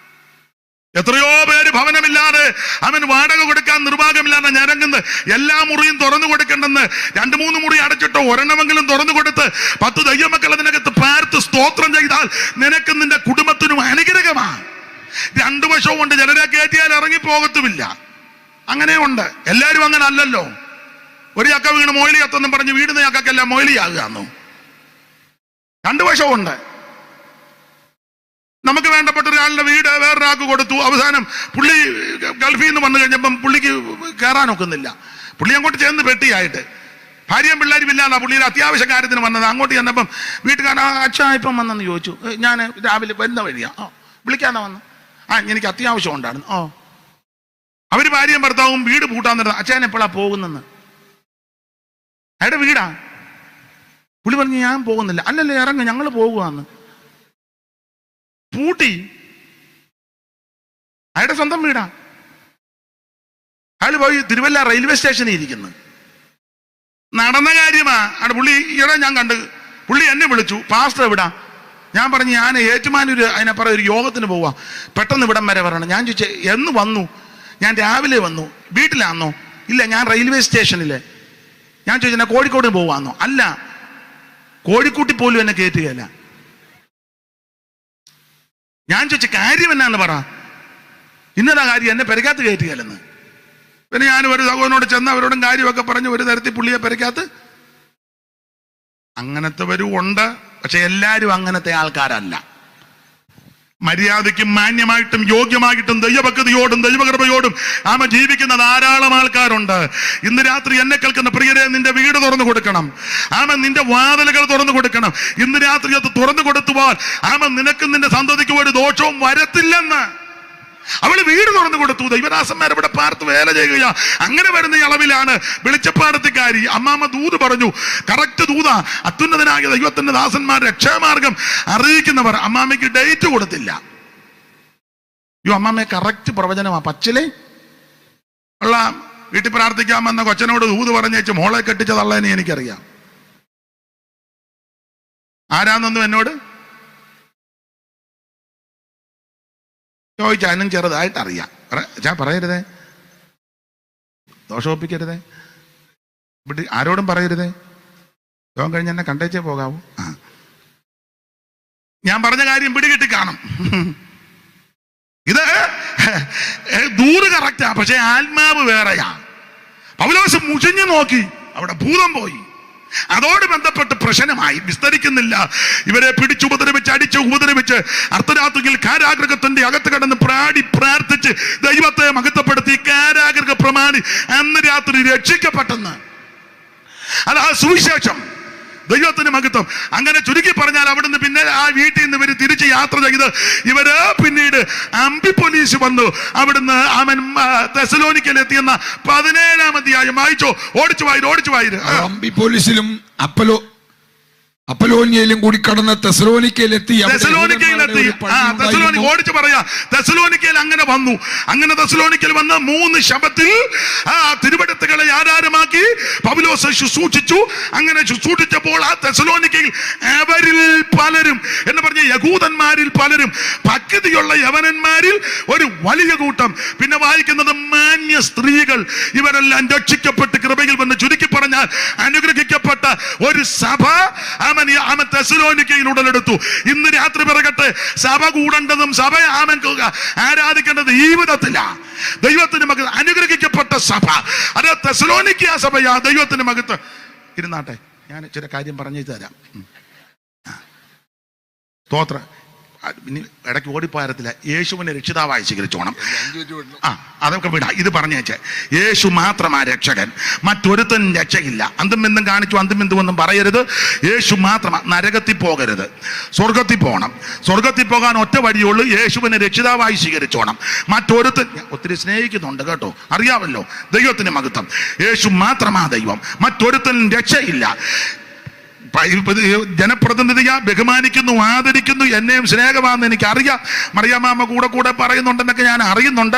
എത്രയോ പേര് ഭവനമില്ലാതെ അവൻ വാടക കൊടുക്കാൻ നിർവാഹമില്ലാതെ ഞരങ്ങുന്നത്. എല്ലാ മുറിയും തുറന്നു കൊടുക്കണ്ടെന്ന് 2-3 മുറി അടച്ചിട്ടോ ഒരെണ്ണമെങ്കിലും തുറന്നു കൊടുത്ത് 10 ദൈവമക്കൾ അതിനകത്ത് പാർത്ത് സ്തോത്രം ചെയ്താൽ നിനക്കും നിന്റെ കുടുംബത്തിനും അനുഗ്രഹമാണ്. 2 വശവും കൊണ്ട് ചിലരെ കയറ്റിയാൽ ഇറങ്ങിപ്പോകത്തുമില്ല. അങ്ങനെയുണ്ട്. എല്ലാവരും അങ്ങനെ അല്ലല്ലോ. ഒരു ചക്ക വീണ് മൊയിലി കത്തെന്നും പറഞ്ഞ് വീടുന്ന ചക്കല്ല മൊയിലിയാകുന്നു. 2 വശവും ഉണ്ട്. നമുക്ക് വേണ്ടപ്പെട്ട ഒരാളുടെ വീട് വേറൊരാൾക്ക് കൊടുത്തു. അവസാനം പുള്ളി ഗൾഫിൽ നിന്ന് വന്നു കഴിഞ്ഞപ്പം പുള്ളിക്ക് കയറാൻ ഒക്കുന്നില്ല. പുള്ളി അങ്ങോട്ട് ചെന്ന് പെട്ടിയായിട്ട്. ഭാര്യയും പിള്ളേരും ഇല്ലാതാ പുള്ളിയുടെ അത്യാവശ്യ കാര്യത്തിന് വന്നത്. അങ്ങോട്ട് ചെന്നപ്പം വീട്ടുകാരൻ, അച്ഛാ ഇപ്പം വന്നെന്ന് ചോദിച്ചു. ഞാൻ രാവിലെ വരുന്ന വഴിയാ. വിളിക്കാതെ വന്നു. എനിക്ക് അത്യാവശ്യം ഉണ്ടായിരുന്നു. അവര് ഭാര്യയും ഭർത്താവും വീട് പൂട്ടാൻ തരുന്നത്. അച്ഛൻ എപ്പോഴാ പോകുന്നെന്ന്. അയാളുടെ വീടാ. പുള്ളി പറഞ്ഞു, ഞാൻ പോകുന്നില്ല. അല്ലല്ലേ, ഇറങ്ങ്, ഞങ്ങൾ പോകുവാന്ന്. പൂട്ടി. അയാളുടെ സ്വന്തം വീടാ. അയാൾ പോയി തിരുവല്ല റെയിൽവേ സ്റ്റേഷനിൽ ഇരിക്കുന്നു. നടന്ന കാര്യമാ. അവിടെ പുള്ളി ഇവിടെ ഞാൻ കണ്ട്. പുള്ളി എന്നെ വിളിച്ചു, പാസ്റ്റർ എവിടാ? ഞാൻ പറഞ്ഞു, ഞാൻ ഏറ്റുമാനൂര് അതിനപ്പുറം ഒരു യോഗത്തിന് പോവാ, പെട്ടെന്ന് ഇവിടം വരെ വരണം. ഞാൻ ചോദിച്ചു, എന്ന് വന്നു? ഞാൻ രാവിലെ വന്നു. വീട്ടിലാന്നോ? ഇല്ല, ഞാൻ റെയിൽവേ സ്റ്റേഷനില്. ഞാൻ ചോദിച്ചു, എന്നെ കോഴിക്കോട് പോവാന്നോ? അല്ല, കോഴിക്കോട്ടിൽ പോലും എന്നെ കയറ്റുകയല്ല. ഞാൻ ചോദിച്ചു, കാര്യം എന്നാന്ന് പറ. ഇന്നതാ കാര്യം, എന്നെ പെരക്കാത്ത് കയറ്റുകയല്ലെന്ന്. പിന്നെ ഞാൻ ഒരു സഹോദരനോട് ചെന്ന് അവരോടും കാര്യമൊക്കെ പറഞ്ഞ് ഒരു തരത്തിൽ പുള്ളിയെ പെരക്കാത്ത്. അങ്ങനത്തെവരും ഉണ്ട്, പക്ഷെ എല്ലാവരും അങ്ങനത്തെ ആൾക്കാരല്ല. മര്യാദയ്ക്കും മാന്യമായിട്ടും യോഗ്യമായിട്ടും ദൈവഭക്തിയോടും ദൈവകൃപയോടും ജീവിക്കുന്ന ധാരാളം ആൾക്കാരുണ്ട്. ഇന്ന് രാത്രി എന്നെ കേൾക്കുന്ന പ്രിയരെ, നിന്റെ വീട് തുറന്നു കൊടുക്കണം. നിന്റെ വാതിലുകൾ തുറന്നു കൊടുക്കണം. ഇന്ന് രാത്രി അത് തുറന്നു കൊടുത്തുപോൽ നിനക്കും നിന്റെ സന്തതിക്കും ഒരു ദോഷവും വരത്തില്ലെന്ന്. അവള് വീട് തുറന്നു കൊടുത്തു. ദൈവദാസന്മാർ ഇവിടെ പാർത്ത് വേല ചെയ്യുക. അങ്ങനെ വരുന്ന അളവിലാണ് വെളിച്ചപ്പാടത്തിക്കാരി അമ്മാമ്മ ദൂത് പറഞ്ഞു. കറക്റ്റ് ദൂത. അത്യുന്നതനായ ദൈവത്തിന്റെ ദാസന്മാർ രക്ഷാമാർഗം അറിയിക്കുന്നവർ. അമ്മാമ്മയ്ക്ക് ഡേറ്റ് കൊടുത്തില്ല. അമ്മാമ്മയെ കറക്റ്റ് പ്രവചനമാ. പച്ചിലെ ഉള്ള വീട്ടിൽ പ്രാർത്ഥിക്കാമെന്ന കൊച്ചനോട് ദൂത് പറഞ്ഞേച്ച് മോളെ കെട്ടിച്ചതള്ളേനെ എനിക്കറിയാം. ആരാന്നൊന്നും എന്നോട് ചോദിച്ചാൽ അതിനും ചെറുതായിട്ട് അറിയാം. പറയരുതേ, ദോഷമൊപ്പിക്കരുതേ, ഇവിടെ ആരോടും പറയരുതേ. യോഗം കഴിഞ്ഞ് എന്നെ കണ്ടേച്ചേ പോകാവൂ. ഞാൻ പറഞ്ഞ കാര്യം പിടികിട്ടി കാണും. ഇത് ദൂര് കറക്റ്റാ, പക്ഷെ ആത്മാവ് വേറെയാ. പൗലോസ് മുഷിഞ്ഞു നോക്കി, അവിടെ ഭൂതം പോയി. അതോട് ബന്ധപ്പെട്ട് പ്രശ്നമായി. വിസ്തരിക്കുന്നില്ല. ഇവരെ പിടിച്ചുപദ്രവിച്ച് അടിച്ച് ഉപദ്രവിച്ച് അർദ്ധരാത്രിയിൽ കാരാഗൃഹത്തിന്റെ അകത്ത് കിടന്ന് പ്രാർത്ഥിച്ച് ദൈവത്തെ മഹത്വപ്പെടുത്തി കാരാഗൃഹ പ്രമാണി അന്ന് രാത്രി രക്ഷിക്കപ്പെട്ടെന്ന്. അതാ സുവിശേഷം. ദൈവത്തിന് മഹത്വം. അങ്ങനെ ചുരുക്കി പറഞ്ഞാൽ അവിടുന്ന് പിന്നെ ആ വീട്ടിൽ നിന്ന് ഇവര് തിരിച്ച് യാത്ര ചെയ്ത് ഇവര് പിന്നീട് അംഫിപ്പൊലീസ് വന്നു. അവിടുന്ന് അവൻ തെസലോനിക്കയിൽ എത്തിയെന്ന 17-ാം അധ്യായം വായിച്ചോ. ഓടിച്ചു വായിര്. അംഫിപ്പൊലീസിലും അപ്പലോനിയയിലും കൂടി കടന്ന തെസലോനിക്കയിലെത്തി. ഓടിച്ചു പറയാ. തെസലോനിക്കയിൽ അങ്ങനെ വന്നു. അങ്ങനെ തെസലോനിക്കയിൽ വന്ന് 3 ശബത്തിൽ തിരുവെടുത്തുകളെ ആധാരമാക്കി പൗലോസ് ശുശ്രൂഷിച്ചു. അങ്ങനെ ശുശ്രൂഷിച്ചപ്പോൾ ആ തെസലോനിക്കയിൽ അവരിൽ പലരും എന്ന് പറഞ്ഞ യഹൂദന്മാരിൽ പലരും, ഭക്തിയുള്ള യവനന്മാരിൽ ഒരു വലിയ കൂട്ടം, പിന്നെ വായിക്കുന്നത് മാന്യ സ്ത്രീകൾ, ഇവരെല്ലാം രക്ഷിക്കപ്പെട്ട് കൃപയിൽ വന്ന് ചുരുക്കി പറഞ്ഞാൽ അനുഗ്രഹിക്കപ്പെട്ട ഒരു സഭ അവൻ തെസലോനിക്കയിൽ ഉടലെടുത്തു. ഇന്ന് രാത്രി പറയട്ടെ, സഭ കൂടേണ്ടതും സഭ ആരാധിക്കേണ്ടത് ഈ വിധത്തിലാണ്. ദൈവത്തിന് മകത്ത് അനുഗ്രഹിക്കപ്പെട്ട സഭ, അത് തെസലോനിക്ക സഭയാ. ദൈവത്തിന് മകത്ത് ഇരുന്നാട്ടെ, ഞാൻ ചില കാര്യം പറഞ്ഞു തരാം. സ്തോത്രം. ഇനി ഇടയ്ക്ക് ഓടിപ്പോരത്തില്ല. യേശുവിനെ രക്ഷിതാവായി സ്വീകരിച്ചോണം. അതൊക്കെ വിടാം. ഇത് പറഞ്ഞേച്ചേ, യേശു മാത്രമാ രക്ഷകൻ, മറ്റൊരുത്തനും രക്ഷയില്ല. അന്തും ബന്ധം കാണിച്ചു അന്തും ബന്ധുവൊന്നും പറയരുത്. യേശു മാത്രമാ. നരകത്തിൽ പോകരുത്, സ്വർഗത്തിൽ പോകണം. സ്വർഗത്തിൽ പോകാൻ ഒറ്റ വഴിയുള്ളൂ, യേശുവിനെ രക്ഷിതാവായി സ്വീകരിച്ചോണം. മറ്റൊരുത്തൻ ഒത്തിരി സ്നേഹിക്കുന്നുണ്ട് കേട്ടോ, അറിയാമല്ലോ. ദൈവത്തിന് മഹത്വം. യേശു മാത്രമാ ദൈവം, മറ്റൊരുത്തനും രക്ഷയില്ല. ജനപ്രതിനിധിയാ, ബഹുമാനിക്കുന്നു, ആദരിക്കുന്നു, എന്നെയും സ്നേഹമാണെന്ന് എനിക്കറിയാം. മറിയാമ്മ കൂടെ പറയുന്നുണ്ടെന്നൊക്കെ ഞാൻ അറിയുന്നുണ്ട്.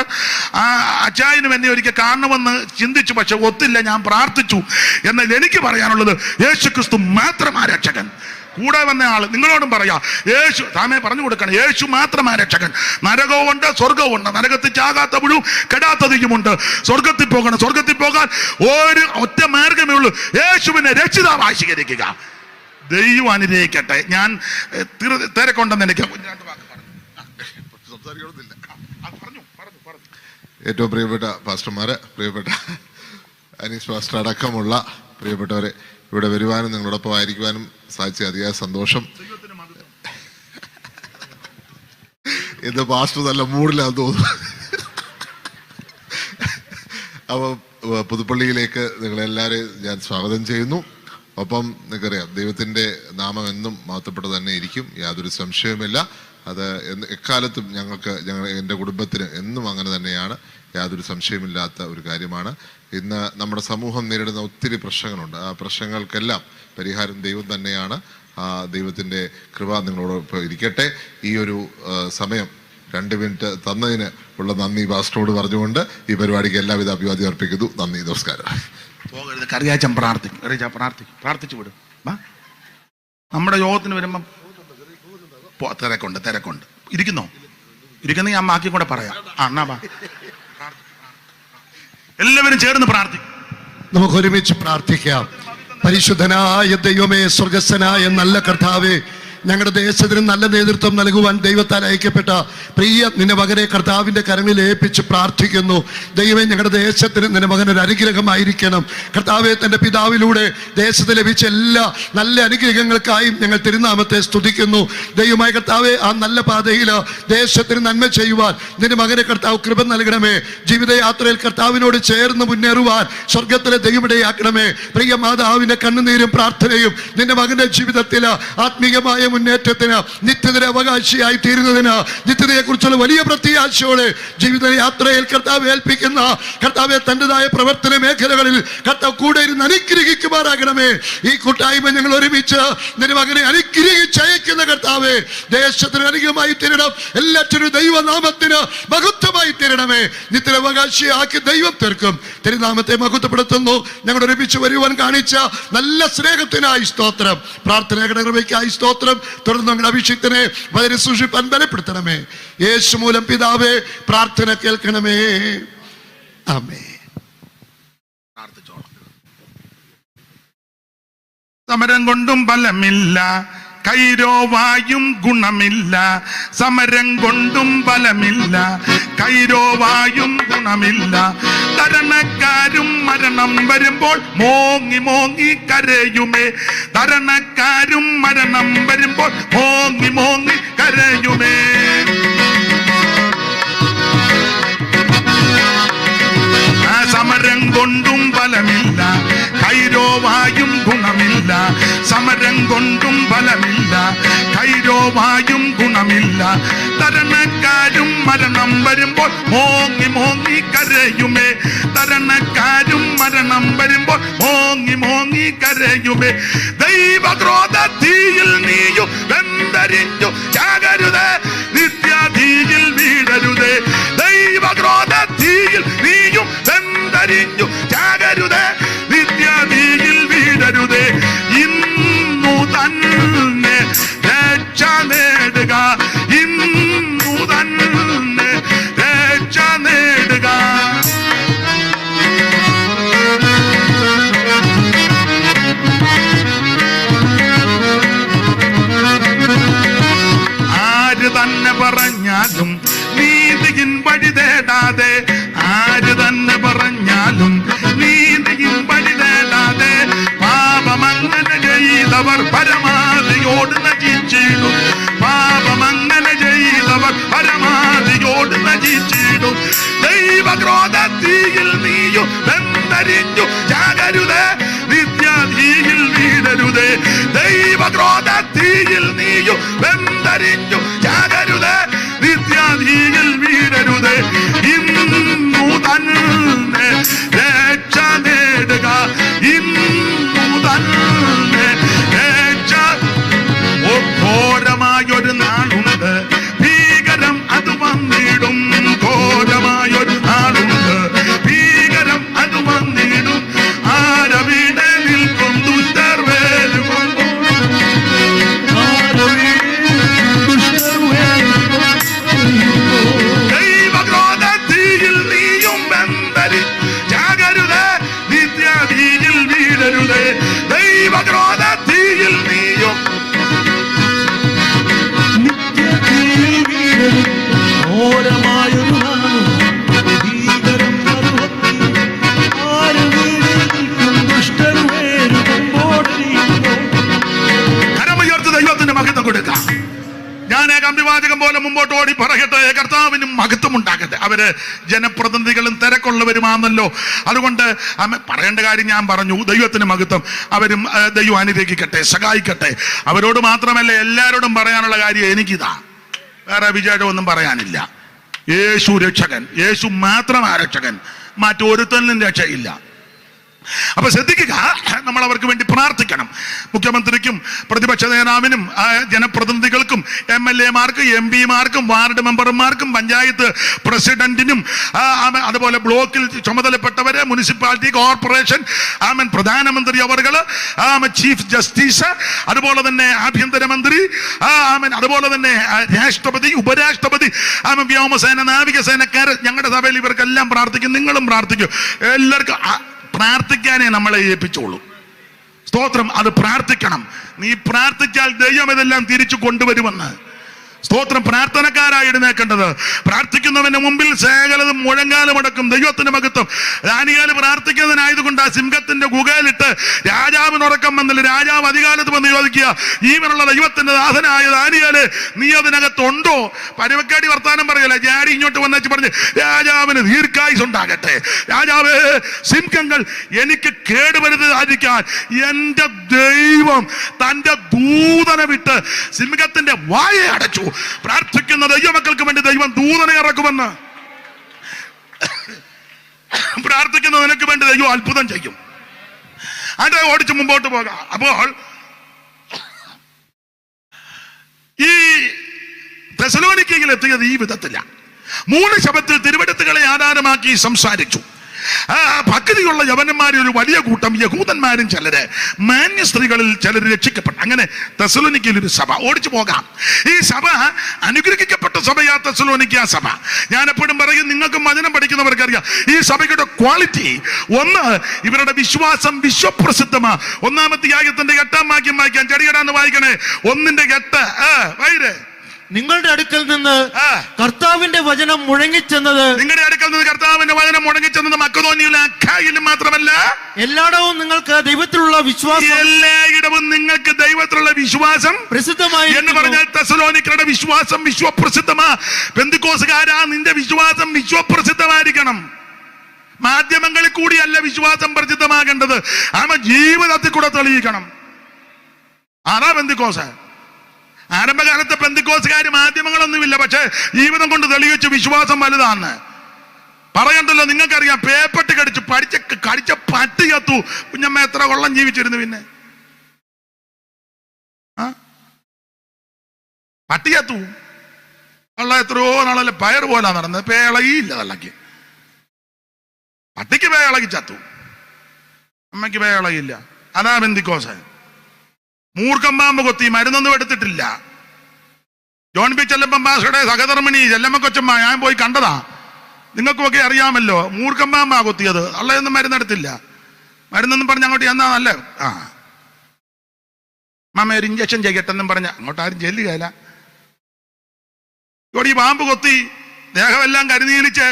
ആ അച്ചായനും എന്നെ ഒരിക്കൽ കാണണമെന്ന് ചിന്തിച്ചു, പക്ഷെ ഒത്തില്ല. ഞാൻ പ്രാർത്ഥിച്ചു. എന്നാൽ എനിക്ക് പറയാനുള്ളത്, യേശുക്രിസ്തു മാത്രമാ രക്ഷകൻ. കൂടെ വന്ന ആള് നിങ്ങളോടും പറയാ, യേശു താമേ പറഞ്ഞു കൊടുക്കണം, യേശു മാത്രമാ രക്ഷകൻ. നരകവുമുണ്ട്, സ്വർഗവുമുണ്ട്. നരകത്തിൽ ചാകാത്ത പുഴു കെടാത്തതിയുമുണ്ട്. സ്വർഗത്തിൽ പോകണം. സ്വർഗത്തിൽ പോകാൻ ഒരു ഒറ്റ മാർഗമേ ഉള്ളൂ, യേശുവിനെ രക്ഷിതാവായി സ്വീകരിക്കുക. ദൈവം അനുഗ്രഹിക്കട്ടെ. ഞാൻ തിരക്കൊണ്ടെന്ന് എനിക്ക് ഏറ്റവും പ്രിയപ്പെട്ട പാസ്റ്റർമാരെ, പ്രിയപ്പെട്ട അനീസ് പാസ്റ്റർ അടക്കമുള്ള പ്രിയപ്പെട്ടവരെ, ഇവിടെ വരുവാനും നിങ്ങളോടൊപ്പം ആയിരിക്കുവാനും സാധിച്ച അതിയായ സന്തോഷം. ഇത് പാസ്റ്റർ നല്ല മൂഡിലാന്ന് തോന്നുന്നു. അപ്പോൾ പുതുപ്പള്ളിയിലേക്ക് നിങ്ങളെല്ലാവരെയും ഞാൻ സ്വാഗതം ചെയ്യുന്നു. ഒപ്പം നിങ്ങൾക്കറിയാം, ദൈവത്തിൻ്റെ നാമം എന്നും മഹത്വപ്പെട്ടത് തന്നെ ഇരിക്കും, യാതൊരു സംശയവുമില്ല. അത് എക്കാലത്തും എൻ്റെ കുടുംബത്തിന് എന്നും അങ്ങനെ തന്നെയാണ്, യാതൊരു സംശയമില്ലാത്ത ഒരു കാര്യമാണ്. ഇന്ന് നമ്മുടെ സമൂഹം നേരിടുന്ന ഒത്തിരി പ്രശ്നങ്ങളുണ്ട്. ആ പ്രശ്നങ്ങൾക്കെല്ലാം പരിഹാരം ദൈവം തന്നെയാണ്. ആ ദൈവത്തിൻ്റെ കൃപ നിങ്ങളോടൊപ്പം ഇരിക്കട്ടെ. ഈ ഒരു സമയം 2 മിനിറ്റ് തന്നതിന് ഉള്ള നന്ദി പാസ്റ്ററോട് പറഞ്ഞുകൊണ്ട് ഈ പരിപാടിക്ക് എല്ലാവിധ അഭിവാദ്യം അർപ്പിക്കുന്നു. നന്ദി, നമസ്കാരം. പോകരുത്. കറിയാച്ചൻ പ്രാർത്ഥിച്ചു വിടും. നമ്മുടെ യോഗത്തിന് വരുമ്പം തിരക്കുണ്ട്. ഇരിക്കുന്ന ഞാൻ ബാക്കി കൂടെ പറയാം. എല്ലാവരും ചേർന്ന് പ്രാർത്ഥിക്കും. നമുക്ക് ഒരുമിച്ച് പ്രാർത്ഥിക്കാം. പരിശുദ്ധനായ ദൈവമേ, സ്വർഗസ്ഥനായ നല്ല കർത്താവേ, ഞങ്ങളുടെ ദേശത്തിന് നല്ല നേതൃത്വം നൽകുവാൻ ദൈവത്താൽ അയക്കപ്പെട്ട പ്രിയ നിന്റെ മകനെ കർത്താവിൻ്റെ കരങ്ങളിൽ ഏൽപ്പിച്ച് പ്രാർത്ഥിക്കുന്നു. ദൈവമേ, ഞങ്ങളുടെ ദേശത്തിന് നിന്റെ മകനൊരു അനുഗ്രഹമായിരിക്കണം. കർത്താവെ, തൻ്റെ പിതാവിലൂടെ ദേശത്ത് ലഭിച്ച എല്ലാ നല്ല അനുഗ്രഹങ്ങൾക്കായും ഞങ്ങൾ തിരുനാമത്തെ സ്തുതിക്കുന്നു. ദൈവമായ കർത്താവെ, ആ നല്ല പാതയിൽ ദേശത്തിന് നന്മ ചെയ്യുവാൻ നിന്റെ മകനെ കർത്താവ് കൃപ നൽകണമേ. ജീവിതയാത്രയിൽ കർത്താവിനോട് ചേർന്ന് മുന്നേറുവാൻ സ്വർഗത്തിലെ ദൈവമിടയാക്കണമേ. പ്രിയ മാതാവിൻ്റെ കണ്ണുനീരും പ്രാർത്ഥനയും നിന്റെ മകന്റെ ജീവിതത്തിൽ ആത്മീയമായ മുന്നേറ്റത്തിന്, നിത്യതയുടെ അവകാശിയായി തീരുന്നതിന്, നിത്യതയെ കുറിച്ചുള്ള വലിയ പ്രത്യാശയോടെ ജീവിതയാത്രയിൽ കർത്താവ് ഏൽപ്പിക്കുന്ന കർത്താവെ തൻ്റെതായ പ്രവർത്തന മേഖലകളിൽ കർത്താവ് കൂടെ ഇരുന്ന് അനുഗ്രഹിക്കുമാറാകണമേ. ഈ കൂട്ടായ്മ ഞങ്ങൾ ഒരുമിച്ച് നിന്റെ മകനെ അനുഗ്രഹിച്ചയക്കുന്ന കർത്താവെ, ദേശത്തിന് അനുഗ്രഹമായി തീരണം. എല്ലാറ്റിനും ദൈവനാമത്തിന് മഹത്വമായി തീരണമേ. നിത്യവകാശിയാക്കി ദൈവം തീർക്കും. തിരുനാമത്തെ മഹത്വപ്പെടുത്തുന്നു. ഞങ്ങൾ ഒരുമിച്ച് വരുവാൻ കാണിച്ച നല്ല സ്നേഹത്തിനായി സ്തോത്രം. പ്രാർത്ഥനയുടെ കൃപയ്ക്കായി സ്തോത്രം. തുടർന്ന് ഞങ്ങളുടെ അഭിഷേകത്തിനെ വളരെ സൂക്ഷിപ്പാൻ ബലപ്പെടുത്തണമേ. യേശു മൂലം പിതാവേ, പ്രാർത്ഥന കേൾക്കണമേ. ആമേൻ. സമരം കൊണ്ടും ബലമില്ല, കൈരോവായും ഗുണമില്ല. സമരം കൊണ്ടും ബലമില്ല, കൈരോവായും ഗുണമില്ല. തരണക്കാരും മരണം വരുമ്പോൾ മോങ്ങി മോങ്ങി കരയുമേ. തരണക്കാരും മരണം വരുമ്പോൾ മോങ്ങി മോങ്ങി കരയുമേ. സമരം കൊണ്ടും ബലമില്ല, കൈരോവായും ഗുണമില്ല. സമരം കൊണ്ടും ഫലമില്ല, കൈരോവായും ഗുണമില്ല. തരണക്കാരും മരണം വരുമ്പോൾ മോങ്ങി മോങ്ങി കരയുമേ, തരണക്കാരും മരണം വരുമ്പോൾ മോങ്ങി മോങ്ങി കരയുമേ. ദൈവക്രോധ തീയിൽ നീയും വെന്തരിഞ്ഞു ചാകരുതേ, നിത്യതീയിൽ വീഴരുതേ. ദൈവക്രോധ തീയിൽ നീയും വെന്തരിഞ്ഞു ചാകരുതേ, നിത്യതീയിൽ വീഴരുതേ. ഇന്നു തന്നെ രക്ഷ നേടുക, ഇന്നു തന്നെ രക്ഷ നേടുക. ആര് തന്നെ പറഞ്ഞാലും നീതിയിൻ വഴി തേടാതെ, ആര് തന്നെ പറഞ്ഞാലും നീതിയിൻ വഴി തേടാതെ, പാപമങ്ങനെ ചെയ്തവർ പരമാവധിയോട് നശിച്ചിടും, പാപമങ്ങനെ ചെയ്തവർ പരമാവധിയോട് നശിച്ചിടും. ദൈവക്രോധ തീയിൽ നീയും വെന്തരിഞ്ഞു ചാകരുതേ, നിത്യതീയിൽ വീഴരുതേ. ദൈവക്രോധ തീയിൽ നീയും വെന്തരിഞ്ഞു ചാകരുതേ, നിത്യതീയിൽ വീഴരുതേ. ഇന്നു തന്നെ രക്ഷ നേടുക, ഇന്നു തന്നെ രക്ഷ. ഘോരമായൊരു നാളുണ്ട്, ഭീകരം അത് വന്നിടും, ഘോരമായൊരു നാളുണ്ട്, ഭീകരം അത് വന്നിടും. ആരവിടെ നിൽക്കും ദുഷ്ടർ വേലുമ്പോൾ, ദൈവക്രോധ തീയിൽ നീയും വെന്തരി ചാകരുതേ, നിത്യതീയിൽ വീഴരുതേ. ദൈവക്രോധ തീയിൽ നീയും ഘോരമായൊരു നാളും ഭീകരം പർവ്വത്തിൽ ആര് വീട് നിൽക്കും ദുഷ്ടർ വേരുമ്പോഴറിയുമ്പോൾ. കരമുയർത്ത് ദൈവത്തിന് മഹത്വം കൊടുക്കാം. ഞാൻ അഭിവാചകം പോലെ മുമ്പോട്ട് ഓടി പറയട്ടെ, കർത്താവിനും മഹത്വം ഉണ്ടാകട്ടെ. അവര് ജനപ്രതിനിധികളും തിരക്കുള്ളവരുമാണല്ലോ, അതുകൊണ്ട് പറയേണ്ട കാര്യം ഞാൻ പറഞ്ഞു. ദൈവത്തിന് മഹത്വം. അവരും ദൈവം അനുഗ്രഹിക്കട്ടെ, സഹായിക്കട്ടെ. അവരോട് മാത്രമല്ല, എല്ലാവരോടും പറയാനുള്ള കാര്യം എനിക്കിതാ, വേറെ വിജയമൊന്നും പറയാനില്ല. യേശു രക്ഷകൻ, യേശു മാത്രം രക്ഷകൻ, മറ്റൊരുത്തനും രക്ഷയില്ല. അപ്പൊ ശ്രദ്ധിക്കുക, നമ്മൾ അവർക്ക് വേണ്ടി പ്രാർത്ഥിക്കണം. മുഖ്യമന്ത്രിക്കും പ്രതിപക്ഷ നേതാവിനും ജനപ്രതിനിധികൾക്കും MLA-മാർക്കും MP-മാർക്കും വാർഡ് മെമ്പർമാർക്കും പഞ്ചായത്ത് പ്രസിഡന്റിനും അതുപോലെ ബ്ലോക്കിൽ ചുമതലപ്പെട്ടവര്, മുനിസിപ്പാലിറ്റി കോർപ്പറേഷൻ, പ്രധാനമന്ത്രി അവർകള്, ചീഫ് ജസ്റ്റിസ്, അതുപോലെ തന്നെ ആഭ്യന്തരമന്ത്രി, അതുപോലെ തന്നെ രാഷ്ട്രപതി, ഉപരാഷ്ട്രപതി, വ്യോമസേന, നാവികസേനക്കാർ, ഞങ്ങളുടെ സഭയിൽ ഇവർക്കെല്ലാം പ്രാർത്ഥിക്കും. നിങ്ങളും പ്രാർത്ഥിക്കും. എല്ലാവർക്കും പ്രാർത്ഥിക്കാനേ നമ്മളെ ഏൽപ്പിച്ചോളൂ. സ്തോത്രം. അത് പ്രാർത്ഥിക്കണം. നീ പ്രാർത്ഥിച്ചാൽ ദൈവം ഇതെല്ലാം തിരിച്ചു കൊണ്ടുവരുമെന്ന്. സ്തോത്രം. പ്രാർത്ഥനക്കാരായി എഴുന്നേക്കേണ്ടത്. പ്രാർത്ഥിക്കുന്നവന്റെ മുമ്പിൽ സകലതും മുഴങ്കാലമടക്കും. ദൈവത്തിന്റെ മഹത്വം. ദാനിയേൽ പ്രാർത്ഥിക്കുന്നതിനായതുകൊണ്ട് ആ സിംഹത്തിന്റെ ഗുഹയിലിട്ട് രാജാവിനുറക്കം വന്നില്ല. രാജാവ് അധികാരത്ത് വന്ന് ചോദിക്കുക, ജീവനുള്ള ദൈവത്തിന്റെ ദാസനായ ദാനിയേല്, നീ അതിനകത്തുണ്ടോ? പരവക്കാടി വർത്താനം പറയല. ജാടി ഇങ്ങോട്ട് വന്നു പറഞ്ഞ്, രാജാവിന് ദീർഘായുസ് ഉണ്ടാകട്ടെ. രാജാവ്, സിംഹങ്ങൾ എനിക്ക് കേടുവരുത്താതിരിക്കാൻ എന്റെ ദൈവം തന്റെ ദൂതനെ വിട്ട് സിംഹത്തിന്റെ വായെ അടച്ചു. പ്രാർത്ഥിക്കുന്ന ദൈവമക്കൾക്ക് വേണ്ടി ദൈവം ദൂതനെ ഇറക്കുമെന്ന്. പ്രാർത്ഥിക്കുന്ന നിനക്ക് വേണ്ടി ദൈവം അത്ഭുതം ചെയ്യും. അതിന്റെ ഓടിച്ച് മുമ്പോട്ട് പോകാം. അപ്പോൾ ഈ തെസലോനിക്കയിൽ എത്തിയത് ഈ വിധത്തില്ല. 3 ശബത്തിൽ തിരുവെടുത്തുകളെ ആധാരമാക്കി സംസാരിച്ചു. ഭക്തിയുള്ള യവനന്മാരിൽ ഒരു വലിയ കൂട്ടം, യഹൂദന്മാരും ചിലര്, മാന്യ സ്ത്രീകളിൽ ചിലർ രക്ഷിക്കപ്പെട്ടു. അങ്ങനെ തെസലോനിക്കയിൽ ഒരു സഭ. ഓടിച്ചു പോകാം. ഈ സഭ അനുഗ്രഹിക്കപ്പെട്ട സഭയാ തെസലോനിക്ക സഭ. ഞാൻ എപ്പോഴും പറയും, നിങ്ങൾക്കും വചനം പഠിക്കുന്നവർക്കറിയാം ഈ സഭയുടെ ക്വാളിറ്റി. ഒന്ന്, ഇവരുടെ വിശ്വാസം വിശ്വപ്രസിദ്ധമാ. 1-ാം അധ്യായത്തിന്റെ 8-ാം വാക്യം വായിക്കാൻ. ചെടികടാന്ന് വായിക്കണേ. 1-ന്റെ 8. വൈര് നിങ്ങളുടെ അടുക്കൽ നിന്ന് കർത്താവിന്റെ വചനം മുഴങ്ങിച്ചെന്നത്, നിങ്ങളുടെ അടുക്കൽ നിന്ന് കർത്താവിന്റെ വചനം മുഴങ്ങിച്ചെന്നത് മക്കതോന്യയിലും അഖായിലും മാത്രമല്ല, എല്ലായിടവും നിങ്ങൾക്ക് ദൈവത്തിലുള്ള വിശ്വാസം, എല്ലായിടവും നിങ്ങൾക്ക് ദൈവത്തിലുള്ള വിശ്വാസം പ്രസിദ്ധമായി എന്ന് പറഞ്ഞാൽ തെസലോനിക്കരുടെ വിശ്വാസം വിശ്വപ്രസിദ്ധമാ. പെന്തിക്കോസുകാരാ, നിന്റെ വിശ്വാസം വിശ്വപ്രസിദ്ധമായിരിക്കണം. മാധ്യമങ്ങളിൽ കൂടിയല്ല വിശ്വാസം പ്രസിദ്ധമാകേണ്ടത്, ജീവിതത്തിൽ കൂടെ തെളിയിക്കണം. അതാ പെന്തിക്കോസ്. ആരംഭകാലത്തെ പെന്തിക്കോസുകാർ മാധ്യമങ്ങളൊന്നുമില്ല, പക്ഷെ ജീവിതം കൊണ്ട് തെളിയിച്ചു വിശ്വാസം വലുതാന്ന്. പറയണ്ടല്ലോ, നിങ്ങൾക്കറിയാം, പേപ്പട്ടി കടിച്ച പട്ടി കത്തു. കുഞ്ഞമ്മ എത്ര കൊള്ളം ജീവിച്ചിരുന്നു പിന്നെ? പട്ടി കത്തു. വെള്ളം എത്രയോ നാളല്ലേ പയർ പോലാ നടന്നത്, പേളയില്ല തള്ളക്ക്. പട്ടിക്ക് പേളകി ചത്തു, അമ്മയ്ക്ക് പേളയില്ല. അതാ പെന്തിക്കോസ്. മൂർഖം പാമ്പ് കൊത്തി, മരുന്നൊന്നും എടുത്തിട്ടില്ല. ജോൺ ബി ചെല്ലപ്പൻ പാഷയുടെ സഹധർമ്മിണി ചെല്ലമ്മ കൊച്ചമ്മ ഞാൻ പോയി കണ്ടതാ, നിങ്ങൾക്കുമൊക്കെ അറിയാമല്ലോ. മൂർഖം പാമ്പാ കൊത്തിയത്, അള്ളയൊന്നും മരുന്നെടുത്തില്ല. മരുന്നൊന്നും പറഞ്ഞ് അങ്ങോട്ട് എന്നാ നല്ല മാമ ഒരു ഇഞ്ചക്ഷൻ ചെയ്യട്ടെന്നും പറഞ്ഞ അങ്ങോട്ട് ആരും ചെല്ലുകയില്ല. ഇവിടെ ഈ പാമ്പ് കൊത്തി ദേഹമെല്ലാം കരുനീലിച്ച്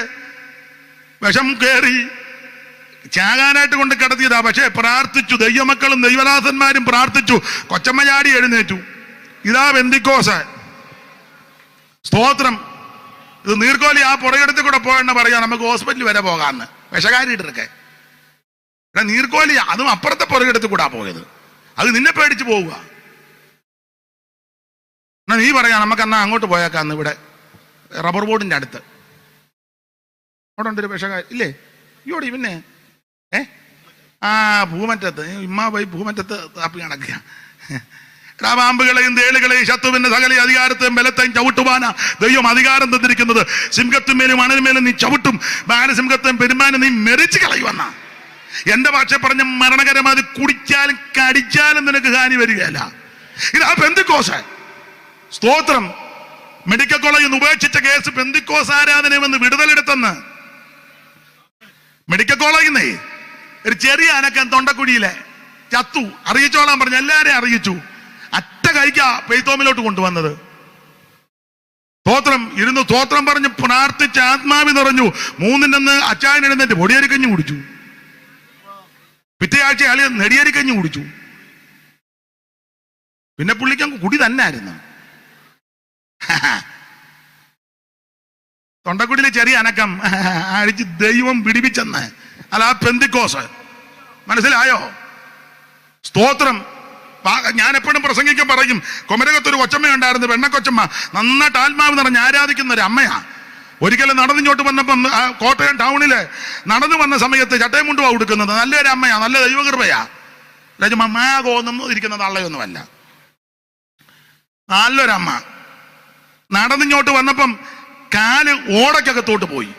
വിഷം കയറി ചാകാനായിട്ട് കൊണ്ട് കിടത്തിയതാ. പക്ഷേ പ്രാർത്ഥിച്ചു, ദൈവമക്കളും ദൈവദാസന്മാരും പ്രാർത്ഥിച്ചു. കൊച്ചമ്മ ചാടി എഴുന്നേറ്റു. ഇതാ പെന്തിക്കോസ്. സ്തോത്രം. ഇത് നീർക്കോലി ആ പുറകിടത്തിൽ കൂടെ പോയെന്ന് പറയാം, നമുക്ക് ഹോസ്പിറ്റലിൽ വരെ പോകാമെന്ന്. വിഷകാരിയിട്ടൊക്കെ നീർക്കോലി അതും അപ്പുറത്തെ പുറകിടത്തിൽ കൂടാ പോയത്. അത് നിന്നെ പേടിച്ച് പോവുക. എന്നാ നീ പറയാം, നമുക്ക് എന്നാ അങ്ങോട്ട് പോയേക്കാന്ന്. ഇവിടെ റബ്ബർ ബോർഡിന്റെ അടുത്ത് അവിടെ ഉണ്ടൊരു വിഷകാരി ഇല്ലേ? ഇയോടി പിന്നെ ഭൂമറ്റത്ത് ഇമ്മാ പോയി ഭൂമറ്റത്ത് താപ്പി നടക്കുക. പാമ്പുകളെയും തേളുകളെയും ശത്രുവിന്റെ സകല അധികാരത്തെയും ബലത്തെയും ചവിട്ടുവാനാ ദൈവം അധികാരം തന്നിരിക്കുന്നത്. സിംഹത്തിന്മേലും അണലിന്മേലും നീ ചവിട്ടും, ബാലസിംഹത്തെയും പെരുമാനും നീ മെരിച്ചു കളയുവന്ന. എന്റെ ഭാഷ പറഞ്ഞ മരണകരം. അത് കുടിച്ചാലും കടിച്ചാലും നിനക്ക് ഹാനി വരികയല്ല. ഇതാ പെന്തിക്കോസ്. സ്തോത്രം. മെഡിക്കൽ കോളേജിൽ നിന്ന് ഉപേക്ഷിച്ച കേസ് പെന്തിക്കോസ് ആരാധനയെന്ന് വിടുതലെടുത്തെന്ന്. മെഡിക്കൽ കോളേജിൽ നിന്നേ ഒരു ചെറിയ അനക്കം തൊണ്ടക്കുഴിയിലെ ചത്തു. അറിയിച്ചോളാൻ പറഞ്ഞു, എല്ലാരെയും അറിയിച്ചു. അറ്റ കഴിക്ക പെയ്ത്തോമിലോട്ട് കൊണ്ടുവന്നത്. സ്തോത്രം. ഇരുന്ന് സ്തോത്രം പറഞ്ഞ് പ്രാർത്ഥിച്ച് ആത്മാവി നിറഞ്ഞു. 3-ന് അച്ചായൻ എഴുന്നേറ്റ് പൊടിയരിക്കഞ്ഞു കുടിച്ചു. പിറ്റേ ആഴ്ച ആളി നെടിയരിക്കഞ്ഞു കുടിച്ചു. പിന്നെ പുള്ളിക്ക് കുടി തന്നെ ആയിരുന്നു. തൊണ്ടക്കുടിയിലെ ചെറിയ അനക്കം അടിച്ച് ദൈവം പിടിപ്പിച്ചെന്ന്. അല്ല പെന്തിക്കോസ്. മനസ്സിലായോ? സ്തോത്രം. ഞാൻ എപ്പോഴും പ്രസംഗിക്കാൻ പറയും, കൊമരകത്തൊരു കൊച്ചമ്മ ഉണ്ടായിരുന്നു, പെണ്ണക്കൊച്ചമ്മ. നന്നായിട്ട് ആത്മാവ് നിറഞ്ഞ് ആരാധിക്കുന്ന ഒരു അമ്മയാ. ഒരിക്കലും നടന്നിങ്ങോട്ട് വന്നപ്പം കോട്ടയം ടൗണില് നടന്നു വന്ന സമയത്ത് ചട്ടയും മുണ്ടുവാ കൊടുക്കുന്നത്. നല്ലൊരു അമ്മയാ, നല്ല ദൈവകൃപയാ. മാകോന്നും ഇരിക്കുന്ന തള്ളയൊന്നുമല്ല, നല്ലൊരമ്മ. നടന്നിങ്ങോട്ട് വന്നപ്പം കാല് ഓടയ്ക്കകത്തോട്ട് പോയി.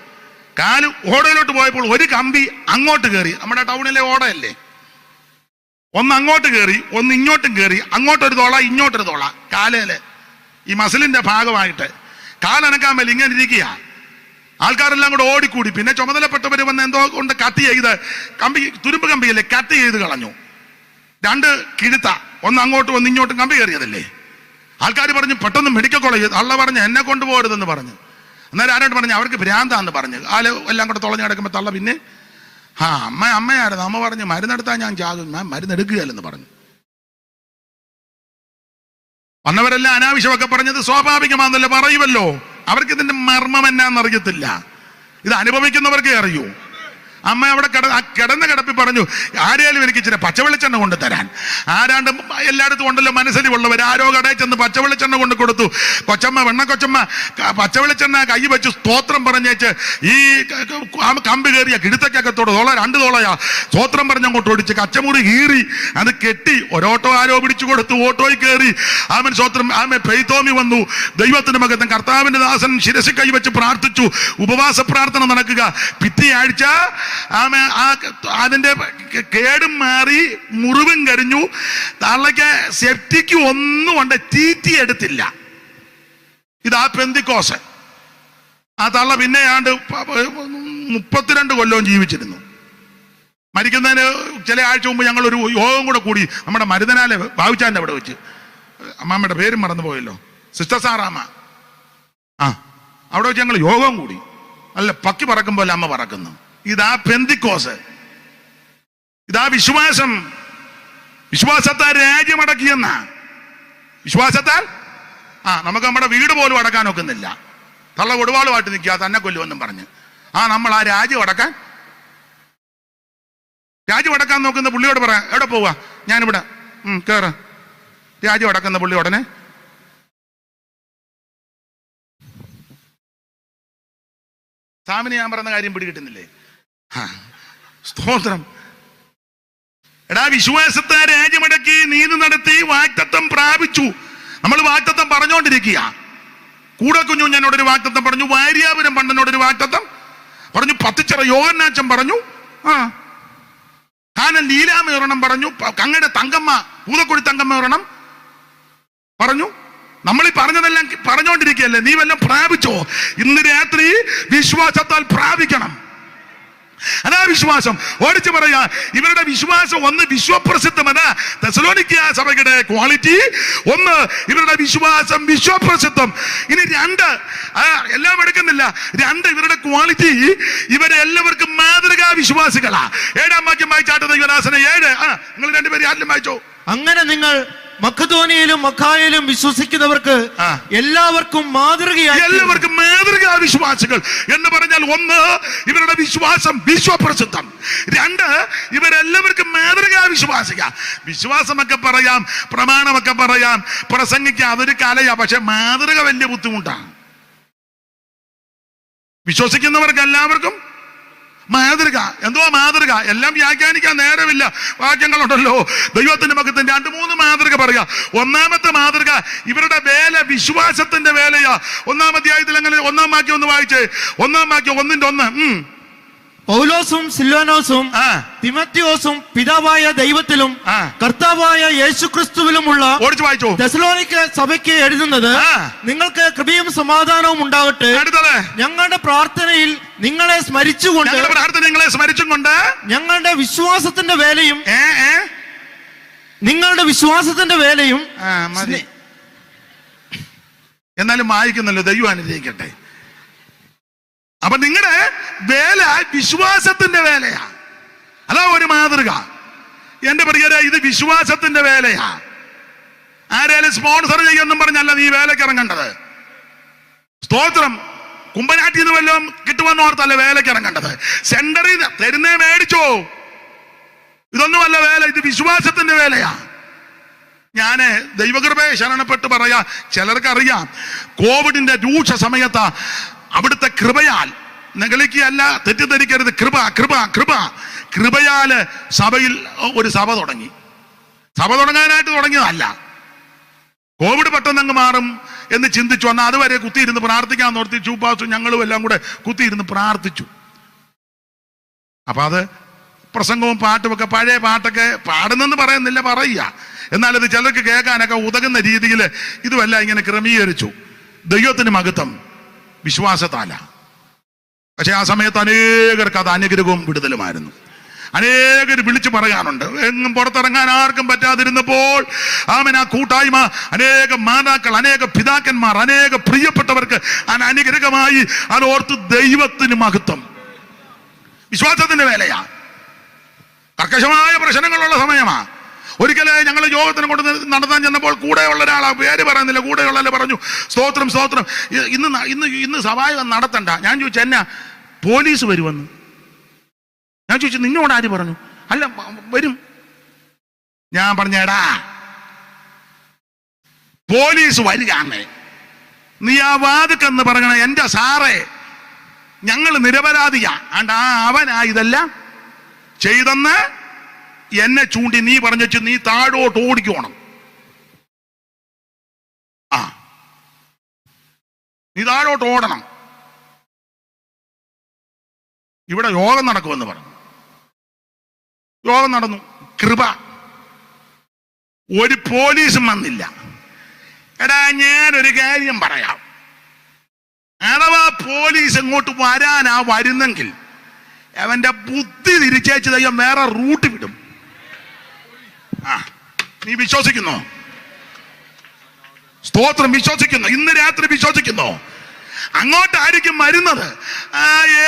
കാല് ഓടയിലോട്ട് പോയപ്പോൾ ഒരു കമ്പി അങ്ങോട്ട് കയറി. നമ്മുടെ ടൗണിലെ ഓടയല്ലേ, ഒന്ന് അങ്ങോട്ട് കയറി, ഒന്ന് ഇങ്ങോട്ടും കയറി. അങ്ങോട്ടൊരു തോള, ഇങ്ങോട്ടൊരു തോള. കാലയില് ഈ മസിലിന്റെ ഭാഗമായിട്ട് കാലനക്കാൻ മേലെ ഇങ്ങനെ ഇരിക്കുക. ആൾക്കാരെല്ലാം കൂടെ ഓടിക്കൂടി. പിന്നെ ചുമതലപ്പെട്ടവർ വന്ന് എന്തോ കൊണ്ട് കട്ട് ചെയ്ത് കമ്പി, തുരുമ്പ് കമ്പിയല്ലേ, കട്ട് ചെയ്ത് കളഞ്ഞു. 2 കിഴുത്ത, ഒന്ന് അങ്ങോട്ടും ഒന്ന് ഇങ്ങോട്ടും കമ്പി കയറിയതല്ലേ. ആൾക്കാർ പറഞ്ഞു പെട്ടെന്ന് മെഡിക്കൽ കോളേജ്. അള്ള പറഞ്ഞു എന്നെ കൊണ്ടുപോകരുതെന്ന് പറഞ്ഞു. അന്നേരം ആരോട് പറഞ്ഞു, അവർക്ക് ഭ്രാന്താന്ന് പറഞ്ഞു. ആല് എല്ലാം കൂടെ തുളഞ്ഞു കിടക്കുമ്പോൾ തള്ള പിന്നെ അമ്മയായിരുന്നു. അമ്മ പറഞ്ഞു മരുന്നെടുത്താൽ ഞാൻ ചാകും, ഞാൻ മരുന്നെടുക്കുകയല്ലെന്ന് പറഞ്ഞു. വന്നവരെല്ലാം അനാവശ്യമൊക്കെ പറഞ്ഞത് സ്വാഭാവികമാണെന്നല്ലേ പറയുമല്ലോ. അവർക്ക് ഇതിന്റെ മർമ്മം എന്നാന്നറിയത്തില്ല. ഇത് അനുഭവിക്കുന്നവർക്കേ അറിയൂ. അമ്മ അവിടെ കിടന്ന കിടപ്പി പറഞ്ഞു, ആരെയാലും എനിക്ക് ഇച്ചിരി പച്ചവെളിച്ചെണ്ണ കൊണ്ട് തരാൻ. ആരാണ്ട് എല്ലായിടത്തും ഉണ്ടല്ലോ മനസ്സിലുള്ളവർ. ആരോ കടയിൽ ചെന്ന് പച്ചവെളിച്ചെണ്ണ കൊണ്ട് കൊടുത്തു. കൊച്ചമ്മ, വെണ്ണക്കൊച്ചമ്മ പച്ചവെളിച്ചെണ്ണ കൈ വെച്ച് സ്തോത്രം പറഞ്ഞേച്ച് ഈ കമ്പി കയറിയ കിടുത്തക്കകത്തോട് 2 തോളയാ സ്തോത്രം പറഞ്ഞങ്ങോട്ട് ഓടിച്ച് കച്ചമുറി കീറി അത് കെട്ടി. ഒരോട്ടോ ആരോ പിടിച്ചു കൊടുത്തു. ഓട്ടോയിൽ കയറി ആമൻ സ്തോത്രം. ആമൻ പെയ്ത്തോമി വന്നു. ദൈവത്തിന്റെ മകത്തും കർത്താവിന്റെ ദാസൻ ശിരസിൽ കൈവച്ച് പ്രാർത്ഥിച്ചു. ഉപവാസ പ്രാർത്ഥന നടക്കുക. പിറ്റേ ആഴ്ച അതിന്റെ കേടും മാറി, മുറിവും കരിഞ്ഞു. തള്ളക്ക് സെപ്റ്റിക്ക് ഒന്നും കൊണ്ട് തീറ്റി എടുത്തില്ല. ഇതാ പെന്തിക്കോസ്. ആ തള്ള പിന്നെ 32 കൊല്ലവും ജീവിച്ചിരുന്നു. മരിക്കുന്നതിന് ചില ആഴ്ച മുമ്പ് ഞങ്ങൾ ഒരു യോഗം കൂടെ കൂടി. നമ്മുടെ മരുതനാലെ ബാബുച്ചാന്റെ അവിടെ വെച്ച്. അമ്മാമ്മയുടെ പേരും മറന്നുപോയല്ലോ, സിസ്റ്റർ സാറാമ്മ. അവിടെ വെച്ച് ഞങ്ങൾ യോഗം കൂടി. അല്ല പക്കി പറക്കുമ്പോൾ അമ്മ പറക്കുന്നു. ഇതാ പെന്തിക്കോസ്. ഇതാ വിശ്വാസം. വിശ്വാസത്താൽ രാജ്യമടക്കിയെന്ന. വിശ്വാസത്താൽ നമുക്ക് നമ്മുടെ വീട് പോലും അടക്കാൻ ഒക്കുന്നില്ല. തള്ള കൊടുവാളുമായിട്ട് നിൽക്കുക, തന്നെ കൊല്ലുമെന്നും പറഞ്ഞ്. നമ്മൾ ആ രാജ്യം അടക്കാൻ നോക്കുന്ന പുള്ളിയോട് പറയാം, എവിടെ പോവാ? ഞാനിവിടെ. കേറ്. രാജ്യം അടക്കുന്ന പുള്ളി ഉടനെ സാമിന് ഞാൻ പറഞ്ഞ കാര്യം പിടികിട്ടുന്നില്ലേ? സ്തോത്രം. എടാ, വിശ്വാസത്തെ രാജ്യമടക്കി നീതി നടത്തി വാഗ്ദത്തം പ്രാപിച്ചു. നമ്മൾ വാഗ്ദത്തം പറഞ്ഞുകൊണ്ടിരിക്കുക. കൂടെ കുഞ്ഞു എന്നോടൊരു വാഗ്ദത്തം പറഞ്ഞു, വാര്യാപുരം പണ്ടനോടൊരു വാഗ്ദത്തം പറഞ്ഞു, പത്തിച്ചിറ യോഹന്നാച്ചൻ പറഞ്ഞു, കാനൻ ലീലാമയൊരെണ്ണം പറഞ്ഞു, കങ്ങയുടെ തങ്കമ്മ പൂതക്കുഴി തങ്കമ്മയൊരെണ്ണം പറഞ്ഞു. നമ്മൾ ഈ പറഞ്ഞതെല്ലാം പറഞ്ഞുകൊണ്ടിരിക്കുകയല്ലേ? നീ വല്ലതും പ്രാപിച്ചോ? ഇന്ന് രാത്രി വിശ്വാസത്താൽ പ്രാപിക്കണം. അതാ വിശ്വാസം. ഓടിച്ചു പറയാ, ഇവരുടെ വിശ്വാസം ഒന്ന് വിശ്വപ്രസിദ്ധം. അതാ തെസലോനിക്ക സഭയുടെ ക്വാളിറ്റി. ഒന്ന്, ഇവരുടെ വിശ്വാസം വിശ്വപ്രസിദ്ധം. ഇനി രണ്ട്, എല്ലാം എടുക്കുന്നില്ല. രണ്ട്, ഇവരുടെ ക്വാളിറ്റി, ഇവരെല്ലാവർക്കും മാതൃകാ വിശ്വാസികളാ. 7-ാം വാക്യം വായിച്ചാട്ട് ദൈവദാസന 7. നിങ്ങൾ രണ്ടുപേരും ആരിലും വായിച്ചോ? അങ്ങനെ നിങ്ങൾ മക്കദോനിയയിലും മക്കായിലും വിശ്വസിക്കുന്നവർക്ക് എല്ലാവർക്കും മാതൃകാ വിശ്വാസികൾ എന്ന് പറഞ്ഞാൽ, ഒന്ന്, ഇവരുടെ വിശ്വാസം വിശ്വപ്രസിദ്ധം. രണ്ട്, ഇവരെല്ലാവർക്കും മാതൃകാ വിശ്വാസിക. വിശ്വാസമൊക്കെ പറയാം, പ്രമാണമൊക്കെ പറയാം, പ്രസംഗിക്കാം, അതൊരു കലയാ. പക്ഷെ മാതൃക വലിയ ബുദ്ധിമുട്ടാണ്. വിശ്വസിക്കുന്നവർക്ക് എല്ലാവർക്കും മാതൃക. എന്തോ മാതൃക? എല്ലാം വ്യാഖ്യാനിക്കാൻ നേരമില്ല. വാക്യങ്ങളുണ്ടല്ലോ. ദൈവത്തിന്റെ മകത്തിന്റെ 2-3 മാതൃക പറയാ. ഒന്നാമത്തെ മാതൃക, ഇവരുടെ വേല വിശ്വാസത്തിന്റെ വേലയാ. 1-ാം അധ്യായത്തിൽ അങ്ങനെ 1-ാം വാക്യം ഒന്ന് വായിച്ചേ. 1-ാം വാക്യം 1-ന്റെ 1. പൗലോസും സില്വാനോസും തിമോത്തിയോസും പിതാവായ ദൈവത്തിലും കർത്താവായ യേശുക്രിസ്തുവിലുമുള്ള തെസലോനിക്ക സഭയ്ക്ക് എഴുതുന്നത്, നിങ്ങൾക്ക് കൃപയും സമാധാനവും ഉണ്ടാകട്ടെ. ഞങ്ങളുടെ പ്രാർത്ഥനയിൽ നിങ്ങളെ സ്മരിച്ചുകൊണ്ട് ഞങ്ങളുടെ വിശ്വാസത്തിന്റെ വേലയും എന്നാലും വായിക്കുന്നല്ലോ. ദൈവം അനുഗ്രഹിക്കട്ടെ. അപ്പൊ നിങ്ങളുടെ വേല വിശ്വാസത്തിന്റെ വേലയാ. അതാ ഒരു മാതൃക. എന്റെ പ്രിയരെ, ഇത് വിശ്വാസത്തിന്റെ വേലയാ. ആരേലും സ്പോൺസർ ചെയ്യുമെന്നും പറഞ്ഞല്ല നീ വേലയ്ക്ക് ഇറങ്ങേണ്ടത്. സ്തോത്രം. കുമ്പനാട്ടിൽ നിന്ന് വല്ലതും കിട്ടുമെന്ന് ഓർത്തല്ല വേലയ്ക്ക് ഇറങ്ങേണ്ടത്. സെന്ററിൽ തരുന്നേ മേടിച്ചോ. ഇതൊന്നുമല്ല വേല, ഇത് വിശ്വാസത്തിന്റെ വേലയാ. ഞാന് ദൈവകൃപയെ ശരണപ്പെട്ട് പറയാ, ചിലർക്കറിയാം, കോവിഡിന്റെ രൂക്ഷ സമയത്ത് അവിടുത്തെ കൃപയാൽ, നെഗളിക്കല്ല, തെറ്റിദ്ധരിക്കരുത്, കൃപ കൃപ കൃപ കൃപയാല് സഭയിൽ ഒരു സഭ തുടങ്ങി. സഭ തുടങ്ങാനായിട്ട് തുടങ്ങിയതല്ല. കോവിഡ് പെട്ടെന്നങ്ങ് മാറും എന്ന് ചിന്തിച്ചു. എന്നാൽ അതുവരെ കുത്തിയിരുന്ന് പ്രാർത്ഥിക്കാൻ നോർത്തി ചൂപ്പാസും ഞങ്ങളും എല്ലാം കൂടെ കുത്തിയിരുന്ന് പ്രാർത്ഥിച്ചു. അപ്പൊ അത് പ്രസംഗവും പാട്ടുമൊക്കെ, പഴയ പാട്ടൊക്കെ പാടുന്നെന്ന് പറയുന്നില്ല, പറയുക. എന്നാൽ ഇത് ചിലർക്ക് കേൾക്കാനൊക്കെ ഉതകുന്ന രീതിയിൽ ഇതുമെല്ലാം ഇങ്ങനെ ക്രമീകരിച്ചു. ദൈവത്തിന് മഹത്വം. വിശ്വാസത്താല. പക്ഷെ ആ സമയത്ത് അനേകർക്ക് അത് അനുഗ്രഹവും വിടുതലുമായിരുന്നു. അനേകർ വിളിച്ചു പറയാനുണ്ട്. എങ്ങും പുറത്തിറങ്ങാൻ ആർക്കും പറ്റാതിരുന്നപ്പോൾ ആ കൂട്ടായ്മ, അനേക മാതാക്കൾ, അനേക പിതാക്കന്മാർ, അനേക പ്രിയപ്പെട്ടവർക്ക് അനുഗ്രഹമായി അതോർത്ത് ദൈവത്തിന് മഹത്വം. വിശ്വാസത്തിന്റെ വേലയാ. കർക്കശമായ പ്രശ്നങ്ങളുള്ള സമയമാ. ഒരിക്കലേ ഞങ്ങൾ യോഗത്തിന് കൊണ്ട് നടത്താൻ ചെന്നപ്പോൾ കൂടെയുള്ള ഒരാളാ, പേര് പറയുന്നില്ല, കൂടെയുള്ള പറഞ്ഞു, സ്തോത്രം സ്തോത്രം, ഇന്ന് സഭായോഗം നടത്തണ്ട. ഞാൻ ചോദിച്ചു, എന്നാ പോലീസ് വരുമെന്ന്. ഞാൻ ചോദിച്ചു, നിന്നോട് ആര് പറഞ്ഞു? അല്ല, വരും. ഞാൻ പറഞ്ഞേടാ, പോലീസ് വരികയാണേ, നീ ആ വാതുക്കെന്ന് പറയണ എന്റെ സാറേ, ഞങ്ങൾ നിരപരാധിയാ, അവനാ ഇതെല്ലാം ചെയ്തെന്ന് എന്നെ ചൂണ്ടി നീ പറഞ്ഞു, നീ താഴോട്ട് ഓടിക്കോണം. നീ താഴോട്ട് ഓടണം. ഇവിടെ യോഗം നടക്കുമെന്ന് പറഞ്ഞു. യോഗം നടന്നു. കൃപ. ഒരു പോലീസും വന്നില്ല. എടാ, ഞാനൊരു കാര്യം പറയാം. അഥവാ പോലീസ് ഇങ്ങോട്ട് വരാനാ വരുന്നെങ്കിൽ അവന്റെ ബുദ്ധി തിരിച്ചേച്ച് ദൈവം വേറെ റൂട്ട് വിടും. നീ വിശ്വസിക്കുന്നോ? സ്തോത്രം. വിശ്വസിക്കുന്നു. ഇന്ന് രാത്രി വിശ്വസിക്കുന്നോ? അങ്ങോട്ടായിരിക്കും വരുന്നത്. ആ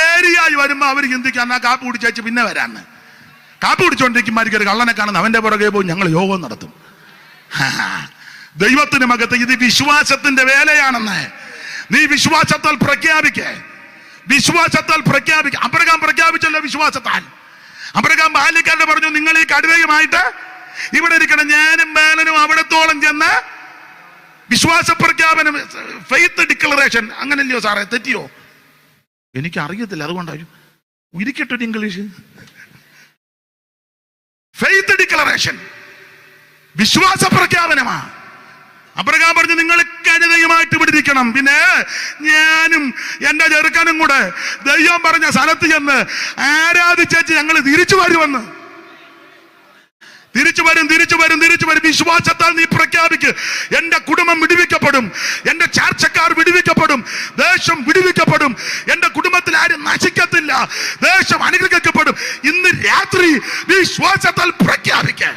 ഏരിയയിൽ വരുമ്പോ അവർ ചിന്തിക്കാൻ കാപ്പി കുടിച്ചേച്ച് പിന്നെ വരാന്ന്. കാപ്പി കുടിച്ചോണ്ടിരിക്കുമ്പോൾ ഒരു കള്ളനെ കാണുന്ന അവന്റെ പുറകെ പോയി ഞങ്ങൾ യോഗം നടത്തും. ദൈവത്തിന് മകത്ത് ഇത് വിശ്വാസത്തിന്റെ വേലയാണെന്ന് നീ വിശ്വാസത്താൽ പ്രഖ്യാപിക്കേ. വിശ്വാസത്താൽ പ്രഖ്യാപിക്ക. അബ്രഹാം പ്രഖ്യാപിച്ചല്ലോ വിശ്വാസത്താൽ. അബ്രഹാം ബാല്യക്കാരുടെ പറഞ്ഞു, നിങ്ങൾ ഈ കടുവയുമായിട്ട് ഇവിടെ ഇരിക്കണം ഞാനും ബാലനും അവിടത്തോളം ചെന്ന് വിശ്വാസ പ്രഖ്യാപനം, ഫെയ്ത്ത് ഡിക്ലറേഷൻ, അങ്ങനല്ലയോ സാറേ? തെറ്റിയോ? എനിക്ക് അറിയത്തില്ല, അതുകൊണ്ടായിരുന്നു ഇരിക്കട്ടെ ഇംഗ്ലീഷ്. ഫെയ്ത്ത് ഡിക്ലറേഷൻ, വിശ്വാസ പ്രഖ്യാപനമാ. അബ്രഹാം പറഞ്ഞു നിങ്ങൾ കഴുതയുമായിട്ട് പിടിക്കണം. പിന്നെ ഞാനും എന്റെ ചെറുക്കനും കൂടെ ദൈവം പറഞ്ഞ സ്ഥലത്ത് ചെന്ന് ആരാധിച്ചേച്ച് ഞങ്ങൾ തിരിച്ചു വരുമെന്ന്. തിരിച്ചു വരും. വിശ്വാസത്താൽ നീ പ്രഖ്യാപിക്ക്. എന്റെ കുടുംബം വിടുവിക്കപ്പെടും, എന്റെ ചാർച്ചക്കാർ വിടുവിക്കപ്പെടും, ദേശം വിടുവിക്കപ്പെടും, എന്റെ കുടുംബത്തിൽ ആരും നശിക്കത്തില്ല, ദേശം അനുഗ്രഹിക്കപ്പെടും. ഇന്ന് രാത്രി വിശ്വാസത്താൽ പ്രഖ്യാപിക്കാൻ.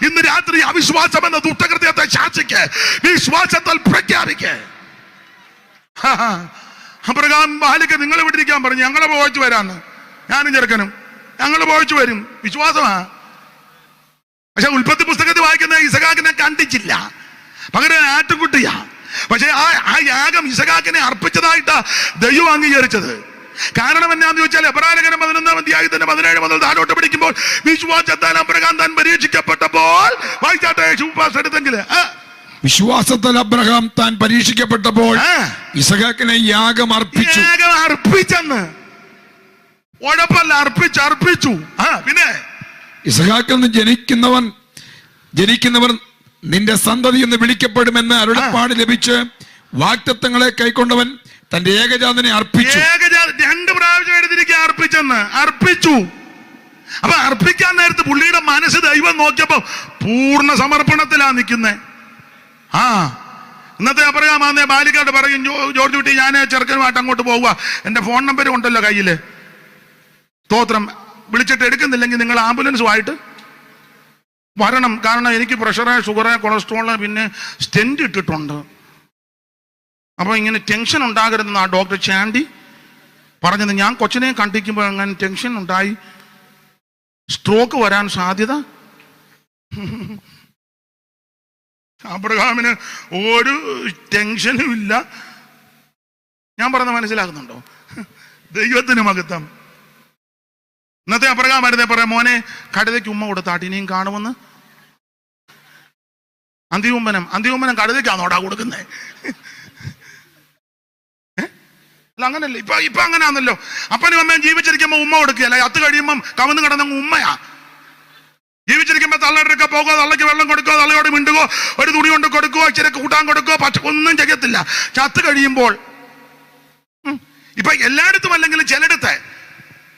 ഇന്ന് രാത്രി അവിശ്വാസം എന്ന ദുഷ്ടകൃത്യത്തെ ശാസിക്ക്, വിശ്വാസത്താൽ പ്രഖ്യാപിക്ക്. അബ്രഹാം ബാലിക്ക് നിങ്ങൾ ഇവിടെ ഇരിക്കാൻ പറഞ്ഞു, ഞങ്ങളെ പോയിച്ചു വരാന്ന്. ഞാനും ചെറുക്കനും ഞങ്ങൾ പോയിച്ചു വരും. വിശ്വാസമാ. പക്ഷെ ഉൽപ്പത്തി പുസ്തകത്തിൽ വായിക്കുന്ന ഇസഹാക്കിനെ കണ്ടിച്ചില്ല, പകരം ആട്ടുകുട്ടിയാ. പക്ഷെ ആ യാഗം ഇസഹാക്കിനെ അർപ്പിച്ചതായിട്ടാ ദൈവം അംഗീകരിച്ചത്. കാരണം എന്നാന്ന് ചോദിച്ചാൽ എബ്രായലേഖനം 11-ാം അധ്യായത്തിന്റെ 17 മുതൽ താഴോട്ട് പഠിക്കുമ്പോൾ വിശ്വാസത്താൽ അബ്രഹാം താൻ പരീക്ഷിക്കപ്പെട്ടപ്പോൾ, വായിച്ചാട്ടെ എടുത്തെങ്കിൽ, വിശ്വാസത്താൽ അബ്രഹാം താൻ പരീക്ഷിക്കപ്പെട്ടപ്പോൾ ഇസഹാക്കിനെ യാഗം അർപ്പിച്ചെന്ന്. ഉഴപ്പല്ല, അർപ്പിച്ചു. പിന്നെ ഇസഹാക്കിൽ നിന്ന് ജനിക്കുന്നവർ നിന്റെ സന്തതി എന്ന് വിളിക്കപ്പെടുമെന്ന് അരുളപ്പാട് ലഭിച്ച് വാഗ്ദത്തങ്ങളെ കൈക്കൊണ്ടവൻ തന്റെ ഏകജാതനെ അർപ്പിച്ചു. 2 പ്രാവശ്യം എഴുതിയിരിക്കുക അർപ്പിച്ചു. അപ്പൊ അർപ്പിക്കാൻ നേരത്ത് പുള്ളിയുടെ മനസ്സ് ദൈവം നോക്കിയപ്പോ പൂർണ്ണ സമർപ്പണത്തിലാ നിൽക്കുന്നേ. ഇന്നത്തെ അബ്രഹാം ബാലിക്കാട് പറയും, ജോർജ് കുട്ടി ഞാൻ ചെറുക്കനുമായിട്ട് അങ്ങോട്ട് പോവുക, എന്റെ ഫോൺ നമ്പർ ഉണ്ടല്ലോ കയ്യില്, സ്തോത്രം, വിളിച്ചിട്ട് എടുക്കുന്നില്ലെങ്കിൽ നിങ്ങൾ ആംബുലൻസുമായിട്ട് വരണം. കാരണം എനിക്ക് പ്രഷറ്, ഷുഗറ്, കൊളസ്ട്രോള്, പിന്നെ സ്റ്റെന്റ് ഇട്ടിട്ടുണ്ട്. അപ്പൊ ഇങ്ങനെ ടെൻഷൻ ഉണ്ടാകരുതെന്ന് ആ ഡോക്ടർ ചാണ്ടി പറഞ്ഞത്. ഞാൻ കൊച്ചിനെ കണ്ടിക്കുമ്പോൾ അങ്ങനെ ടെൻഷൻ ഉണ്ടായി, സ്ട്രോക്ക് വരാൻ സാധ്യത. അബ്രഹാമിന് ഒരു ടെൻഷനും ഇല്ല. ഞാൻ പറഞ്ഞ മനസ്സിലാക്കുന്നുണ്ടോ? ദൈവത്തിന് മഹത്വം. ഇന്നത്തെ അബ്രഹാം വരുന്നേ പറയാം, മോനെ കഴുതയ്ക്ക് ഉമ്മ കൊടുത്താട്ട് ഇനിയും കാണുമെന്ന്. അന്തികുമ്പനം കഴുതയ്ക്കാന്നോടാ കൊടുക്കുന്നേ? അല്ല, അങ്ങനല്ലേ ഇപ്പൊ അങ്ങനെയാണല്ലോ. അപ്പനും അമ്മയും ജീവിച്ചിരിക്കുമ്പോ ഉമ്മ കൊടുക്കുകയല്ല, അത്ത് കഴിയുമ്പം കവന്ന് കിടന്നങ്ങ് ഉമ്മയാ. ജീവിച്ചിരിക്കുമ്പോ തള്ളയുടെ പോകുക, തള്ളയ്ക്ക് വെള്ളം കൊടുക്കുക, തള്ളയോട് മിണ്ടുകയോ, ഒരു തുണി കൊണ്ട് കൊടുക്കുകയോ, ഇച്ചിരി കൂട്ടാൻ കൊടുക്കുകയോ, ഒന്നും ചെയ്യത്തില്ല. ചത്ത് കഴിയുമ്പോൾ ഇപ്പൊ എല്ലായിടത്തും അല്ലെങ്കിലും ചിലയിടത്ത്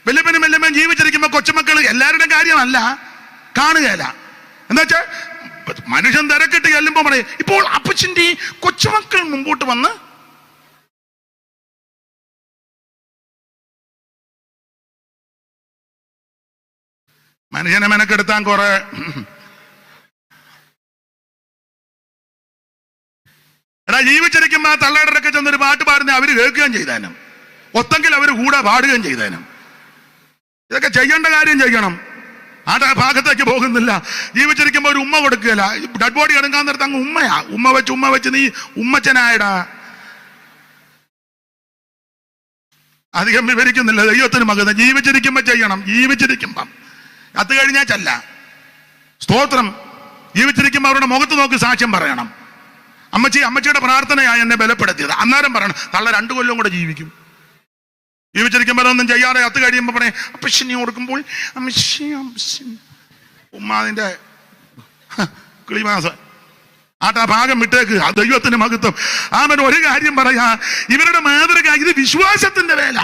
വല്യപ്പനും ജീവിച്ചിരിക്കുമ്പോ കൊച്ചുമക്കൾ എല്ലാവരുടെയും കാര്യമല്ല, കാണുകയല്ല. എന്താ വെച്ചാൽ മനുഷ്യൻ തിരക്കിട്ട് ചെല്ലുമ്പോ പറയും, ഇപ്പോൾ അപ്പച്ചന്റെ കൊച്ചുമക്കൾ മുമ്പോട്ട് വന്ന് മനുഷ്യനെ മെനക്കെടുത്താൻ കുറെ ജീവിച്ചിരിക്കുമ്പോ ആ തള്ളയുടെ ചെന്നൊരു പാട്ട് പാടുന്ന അവര് കേൾക്കുകയും ചെയ്തേനും, ഒത്തെങ്കിൽ അവര് കൂടെ പാടുകയും ചെയ്തേനും. ഇതൊക്കെ ചെയ്യേണ്ട കാര്യം ചെയ്യണം. ആ ഭാഗത്തേക്ക് പോകുന്നില്ല. ജീവിച്ചിരിക്കുമ്പോ ഒരു ഉമ്മ കൊടുക്കുകയല്ല, ഡെഡ് ബോഡി എടുക്കാൻ നേരത്ത് അങ്ങ് ഉമ്മയാ. ഉമ്മ വെച്ച് നീ ഉമ്മച്ചനായടാ. അധികം വിവരിക്കുന്നില്ല. ദൈവത്തിന് മകൻ ജീവിച്ചിരിക്കുമ്പോ ചെയ്യണം. ജീവിച്ചിരിക്കുമ്പം അത് കഴിഞ്ഞാൽ ചെല്ല. സ്തോത്രം. ജീവിച്ചിരിക്കുമ്പോ അവരുടെ മുഖത്ത് നോക്കി സാക്ഷ്യം പറയണം. അമ്മച്ചിയുടെ പ്രാർത്ഥനയായി എന്നെ ബലപ്പെടുത്തിയത്. അന്നേരം പറയണം, തള്ള 2 കൊല്ലം കൂടെ ജീവിക്കും. ജീവിച്ചിരിക്കുമ്പോൾ ഒന്നും ചെയ്യാതെ അത്ത് കഴിയുമ്പോ പറയും, അപ്പശ്ശിനി കൊടുക്കുമ്പോൾ ഉമ്മാതിന്റെ കിളിമാസം ആട്ടാ ഭാഗം വിട്ടേക്ക്. ആ ദൈവത്തിന് മഹത്വം. ആമൻ. ഒരു കാര്യം പറയാ, ഇവരുടെ മാതൃക ഇത് വിശ്വാസത്തിന്റെ വേല.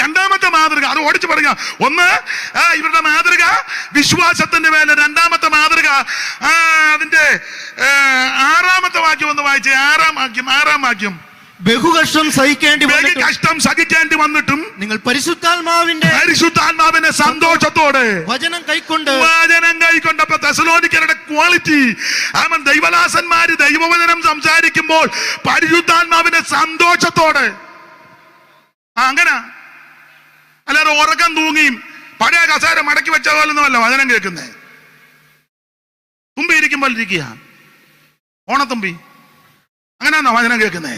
രണ്ടാമത്തെ മാതൃക അത് ഓടിച്ചു പറയാ. ഒന്ന്, ഇവരുടെ മാതൃക വിശ്വാസത്തിന്റെ വേല. രണ്ടാമത്തെ മാതൃക അതിന്റെ 6-ാമത്തെ വാക്യം ഒന്ന് വായിച്ചേ. 6-ാം വാക്യം. ബഹുകഷ്ടം സഹിക്കേണ്ടി വന്നിട്ടും നിങ്ങൾ പരിശുദ്ധാത്മാവിന്റെ സന്തോഷത്തോടെ വചനം കൈക്കൊണ്ട്. അപ്പൊ തെസലോനിക്കരുടെ ക്വാളിറ്റി, അവൻ ദൈവദാസന്മാര് ദൈവവചനം സംസാരിക്കുമ്പോൾ പരിശുദ്ധാത്മാവിന്റെ സന്തോഷത്തോടെ. അങ്ങനെ അല്ലാതെ ഉറക്കം തൂങ്ങിയും പഴയ കസേര മടക്കി വെച്ച പോലൊന്നുമല്ല വചനം കേൾക്കുന്നേ. തുമ്പി ഇരിക്കുമ്പോൾ ഇരിക്കുക, ഓണത്തുമ്പി അങ്ങനെയാണോ വചനം കേൾക്കുന്നേ?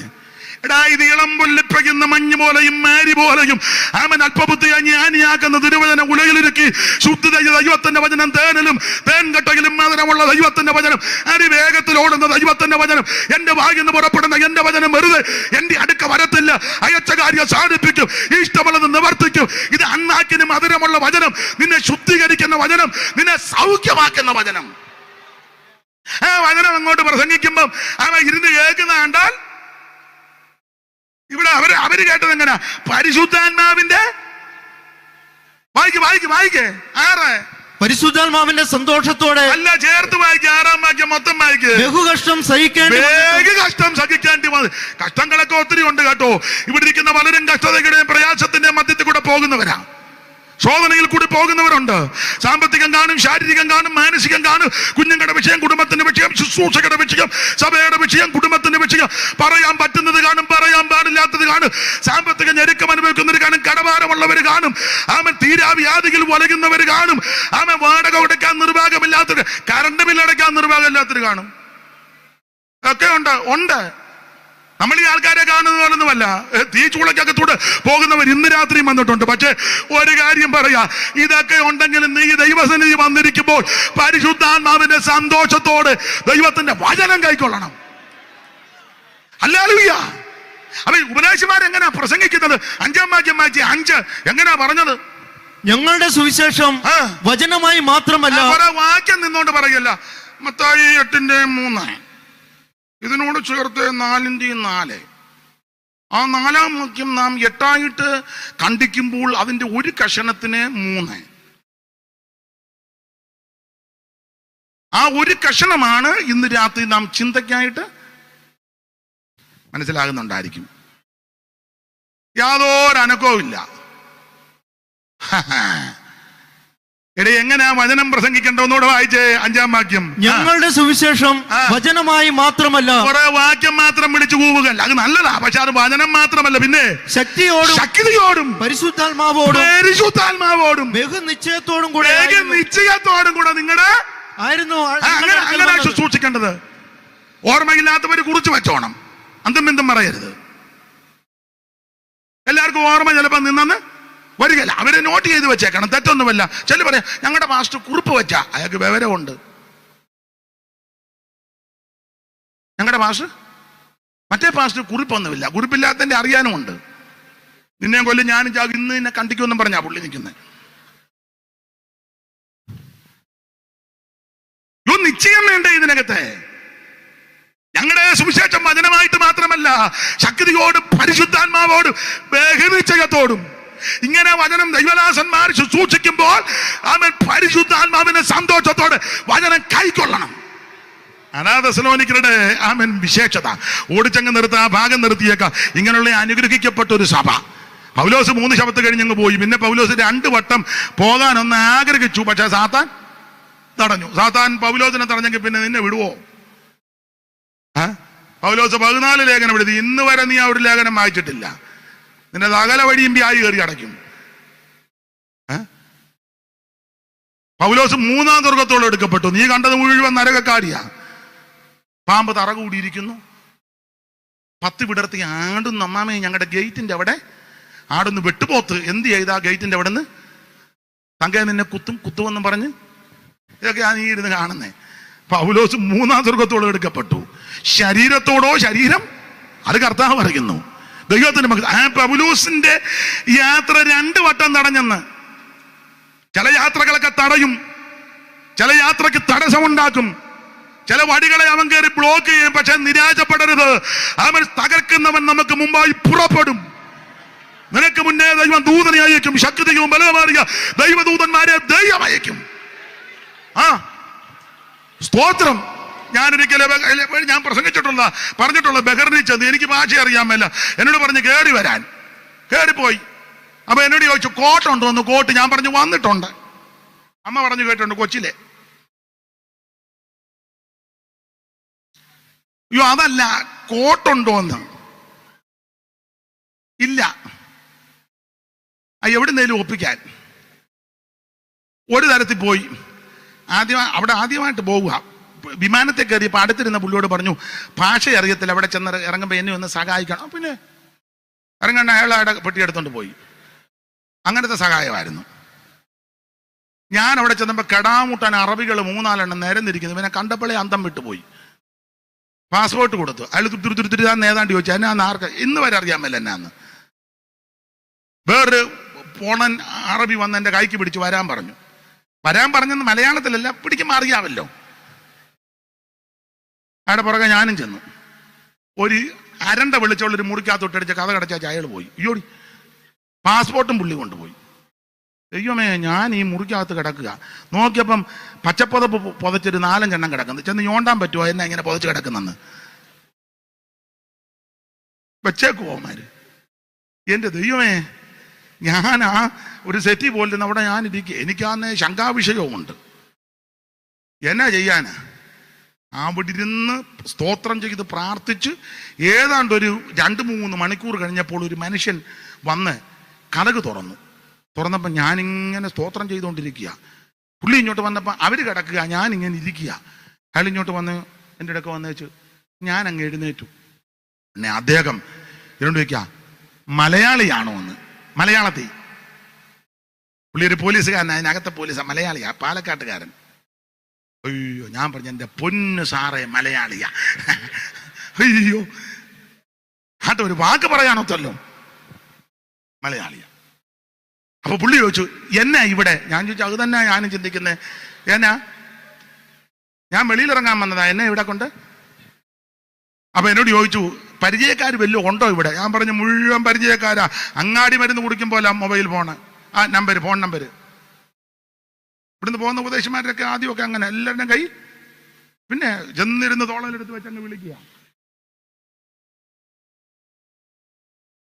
എടാ, ഇത് ഇളം പുല്ലിപ്പയ്ക്കുന്ന മഞ്ഞ് പോലെയും മാരി പോലെയും ആമൻ അല്പബുദ്ധിയാ ജ്ഞാനിയാക്കുന്ന തിരുവചനം ഉലകിലിരുക്കി ശുദ്ധ ദൈവത്തിന്റെ വചനം തേനിലും തേൻകട്ടയിലും മധുരമുള്ള ദൈവത്തിന്റെ വചനം അതിവേഗത്തിൽ ഓടുന്ന ദൈവത്തിന്റെ വചനം എന്റെ വായിൽ നിന്ന് പുറപ്പെടുന്ന എന്റെ വചനം വെറുതെ എന്റെ അടുക്ക വരത്തില്ല, അയച്ച കാര്യം സാധിപ്പിക്കും, ഇഷ്ടമുള്ളത് നിവർത്തിക്കും. ഇത് അണ്ണാക്കിന് മധുരമുള്ള വചനം, നിന്നെ ശുദ്ധീകരിക്കുന്ന വചനം, നിന്നെ സൗഖ്യമാക്കുന്ന വചനം. ആ വചനം അങ്ങോട്ട് പ്രസംഗിക്കുമ്പം അവൻ ഇരുന്ന് കേൾക്കുന്ന കണ്ടാൽ ഇവിടെ അവര് കേട്ടത് എങ്ങനെ? പരിശുദ്ധാത്മാവിന്റെ വായിക്കേ 6 പരിശുദ്ധാത്മാവിന്റെ സന്തോഷത്തോടെ അല്ല, ചേർത്ത് വായിക്കുക. 6-ാം വാക്യം മൊത്തം വായിക്കുക. ബഹുകഷ്ടം സഹിക്കേണ്ടി വന്നു. കഷ്ടങ്ങളൊക്കെ ഒത്തിരി ഉണ്ട് കേട്ടോ. ഇവിടെ ഇരിക്കുന്ന പലരും കഷ്ടതയുടെയും പ്രയാസത്തിന്റെയും മധ്യത്തിൽ കൂടെ പോകുന്നവരാ, ശോധനയിൽ കൂടി പോകുന്നവരുണ്ട്. സാമ്പത്തികം കാണും, ശാരീരികം കാണും, മാനസികം കാണും, കുഞ്ഞുങ്ങളുടെ വിഷയം, കുടുംബത്തിന്റെ വിഷയം, ശുശ്രൂഷകളുടെ വിഷയം, സഭയുടെ വിഷയം, കുടുംബത്തിന്റെ വിഷയം, പറയാൻ പറ്റുന്നത് കാണും, പറയാൻ പാടില്ലാത്തത് കാണും, സാമ്പത്തിക ഞെരുക്കം അനുഭവിക്കുന്നവർ കാണും, കടഭാരമുള്ളവർ കാണും, ആമൻ തീരാവ്യാധികൾ വലകുന്നവർ കാണും, ആമൻ വാടക കൊടുക്കാൻ നിർവാഹമില്ലാത്തവർ, കറണ്ട് ബില്ലടയ്ക്കാൻ നിർവാഹമില്ലാത്തവർ കാണും. ഒക്കെ ഉണ്ട്. നമ്മൾ ഈ ആൾക്കാരെ കാണുന്ന പോലൊന്നുമല്ല. തീച്ചൂളക്കകത്തൂടെ പോകുന്നവർ ഇന്ന് രാത്രിയും വന്നിട്ടുണ്ട്. പക്ഷെ ഒരു കാര്യം പറയാ, ഇതൊക്കെ ഉണ്ടെങ്കിലും നീ ദൈവസന്നിധി വന്നിരിക്കുമ്പോൾ പരിശുദ്ധാത്മാവിന്റെ സന്തോഷത്തോടെ ദൈവത്തിന്റെ വചനം കൈക്കൊള്ളണം. ഹല്ലേലൂയ. അപ്പൊ ഉപദേശിമാരെങ്ങനാ പ്രസംഗിക്കുന്നത്? 5-ാം വാക്യം വായിച്ച് 5 എങ്ങനെയാ പറഞ്ഞത്? ഞങ്ങളുടെ സുവിശേഷം വചനമായി മാത്രമല്ല. വാക്യം നിന്നോണ്ട് പറയല്ല. മത്തായി 8:3 ഇതിനോട് ചേർത്ത് 4:4 ആ 4-ാം വാക്യം നാം 8ആയിട്ട് കണ്ടിക്കുമ്പോൾ അതിന്റെ ഒരു കഷണത്തിന് 3. ആ ഒരു കഷണമാണ് ഇന്ന് രാത്രി നാം ചിന്തയ്ക്കായിട്ട് മനസ്സിലാകുന്നുണ്ടായിരിക്കും. യാതൊരു അനക്കവും ഇല്ല. എടേ, എങ്ങനെയാ വചനം പ്രസംഗിക്കേണ്ടതെന്നോട് വായിച്ചേ. 5-ാം വാക്യം. ഞങ്ങളുടെ സുവിശേഷം വചനമായി മാത്രമല്ല. കുറെ വാക്യം മാത്രം വിളിച്ചു കൂവുകയല്ല, അത് നല്ലതാ. പക്ഷെ അത് വചനം മാത്രമല്ല, പിന്നെ ശക്തിയോടും പരിശുദ്ധാത്മാവോടും ബഹുനിശ്ചയത്തോടും കൂടെ നിങ്ങളുടെ ആയിരുന്നു അങ്ങനെ ശുശ്രൂഷിക്കേണ്ടത്. ഓർമ്മയില്ലാത്തവര് കുറിച്ച് വെച്ചോണം, അന്തും ബന്ധം പറയരുത്. എല്ലാവർക്കും ഓർമ്മ ചിലപ്പോ നിന്നു വരികയല്ല, അവരെ നോട്ട് ചെയ്ത് വെച്ചേക്കണം, തെറ്റൊന്നുമല്ല. ചില പറയാം ഞങ്ങളുടെ മാസ്റ്റർ കുറിപ്പ് വെച്ചാ അയാൾക്ക് വിവരമുണ്ട്. ഞങ്ങളുടെ മാസ്റ്റർ, മറ്റേ മാസ്റ്റർ കുറിപ്പൊന്നുമില്ല, കുറിപ്പില്ലാത്തതിന്റെ അറിയാനുമുണ്ട്. നിന്നെ കൊല്ലം ഞാനും ചാകും, ഇന്ന് നിന്നെ കണ്ടിക്കുമെന്നും പറഞ്ഞാ പുള്ളി നിൽക്കുന്നത്. നിശ്ചയം വേണ്ടേ ഇതിനകത്തെ? ഞങ്ങളുടെ സുവിശേഷം വചനമായിട്ട് മാത്രമല്ല, ശക്തിയോടും പരിശുദ്ധാത്മാവോടും ബഹുനിശ്ചയത്തോടും ഇങ്ങനെ വചനം ദൈവദാസന്മാർ ശുശ്രൂഷിക്കുമ്പോൾ അവൻ പരിശുദ്ധാത്മാവിന്റെ സന്തോഷത്തോടെ വചനം കൈക്കൊള്ളണം. അനാഥസലോനിക്കരുടെ ആമൻ വിശേഷത ഓടിച്ചങ്ങ് നിർത്ത ആ ഭാഗം നിർത്തിയേക്കാം. ഇങ്ങനെയുള്ള അനുഗ്രഹിക്കപ്പെട്ട ഒരു സഭ. പൗലോസ് 3 ശബത്ത് കഴിഞ്ഞങ്ങ് പോയി. പിന്നെ പൗലോസ് 2 വട്ടം പോകാനൊന്ന് ആഗ്രഹിച്ചു, പക്ഷെ സാത്താൻ തടഞ്ഞു. സാത്താൻ പൗലോസിനെ തടഞ്ഞെങ്കിൽ പിന്നെ നിന്നെ വിടുവോ? പൗലോസ് 14 ലേഖനം എഴുതി. ഇന്ന് വരെ നീ ആ ഒരു ലേഖനം വായിച്ചിട്ടില്ല. നിന്റെ സകല വഴിയും വ്യാഴി കയറി അടയ്ക്കും. പൗലോസ് 3-ാം സ്വർഗത്തോളം എടുക്കപ്പെട്ടു. നീ കണ്ടത് മുഴുവൻ നരകക്കാടിയാ. പാമ്പ് തറ കൂടിയിരിക്കുന്നു, 10 വിടർത്തി ആടുന്നു. അമ്മാമേ, ഞങ്ങളുടെ ഗേറ്റിന്റെ അവിടെ ആടുന്ന് വെട്ടുപോത്ത്. എന്ത് ചെയ്താ ഗേറ്റിന്റെ അവിടെ നിന്ന്? തങ്ക നിന്നെ കുത്തുമെന്നും പറഞ്ഞ് ഇതൊക്കെ നീ ഇരുന്ന് കാണുന്നേ. പൗലോസ് 3-ാം സ്വർഗത്തോളം എടുക്കപ്പെട്ടു. ശരീരത്തോടോ ശരീരം, അത് കർത്താവ് പറയുന്നു. ദൈവത്തിന്റെ മക്കൾ. ആ പൗലോസിന്റെ യാത്ര 2 വട്ടം തടഞ്ഞെന്ന്. ചില യാത്രകളൊക്കെ തടയും, ചില യാത്രക്ക് തടസ്സമുണ്ടാക്കും, ചില വഴികളെ അവൻ കയറി ബ്ലോക്ക് ചെയ്യും. പക്ഷെ നിരാശപ്പെടരുത്, അവൻ തകർക്കുന്നവൻ നമുക്ക് മുമ്പായി പുറപ്പെടും. നിനക്ക് മുന്നേ ദൈവം ദൂതനെ അയക്കും, ശക്തിയും ബലമാറിയ ദൈവദൂതന്മാരെ ദൈവം അയക്കും. സ്തോത്രം. ഞാൻ പറഞ്ഞിട്ടുള്ള ബഹറിനി ചെന്ന് എനിക്ക് ഭാഷ അറിയാമല്ല, എന്നോട് പറഞ്ഞ് കയറിപ്പോയി. അപ്പൊ എന്നോട് ചോദിച്ചു കോട്ടുണ്ടോ എന്ന്. കോട്ട് ഞാൻ പറഞ്ഞു വന്നിട്ടുണ്ട്. അമ്മ പറഞ്ഞു കേട്ടിട്ടുണ്ട് കൊച്ചിലെ. അയ്യോ അതല്ല, കോട്ടുണ്ടോ എന്ന്. ഇല്ല. എവിടുന്നേലും ഒപ്പിക്കാൻ ഒരു തരത്തിൽ പോയി. അവിടെ ആദ്യമായിട്ട് പോവുക. വിമാനത്തെ കയറിയപ്പോൾ അടുത്തിരുന്ന പുള്ളിയോട് പറഞ്ഞു, ഭാഷ അറിയത്തില്ല, അവിടെ ചെന്ന് ഇറങ്ങുമ്പോൾ എന്നെ ഒന്ന് സഹായിക്കണം. പിന്നെ ഇറങ്ങണ്ട, അയാൾ അയാളുടെ പെട്ടിയെടുത്തോണ്ട് പോയി. അങ്ങനത്തെ സഹായമായിരുന്നു. ഞാൻ അവിടെ ചെന്നപ്പോൾ കെടാമുട്ടാൻ അറബികൾ 3-4 നിരന്നിരിക്കുന്നു. ഇവനെ കണ്ടപ്പോഴേ അന്തം വിട്ടുപോയി. പാസ്പോർട്ട് കൊടുത്തു. അയാൾ തുരുത്തുരുത്തിരി ഏതാണ്ട് ചോദിച്ചു, എന്നാന്ന് ആർക്ക് ഇന്ന് വരെ അറിയാമല്ല എന്നാന്ന്. വേറൊരു പോണൻ അറബി വന്ന് എൻ്റെ കൈക്ക് പിടിച്ച് വരാൻ പറഞ്ഞു. വരാൻ പറഞ്ഞെന്ന് മലയാളത്തിലല്ല, പിടിക്കുമ്പോൾ അറിയാമല്ലോ. അയാളുടെ പുറകെ ഞാനും ചെന്നു. ഒരു അരണ്ട വിളിച്ചുള്ളൊരു മുറിക്കകത്തൊട്ടടിച്ച് കഥ കടച്ചാൽ അയാൾ പോയി. അയ്യോടി, പാസ്പോർട്ടും പുള്ളി കൊണ്ടുപോയി. ദൈവമേ, ഞാൻ ഈ മുറിക്കകത്ത് കിടക്കുക. നോക്കിയപ്പം പച്ചപ്പുതപ്പ് പുതച്ചൊരു 4-5 എണ്ണം കിടക്കുന്നു. ചെന്ന് ഞോണ്ടാൻ പറ്റുമോ എന്നെ ഇങ്ങനെ പുതച്ച് കിടക്കുന്നെന്ന് വെച്ചേക്കുവോമാര്. എൻ്റെ ദൈവമേ, ഞാൻ ആ ഒരു സെറ്റി പോലിരുന്ന് അവിടെ ഞാനിരിക്കുക. എനിക്കാന്ന് ശങ്കാവിഷയവുമുണ്ട്. എന്നാ ചെയ്യാനാ? അവിടെ ഇരുന്ന് സ്തോത്രം ചെയ്ത് പ്രാർത്ഥിച്ച് ഏതാണ്ട് ഒരു 2-3 മണിക്കൂർ കഴിഞ്ഞപ്പോൾ ഒരു മനുഷ്യൻ വന്ന് കതക് തുറന്നപ്പോൾ ഞാനിങ്ങനെ സ്തോത്രം ചെയ്തുകൊണ്ടിരിക്കുക. പുള്ളി ഇങ്ങോട്ട് വന്നപ്പോൾ അവർ കിടക്കുക, ഞാനിങ്ങനെ ഇരിക്കുക. അയാൾ ഇങ്ങോട്ട് വന്ന് എൻ്റെ ഇടയ്ക്ക് വന്ന് വെച്ച് ഞാൻ അങ്ങ് എഴുന്നേറ്റു. പിന്നെ അദ്ദേഹം ഇതുകൊണ്ട് വയ്ക്കുക, മലയാളിയാണോ എന്ന്. മലയാളത്തിൽ പുള്ളി ഒരു പോലീസുകാരൻ, അതിനകത്തെ പോലീസാണ്, മലയാളിയാ, പാലക്കാട്ടുകാരൻ. അയ്യോ, ഞാൻ പറഞ്ഞു എൻ്റെ പൊന്നു സാറേ മലയാളിയാ. അയ്യോ, ആട്ടെ ഒരു വാക്ക് പറയാനൊത്തല്ലോ, മലയാളിയാ. അപ്പൊ പുള്ളി ചോദിച്ചു, എന്നാ ഇവിടെ? ഞാൻ ചോദിച്ചു, അത് തന്നെ ഞാനും ചിന്തിക്കുന്നത്. എന്നാ? ഞാൻ വെളിയിലിറങ്ങാൻ വന്നതാ, എന്നെ ഇവിടെ കൊണ്ട്. അപ്പൊ എന്നോട് ചോദിച്ചു, പരിചയക്കാർ വല്ലതും ഉണ്ടോ ഇവിടെ? ഞാൻ പറഞ്ഞു, മുഴുവൻ പരിചയക്കാരാ. അങ്ങാടി മരുന്ന് കുടിക്കുമ്പോൾ മൊബൈൽ ഫോണ്, ആ നമ്പർ, ഫോൺ നമ്പർ. ഇവിടുന്ന് പോകുന്ന ഉപദേശന്മാരൊക്കെ ആദ്യമൊക്കെ അങ്ങനെ എല്ലാവരുടെയും കൈ. പിന്നെ ചെന്നിരുന്ന് തോളലെടുത്ത് വെച്ചങ്ങ് വിളിക്കുക.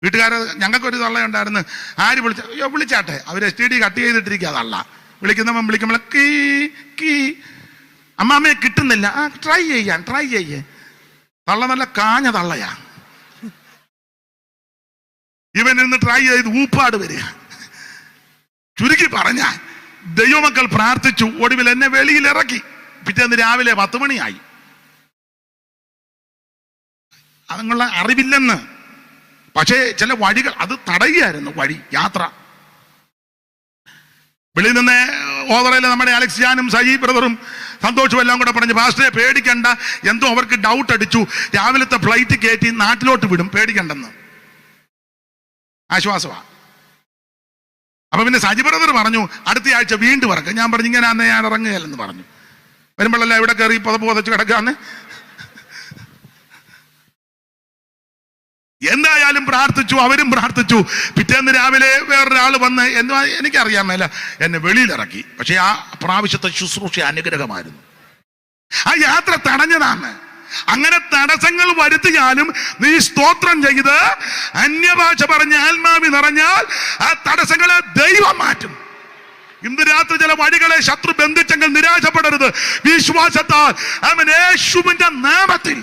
വീട്ടുകാരെ ഞങ്ങൾക്കൊരു തള്ളയുണ്ടായിരുന്നു. ആര് അയ്യോ വിളിച്ചാട്ടെ, അവർ STD കട്ട് ചെയ്തിട്ടിരിക്കുക. തള്ള വിളിക്കുന്നവൻ വിളിക്കുമ്പോൾ കീ കീ, അമ്മാമ്മയെ കിട്ടുന്നില്ല, ആ ട്രൈ ചെയ്യേ. തള്ള നല്ല കാഞ്ഞ തള്ളയാ. ഇവൻ ഇന്ന് ട്രൈ ചെയ്ത് ഊപ്പാട് വരിക. ചുരുക്കി പറഞ്ഞാൽ ദൈവമക്കൾ പ്രാർത്ഥിച്ചു. ഒടുവിൽ എന്നെ വെളിയിൽ ഇറക്കി. പിറ്റേന്ന് രാവിലെ 10 മണിയായി. അതുങ്ങളുടെ അറിവില്ലെന്ന്. പക്ഷേ ചില വഴികൾ അത് തടയുകയായിരുന്നു. വഴി യാത്ര. വെളിയിൽ നിന്ന് ഓവറയില് നമ്മുടെ അലക്സ് ജാനും സജി ബ്രദറും സന്തോഷവും എല്ലാം കൂടെ പറഞ്ഞ്, പാസ്റ്ററെ പേടിക്കണ്ട, എന്തോ അവർക്ക് ഡൗട്ട് അടിച്ചു, രാവിലത്തെ ഫ്ലൈറ്റ് കയറ്റി നാട്ടിലോട്ട് വിടും, പേടിക്കണ്ടെന്ന്. ആശ്വാസമാ. അപ്പൊ പിന്നെ സജി ബ്രദർ പറഞ്ഞു, അടുത്ത ആഴ്ച വീണ്ടും ഇറക്കാം. ഞാൻ പറഞ്ഞു, ഇങ്ങനെ അന്ന് ഞാൻ ഇറങ്ങുകയല്ലെന്ന് പറഞ്ഞു. വരുമ്പോഴല്ല ഇവിടെ കയറി പുതച്ച് കിടക്കാന്ന്. എന്തായാലും പ്രാർത്ഥിച്ചു, അവരും പ്രാർത്ഥിച്ചു. പിറ്റേന്ന് രാവിലെ വേറൊരാൾ വന്ന് എന്താ എനിക്കറിയാൻ മേല എന്നെ വെളിയിലിറക്കി. പക്ഷെ ആ പ്രാവശ്യത്തെ ശുശ്രൂഷ അനുഗ്രഹമായിരുന്നു. ആ യാത്ര തടഞ്ഞതാണ്. അങ്ങനെ തടസ്സങ്ങൾ വരുത്തിയാലും നീ സ്തോത്രം ചെയ്ത് അന്യഭാഷ പറഞ്ഞ് ആത്മാവി നിറഞ്ഞാൽ ആ തടസ്സങ്ങളെ ദൈവം മാറ്റും. ഇന്ന് രാത്രി ചില വഴികളെ ശത്രു ബന്ധിച്ചെങ്കിൽ നിരാശപ്പെടരുത്. വിശ്വാസത്താൽ അവൻ യേശുവിന്റെ നാമത്തിൽ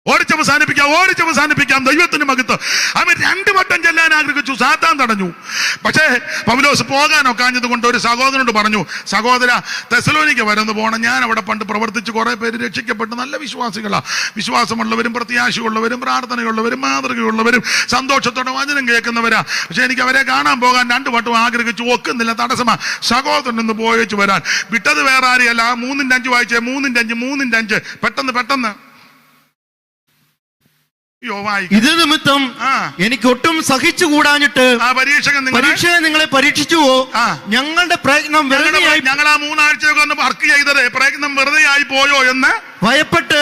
ഓടിച്ചവസാനിപ്പിക്കാം. ദൈവത്തിന് മഹത്വം. അവൻ 2 വട്ടം ചെല്ലാൻ ആഗ്രഹിച്ചു, സാത്താൻ തടഞ്ഞു. പക്ഷേ പൗലോസ് പോകാനൊക്കാഞ്ഞത് കൊണ്ട് ഒരു സഹോദരനോട് പറഞ്ഞു, സഹോദര തെസലോനിക്ക വരുന്നു പോകണം. ഞാൻ അവിടെ പണ്ട് പ്രവർത്തിച്ച് കുറെ പേര് രക്ഷിക്കപ്പെട്ട് നല്ല വിശ്വാസികളാ. വിശ്വാസമുള്ളവരും പ്രത്യാശയുള്ളവരും പ്രാർത്ഥനയുള്ളവരും മാതൃകയുള്ളവരും സന്തോഷത്തോടെ വചനം കേൾക്കുന്നവരാ. പക്ഷെ എനിക്ക് അവരെ കാണാൻ പോകാൻ 2 വട്ടം ആഗ്രഹിച്ചു, ഒക്കുന്നില്ല, തടസ്സമാ. സഹോദരനൊന്ന് പോയിച്ചു വരാൻ. വിട്ടത് വേറെ ആരെയല്ല, 3-5 വായിച്ചേ, 3-5 പെട്ടെന്ന് ഇത് നിമിത്തം എനിക്ക് ഒട്ടും സഹിച്ചുകൂടാഞ്ഞിട്ട് പരീക്ഷയെ നിങ്ങളെ പരീക്ഷിച്ചുവോ? ഞങ്ങളുടെ പ്രയത്നം ഞങ്ങൾ ആ 3 ആഴ്ചയൊക്കെ ഒന്ന് വർക്ക് ചെയ്തത് പ്രയത്നം വെറുതെ ആയി പോയോ എന്ന് ഭയപ്പെട്ട്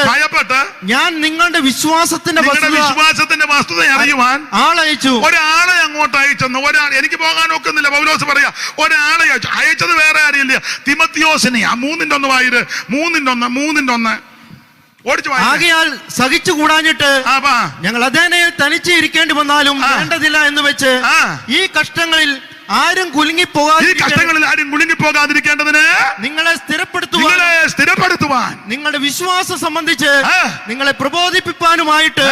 ഞാൻ നിങ്ങളുടെ വിശ്വാസത്തിന്റെ വസ്തുത അറിയുവാൻ ആളയച്ചു. ഒരാളെ അങ്ങോട്ട് അയച്ചെന്ന്. എനിക്ക് പോകാൻ ഒക്കുന്നില്ല. പൗലോസ് പറയാ, ഒരാളെ അയച്ചത് വേറെ ആരെയില്ല, തിമത്തിയോസിനെയാ. 3:1 ആകയാൽ സഹിച്ചുകൂടാഞ്ഞിട്ട് ഞങ്ങൾ അഥേനയിൽ തനിച്ച് ഇരിക്കേണ്ടി വന്നാലും വേണ്ടതില്ല എന്ന് വെച്ച് ഈ കഷ്ടങ്ങളിൽ ആരും ഈ കുലുങ്ങിപ്പോകാതിരിക്കാൻ കഷ്ടങ്ങളിൽ ആരും കുലുങ്ങിപ്പോകാതിരിക്കേണ്ടതിന് നിങ്ങളെ സ്ഥിരപ്പെടുത്തുവാൻ നിങ്ങളുടെ വിശ്വാസം സംബന്ധിച്ച് നിങ്ങളെ പ്രബോധിപ്പിക്കാനുമായിട്ട്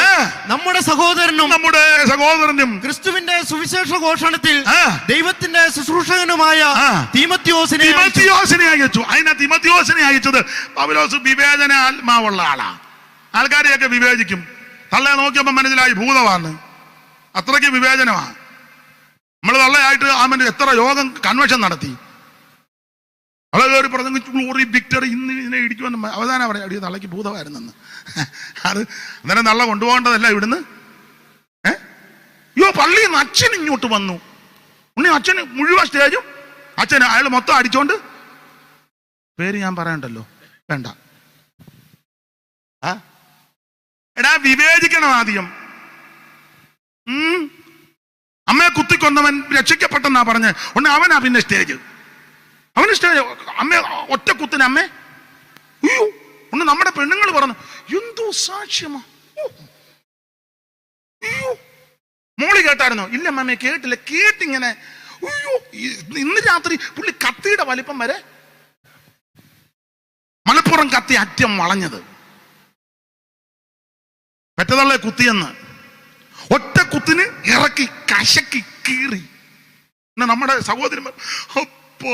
നമ്മുടെ സഹോദരനും ക്രിസ്തുവിന്റെ സുവിശേഷ ഘോഷണത്തിൽ ദൈവത്തിന്റെ ശുശ്രൂഷകനുമായ തീമോത്തിയോസിനെ അയച്ചു. തീമോത്തിയോസിനെ അയച്ചത് പൗലോസ് വിവേചന ആത്മാവുള്ള ആളാ. ആൾക്കാരെയൊക്കെ വിവേചിക്കും. തള്ളയെ നോക്കിയപ്പോൾ മനസ്സിലായി ഭൂതമാണ്, അത്രയ്ക്ക് വിവേചനമാണ്. നമ്മൾ തള്ളയായിട്ട് അവൻ എത്ര യോഗം കൺവെൻഷൻ നടത്തി. അവളെ കയറി പറഞ്ഞു ഗ്ലോറി വിക്ടറി, ഇന്ന് ഇതിനെ ഇടിക്കുമെന്ന്. അവസാനം പറയാം അടി തള്ളയ്ക്ക് ഭൂതമായിരുന്നെന്ന്. അത് അന്നേരം തള്ള കൊണ്ടുപോകേണ്ടതല്ല ഇവിടുന്ന്. അയ്യോ പള്ളിയിൽ നിന്ന് അച്ഛൻ ഇങ്ങോട്ട് വന്നു. അച്ഛന് മുഴുവൻ സ്റ്റേജും അച്ഛൻ അയാൾ മൊത്തം അടിച്ചോണ്ട്, പേര് ഞാൻ പറയണ്ടല്ലോ, വേണ്ട. എടാ വിവേചിക്കണം ആദ്യം. അമ്മയെ കുത്തിക്കൊന്നവൻ രക്ഷിക്കപ്പെട്ടെന്നാ പറഞ്ഞ് അവനാ പിന്നെ അവന് സ്റ്റേജ് അമ്മ ഒറ്റ കുത്തിന് അമ്മേ. അയ്യോ നമ്മുടെ പെണ്ണുങ്ങൾ പറഞ്ഞു എന്തോ സാക്ഷ്യമാ. അയ്യോ മോളി കേട്ടായിരുന്നോ? ഇല്ല അമ്മേ കേട്ടില്ല. കേട്ടിങ്ങനെ അയ്യോ ഇന്ന് രാത്രി പുള്ളി കത്തിയുടെ വലിപ്പം വരെ, മലപ്പുറം കത്തി അറ്റം വളഞ്ഞത്, പെറ്റതള്ളെ കുത്തിയെന്ന് ഒറ്റ കുത്തിന് ഇറക്കി കശക്കി കീറി. നമ്മുടെ സഹോദരന്മാർ അപ്പോ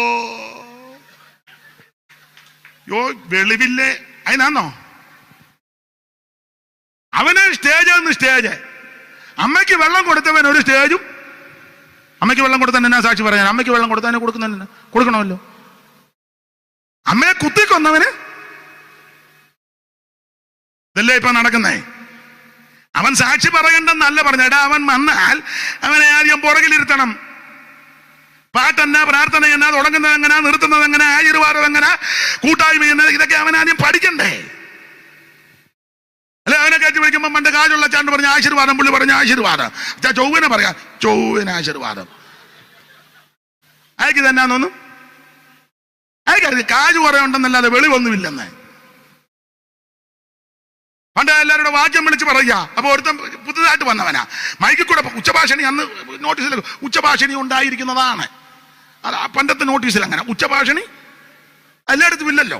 വെളിവില്ലേ അതിനാന്നോ? അവന് സ്റ്റേജ്. അമ്മയ്ക്ക് വെള്ളം കൊടുത്തവൻ ഒരു സ്റ്റേജും. അമ്മയ്ക്ക് വെള്ളം കൊടുത്താൻ എന്നാ സാക്ഷി പറയാൻ? അമ്മയ്ക്ക് വെള്ളം കൊടുത്താൽ കൊടുക്കണമല്ലോ. അമ്മയെ കുത്തിക്കൊന്നവന് ഇതല്ലേ ഇപ്പൊ നടക്കുന്നേ. അവൻ സാക്ഷി പറയണ്ടെന്നല്ല പറഞ്ഞേടാ. അവൻ വന്നാൽ അവനെ ആദ്യം പുറകിലിരുത്തണം. പാട്ടെന്നാ, പ്രാർത്ഥന എന്നാ, തുടങ്ങുന്നത് എങ്ങനെ, നിർത്തുന്നത് എങ്ങനെ, ആശീർവാദം എങ്ങനെ, കൂട്ടായ്മ എന്നത്, ഇതൊക്കെ അവൻ ആദ്യം പഠിക്കണ്ടേ. അല്ലെ അവനെ കയറ്റി വിളിക്കുമ്പോൾ പണ്ട് കാജുള്ള ചാണ്ട് പറഞ്ഞ ആശീർവാദം, പുള്ളി പറഞ്ഞ ആശീർവാദം. ചൊവ്വനെ പറയാം, ചൊവ്വന ആശീർവാദം. അയക്ക് തന്നെയാന്നൊന്നും അയക്കറിയാം. കാജ് കുറെ ഉണ്ടെന്നല്ലാതെ വെളിവൊന്നുമില്ലെന്ന് പണ്ട് എല്ലാവരുടെ വാക്യം വിളിച്ച് പറയുക. അപ്പൊ ഒരുത്തം പുതുതായിട്ട് വന്നവനാ മൈക്കിൽ കൂടെ ഉച്ചഭാഷണി, അന്ന് നോട്ടീസിൽ ഉച്ചഭാഷണി ഉണ്ടായിരിക്കുന്നതാണ്. അത് പണ്ടത്തെ നോട്ടീസിൽ അങ്ങനെ ഉച്ചഭാഷണി എല്ലായിടത്തും ഇല്ലല്ലോ.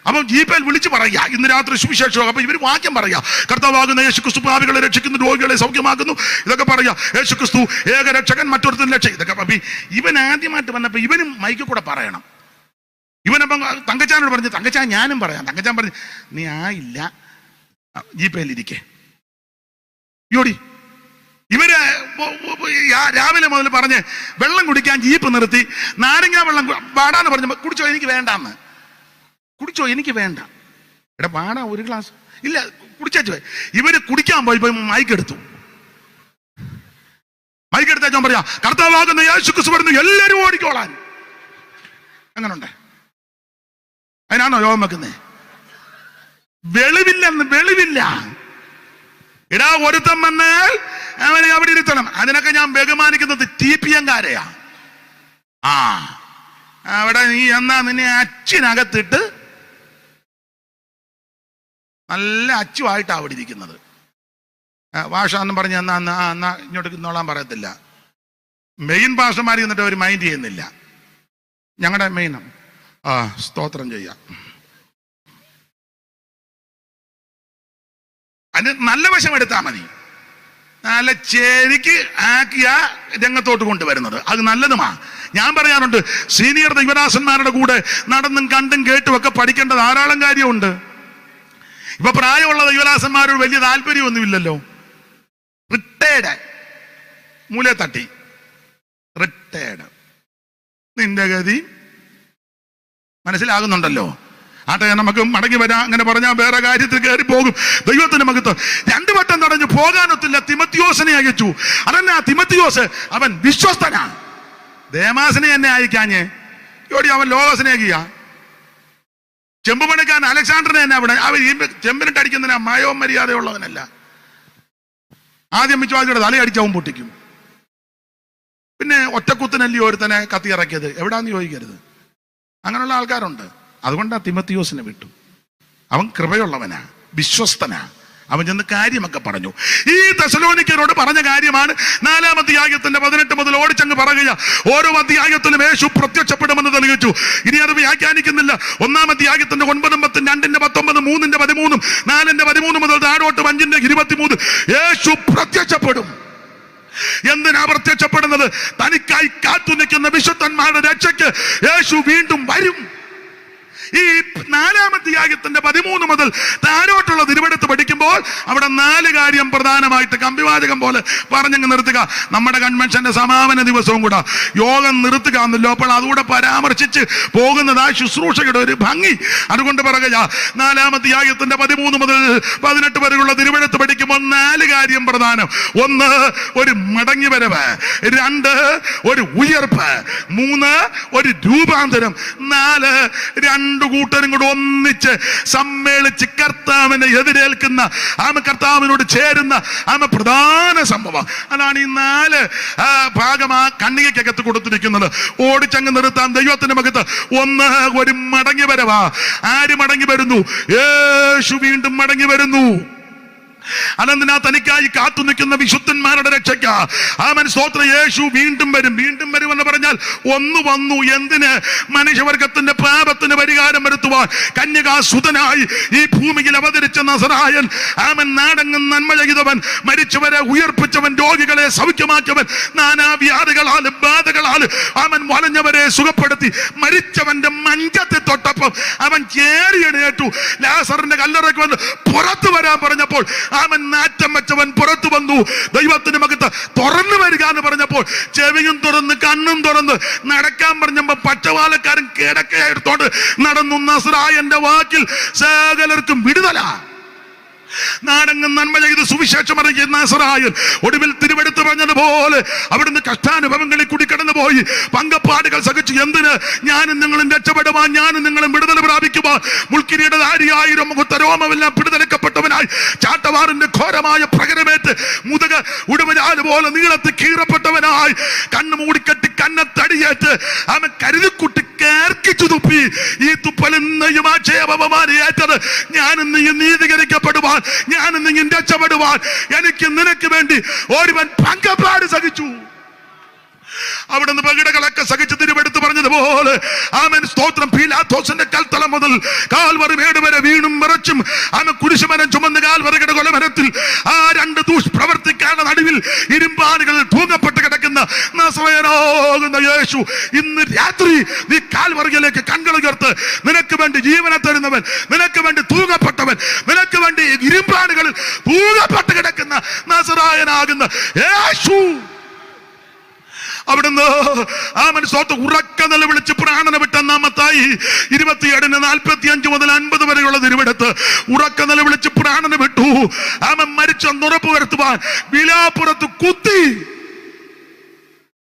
അപ്പൊ ജീപ്പയിൽ വിളിച്ച് പറയുക ഇന്ന് രാത്രി സുവിശേഷം. അപ്പൊ ഇവർ വാക്യം പറയുക, കർത്താവാകുന്ന യേശുക്രിസ്തു പാപികളെ രക്ഷിക്കുന്നു, രോഗികളെ സൗഖ്യമാക്കുന്നു, ഇതൊക്കെ പറയുക. യേശുക്രിസ്തു ഏക രക്ഷകൻ, മറ്റൊരുത്തിന് രക്ഷ, ഇതൊക്കെ. അപ്പൊ ഇവൻ ആദ്യമായിട്ട് വന്നപ്പോ ഇവനും മൈക്കിൽ കൂടെ പറയണം. ഇവനപ്പം തങ്കച്ചാനോട് പറഞ്ഞു, തങ്കച്ചാൻ ഞാനും പറയാം. തങ്കച്ചാൻ പറഞ്ഞു നീ ആയില്ല, ജീപ്പയിലിരിക്കെ യോടി. ഇവര് രാവിലെ മുതൽ പറഞ്ഞ് വെള്ളം കുടിക്കാൻ ജീപ്പ് നിർത്തി. നാരങ്ങ വെള്ളം പാടാന്ന് പറഞ്ഞപ്പോ കുടിച്ചോ, എനിക്ക് വേണ്ടാന്ന്. കുടിച്ചോ, എനിക്ക് വേണ്ട. എടാ പാടാ ഒരു ഗ്ലാസ് ഇല്ല, കുടിച്ചോ. ഇവര് കുടിക്കാൻ പോയി മൈക്കെടുത്തു. മൈക്കെടുത്താൻ പറയാ കർത്താവാകുന്ന യേശുക്രിസ്തു വരുന്നു, എല്ലാരും ഓടിക്കോളാൻ. അങ്ങനുണ്ട്. അതിനാണോ യോഗം വെക്കുന്നേ? വെളിവില്ല. ഇടാ ഒരുത്തം വന്നാൽ അവനെ അവിടെ ഇരുത്തണം. അതിനൊക്കെ ഞാൻ ബഹുമാനിക്കുന്നത് TPM-കാരെയാ. അവിടെ നീ എന്നാ നിന്നെ അച്ചിനകത്തിട്ട് നല്ല അച്ചുമായിട്ടാ അവിടെ ഇരിക്കുന്നത്. ഭാഷാന്നും പറഞ്ഞ് എന്നാ ഇങ്ങോട്ട് നോളാൻ പറയത്തില്ല. മെയിൻ ഭാഷമാരി എന്നിട്ട് അവർ മൈൻഡ് ചെയ്യുന്നില്ല. ഞങ്ങളുടെ മെയിൻ സ്തോത്രം ചെയ്യാം. അതിന് നല്ല വശം എടുത്താൽ മതി. നല്ല ശരിക്ക് ആക്കിയ രംഗത്തോട്ട് കൊണ്ടുവരുന്നത് അത് നല്ലതുമാ. ഞാൻ പറയാറുണ്ട്, സീനിയർ ദൈവദാസന്മാരുടെ കൂടെ നടന്നും കണ്ടും കേട്ടും ഒക്കെ പഠിക്കേണ്ട ധാരാളം കാര്യമുണ്ട്. ഇപ്പൊ പ്രായമുള്ള ദൈവദാസന്മാരോട് വലിയ താല്പര്യമൊന്നുമില്ലല്ലോ. റിട്ടയർഡ് മൂലെ തട്ടി റിട്ടയർഡ്. നിന്റെ ഗതി മനസ്സിലാകുന്നുണ്ടല്ലോ. ആട്ടെ, നമുക്ക് മടങ്ങി വരാം. അങ്ങനെ പറഞ്ഞാൽ വേറെ കാര്യത്തിൽ കയറി പോകും. ദൈവത്തിന് മഹത്വം. 2 വട്ടം തടഞ്ഞു, പോകാനൊത്തില്ല. തിമത്തിയോസിനെ അയച്ചു. അതന്നെ തിമത്തിയോസ്, അവൻ വിശ്വസ്തനാ. ദേമാസിനെ എന്നെ അയക്കാഞ്ഞ് ജോടി അവൻ ലോകസ്നേഹിയ. ചെമ്പുപണിക്കാരൻ അലക്സാണ്ടറിനെ തന്നെ അവിടെ അവൻ ഈ ചെമ്പിനിട്ട് അടിക്കുന്നതിനാ മയവും മര്യാദയുള്ളവനല്ല. ആദ്യം വിശ്വാസിയുടെ തലയടിച്ചവൻ പൊട്ടിക്കും. പിന്നെ ഒറ്റക്കുത്തിനല്ലി ഒരുത്തനെ കത്തിയിറക്കിയത് എവിടാന്ന് ചോദിക്കരുത്. അങ്ങനെയുള്ള ആൾക്കാരുണ്ട്. അതുകൊണ്ടാ തിമത്തിയോസിനെ വിട്ടു. അവൻ കൃപയുള്ളവനാ, വിശ്വസ്തനാ. അവൻ ചെന്ന് കാര്യമൊക്കെ പറഞ്ഞു. ഈ തെസലോനിക്കരോട് പറഞ്ഞ കാര്യമാണ് 4-ാം അധ്യായത്തിന്റെ 18 മുതൽ ഓടിച്ചങ്ങ് പറയുക. ഓരോ അധ്യായത്തിലും യേശു പ്രത്യക്ഷപ്പെടുമെന്ന് തെളിയിച്ചു. ഇനി അത് വ്യാഖ്യാനിക്കുന്നില്ല. 1-ാം അധ്യായത്തിന്റെ 9, 10, 2-ന്റെ 19, 3-ന്റെ 13, 4-ന്റെ 13 മുതൽ താഴോട്ട് 5-ന്റെ 23 യേശു പ്രത്യക്ഷപ്പെടും. എന്തിനാ പ്രത്യക്ഷപ്പെടുന്നത്? തനിക്കായി കാത്തു നിൽക്കുന്ന വിശുദ്ധന്മാരുടെ രക്ഷയ്ക്ക് യേശു വീണ്ടും വരും. ഈ 4-ാം അധ്യായത്തിന്റെ 13 മുതൽ താഴോട്ടുള്ള തിരുവെടുത്ത് പഠിക്കുമ്പോൾ അവിടെ 4 കാര്യം പ്രധാനമായിട്ട് കമ്പിവാചകം പോലെ പറഞ്ഞങ്ങ് നിർത്തുക. നമ്മുടെ കൺവെൻഷന്റെ സമാപന ദിവസവും കൂടെ യോഗം നിർത്തുക എന്നല്ലോ. അപ്പോൾ അതുകൂടെ പരാമർശിച്ച് പോകുന്നത് ആ ശുശ്രൂഷയുടെ ഒരു ഭംഗി. അതുകൊണ്ട് പറയുക, 4-ാം അധ്യായത്തിന്റെ 13 മുതൽ 18 വരെയുള്ള തിരുവെടുത്ത് പഠിക്കുമ്പോൾ 4 കാര്യം പ്രധാനം. 1, ഒരു മടങ്ങി വരവ്. 2, ഒരു ഉയർപ്പ്. 3, ഒരു രൂപാന്തരം. 4, 2 കൂട്ടരും കൂടെ ഒന്നിച്ച് സമ്മേളിച്ച് കർത്താവിനെ എതിരേൽക്കുന്ന, കർത്താവിനോട് ചേരുന്ന പ്രധാന സംഭവം. അതാണ് ഈ 4 ഭാഗം ആ കണ്ണികയ്ക്കകത്ത് കൊടുത്തിരിക്കുന്നത്. ഓടിച്ചങ്ങ് നിർത്താൻ ദൈവത്തിന്റെ മകത്ത്. 1, ഒരു മടങ്ങി വരവാ. ആര് മടങ്ങി വരുന്നു? യേശു വീണ്ടും മടങ്ങി വരുന്നു. അനന്തിനാ തനിക്കായി കാത്തു നിൽക്കുന്ന വിശുദ്ധന്മാരുടെ രക്ഷയ്ക്ക്. ആമേൻ, സ്തോത്രം. യേശു വീണ്ടും വരും. വീണ്ടും വരും എന്ന് പറഞ്ഞാൽ ഒന്ന് വന്നു. എന്തിന്? മനുഷ്യവർഗത്തിന്റെ പാപത്തിന് പരിഹാരം വരുത്തുവാൻ കന്യകാസുതനായി ഈ ഭൂമിയിൽ അവതരിച്ച നസറായൻ. ആമൻ, നാടെങ്ങും നന്മ ചെയ്തവൻ, മരിച്ചവരെ ഉയർപ്പിച്ചവൻ, രോഗികളെ സൗഖ്യമാക്കിയവൻ, നാനാവ്യാധികളാലും ബാധകളാലും അവൻ വലഞ്ഞവരെ സുഖപ്പെടുത്തി. മരിച്ചവന്റെ മഞ്ചത്തെ തൊട്ടപ്പം അവൻ ചേരിയെണേറ്റു. ലാസറിന്റെ കല്ലറയ്ക്ക് വന്ന് പുറത്തു വരാൻ പറഞ്ഞപ്പോൾ അവൻ നാറ്റം വെച്ചവൻ പുറത്തു വന്നു. ദൈവത്തിന്റെ മകത്ത് തുറന്നു വരിക എന്ന് പറഞ്ഞപ്പോൾ ചെവിയും തുറന്ന് കണ്ണും തുറന്ന് നടക്കാൻ പറഞ്ഞപ്പോ പച്ചവാലക്കാരൻ കിടക്കയെടുത്തോണ്ട് നടന്നു. നസറായന്റെ വാക്കിൽ സകലർക്കും വിടുതല. നാടെങ്ങും നന്മ ചെയ്ത് സുവിശേഷം അറിയിക്കുന്ന നസറായൻ ഒടുവിൽ തിരുവെടുത്ത് പറഞ്ഞതുപോലെ അവിടുന്ന് കഷ്ടാനുഭവങ്ങളിൽ കൂടി കടന്നുപോയി. പങ്കപ്പാടുകൾ സഹിച്ചു. എന്തിന്? ഞാനും നിങ്ങളും രക്ഷപ്പെടുവാൻ, ഞാനും നിങ്ങളും വിടുതൽ പ്രാപിക്കുവാൻ. മുൾക്കിരീടധാരിയായിരം മുഖത്തരോമെല്ലാം പിടിതെടുക്കപ്പെട്ടവനായി ചാട്ടവാറിന്റെ ഘോരമായ പ്രകരമേറ്റ് മുതുക ഉടുമഞ്ഞാല് പോലെ നീളത്തിൽ കീറപ്പെട്ടവനായി കണ്ണു മൂടിക്കെട്ടി കന്നത്തടിയേറ്റ് അവൻ കരുതിക്കുട്ടി കേർക്കിച്ചു തുപ്പി. ഈ തുപ്പലിന്നയും ആക്ഷേപമാനേറ്റത് ഞാനും നീയും നീതീകരിക്കപ്പെടുവാൻ, ഞാനും നീയും രക്ഷപ്പെടുവാൻ എനിക്ക് നിനക്ക് വേണ്ടി ഒരുവൻ പങ്കപ്പാട് സഹിച്ചു. അവിടുന്ന് പകിടകളൊക്കെ സഹിച്ച് തിരുവെടുത്ത് പറഞ്ഞതുപോലെ ആമേൻ, സ്തോത്രം. പീലാത്തോസിന്റെ കൽത്തളം മുതൽ കാൽവറി മേട് വരെ വീണും വിറച്ചും കുരിശുമരം ചുമന്ന് കാൽവറിയുടെ കൊലമരത്തിൽ ആ 2 ദുഷ്പ്രവർത്തിക്കാരുടെ നടുവിൽ ഇരുമ്പാനുകൾ തൂങ്ങപ്പെട്ട് കിടക്കുന്ന നസറേയനാകുന്ന യേശു ഇന്ന് രാത്രി നീ കാൽവറിയിലേക്ക് കണ്ണുകൾ ഉയർത്ത്. നിനക്ക് വേണ്ടി ജീവനെ തരുന്നവൻ, നിനക്ക് വേണ്ടി തൂങ്ങപ്പെട്ടവൻ, നിനക്ക് വേണ്ടി ഇരുമ്പാനുകളിൽ തൂങ്ങപ്പെട്ട് കിടക്കുന്ന നസറായനാകുന്ന യേശു അവിടുന്ന് ആമൻ, സ്തോത്രം, ഉറക്ക നിലവിളിച്ച് പ്രാണന വിട്ട മത്തായി 27:45 മുതൽ 50 വരെയുള്ള തിരുവെടുത്ത് ഉറക്ക നിലവിളിച്ച് പ്രാണന വിട്ടു. ആമൻ മരിച്ചെന്ന് ഉറപ്പ് വരുത്തുവാൻ വിലാപ്പുറത്ത് കുത്തി.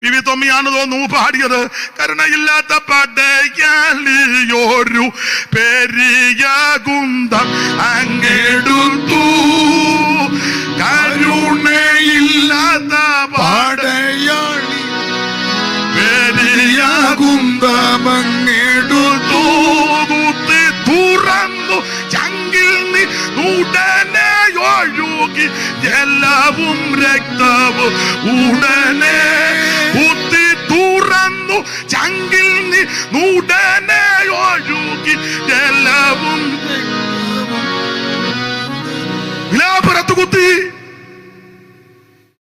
വിവി തൊമ്മിയാണ് തോന്നുന്നു പാടിയത്. കരുണയില്ലാത്ത പടയാളിയൊരു പെരിയ കുന്തം അങ്ങെടുത്തു, കരുണയില്ലാത്ത പടയാളി പെരിയ കുന്തമങ്ങെടുത്തു, കുത്തി തുറന്നു ചങ്കിൽ നീ ഉടനെ ഒഴുകി ജലവും രക്തവും ഉടനെ കുത്തി തുറന്നു ചങ്കിൽ നീ ഉടനെ ഒഴുകി ജലവും വിലാപുരത്ത് കുത്തി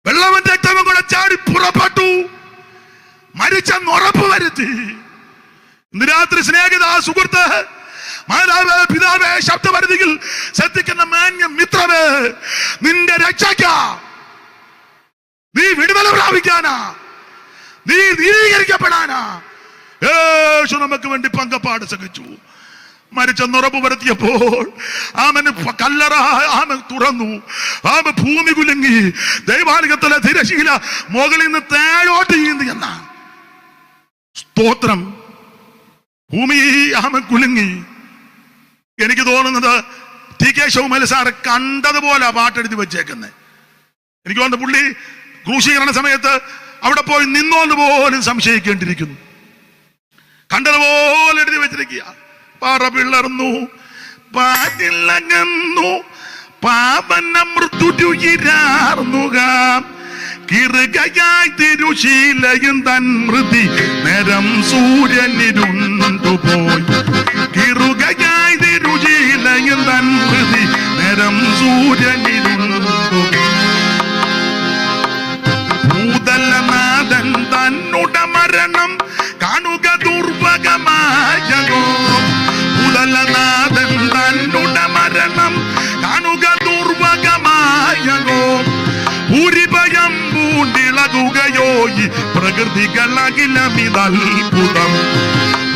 വെള്ളവും രക്തവും കൂടെ ചാടി പുറപ്പെട്ടു. മരിച്ചെന്ന് ഉറപ്പ് വരുത്തി. ഇന്ന് രാത്രി സ്നേഹിത, സുഹൃത്ത്, മാതാവേ, പിതാവേ, ശബ്ദപരിധിയിൽ ശ്രദ്ധിക്കുന്ന മാന്യ മിത്രമേ, നിന്റെ രക്ഷയ്ക്കാ, നീ വിടുതല പ്രാപിക്കാനാ, നീ നീതീകരിക്കപ്പെടാനാ യേശു നമുക്ക് വേണ്ടി പങ്കപ്പാട് സഹിച്ചു. മരിച്ചെന്ന് ഉറപ്പ് വരുത്തിയപ്പോൾ ആമന് കല്ലറ ആമൻ തുറന്നു. ആമ ഭൂമി കുലുങ്ങി. ദൈവാലയത്തിലെ തിരശീല മുകളിൽ നിന്ന് താഴോട്ട് നീന്തി എന്ന സ്തോത്രം. ഭൂമി ആമൻ കുലുങ്ങി. എനിക്ക് തോന്നുന്നത് ടി.കെ. ശൗമേൽ സാറ് കണ്ടതുപോലെ പാട്ടെഴുതി വെച്ചേക്കുന്നത്. എനിക്ക് തോന്നുന്നു പുള്ളി ക്രൂശീകരണ സമയത്ത് അവിടെ പോയി നിന്നോന്ന് പോലും സംശയിക്കേണ്ടിയിരിക്കുന്നു. കണ്ടതുപോലെ എഴുതി വെച്ചിരിക്കുക. പാറ പിളർന്നു, പാറ്റിലങ്ങന്നു, പാവന മൃദുരുയിരാർന്നുക കിറുകയായി തിരുശീലയും തൻ മൃതി നേരം സൂര്യനിരുണ്ടുപോയി കിറുകയായി തിരുശീലയും തൻ മൃതി നേരം സൂര്യനിരുണ്ടുപോയി ഭൂതലനാഥൻ തന്നുട മരണം കാണുക ദുർഭഗമായകോ ഭൂതലനാഥൻ തന്നുട മരണം കാണുക ദുർഭഗമായകോ ഭൂരിഭയം പൂണ്ടിളകുകയോ ഈ പ്രകൃതികളകിലമിതത്ഭുതം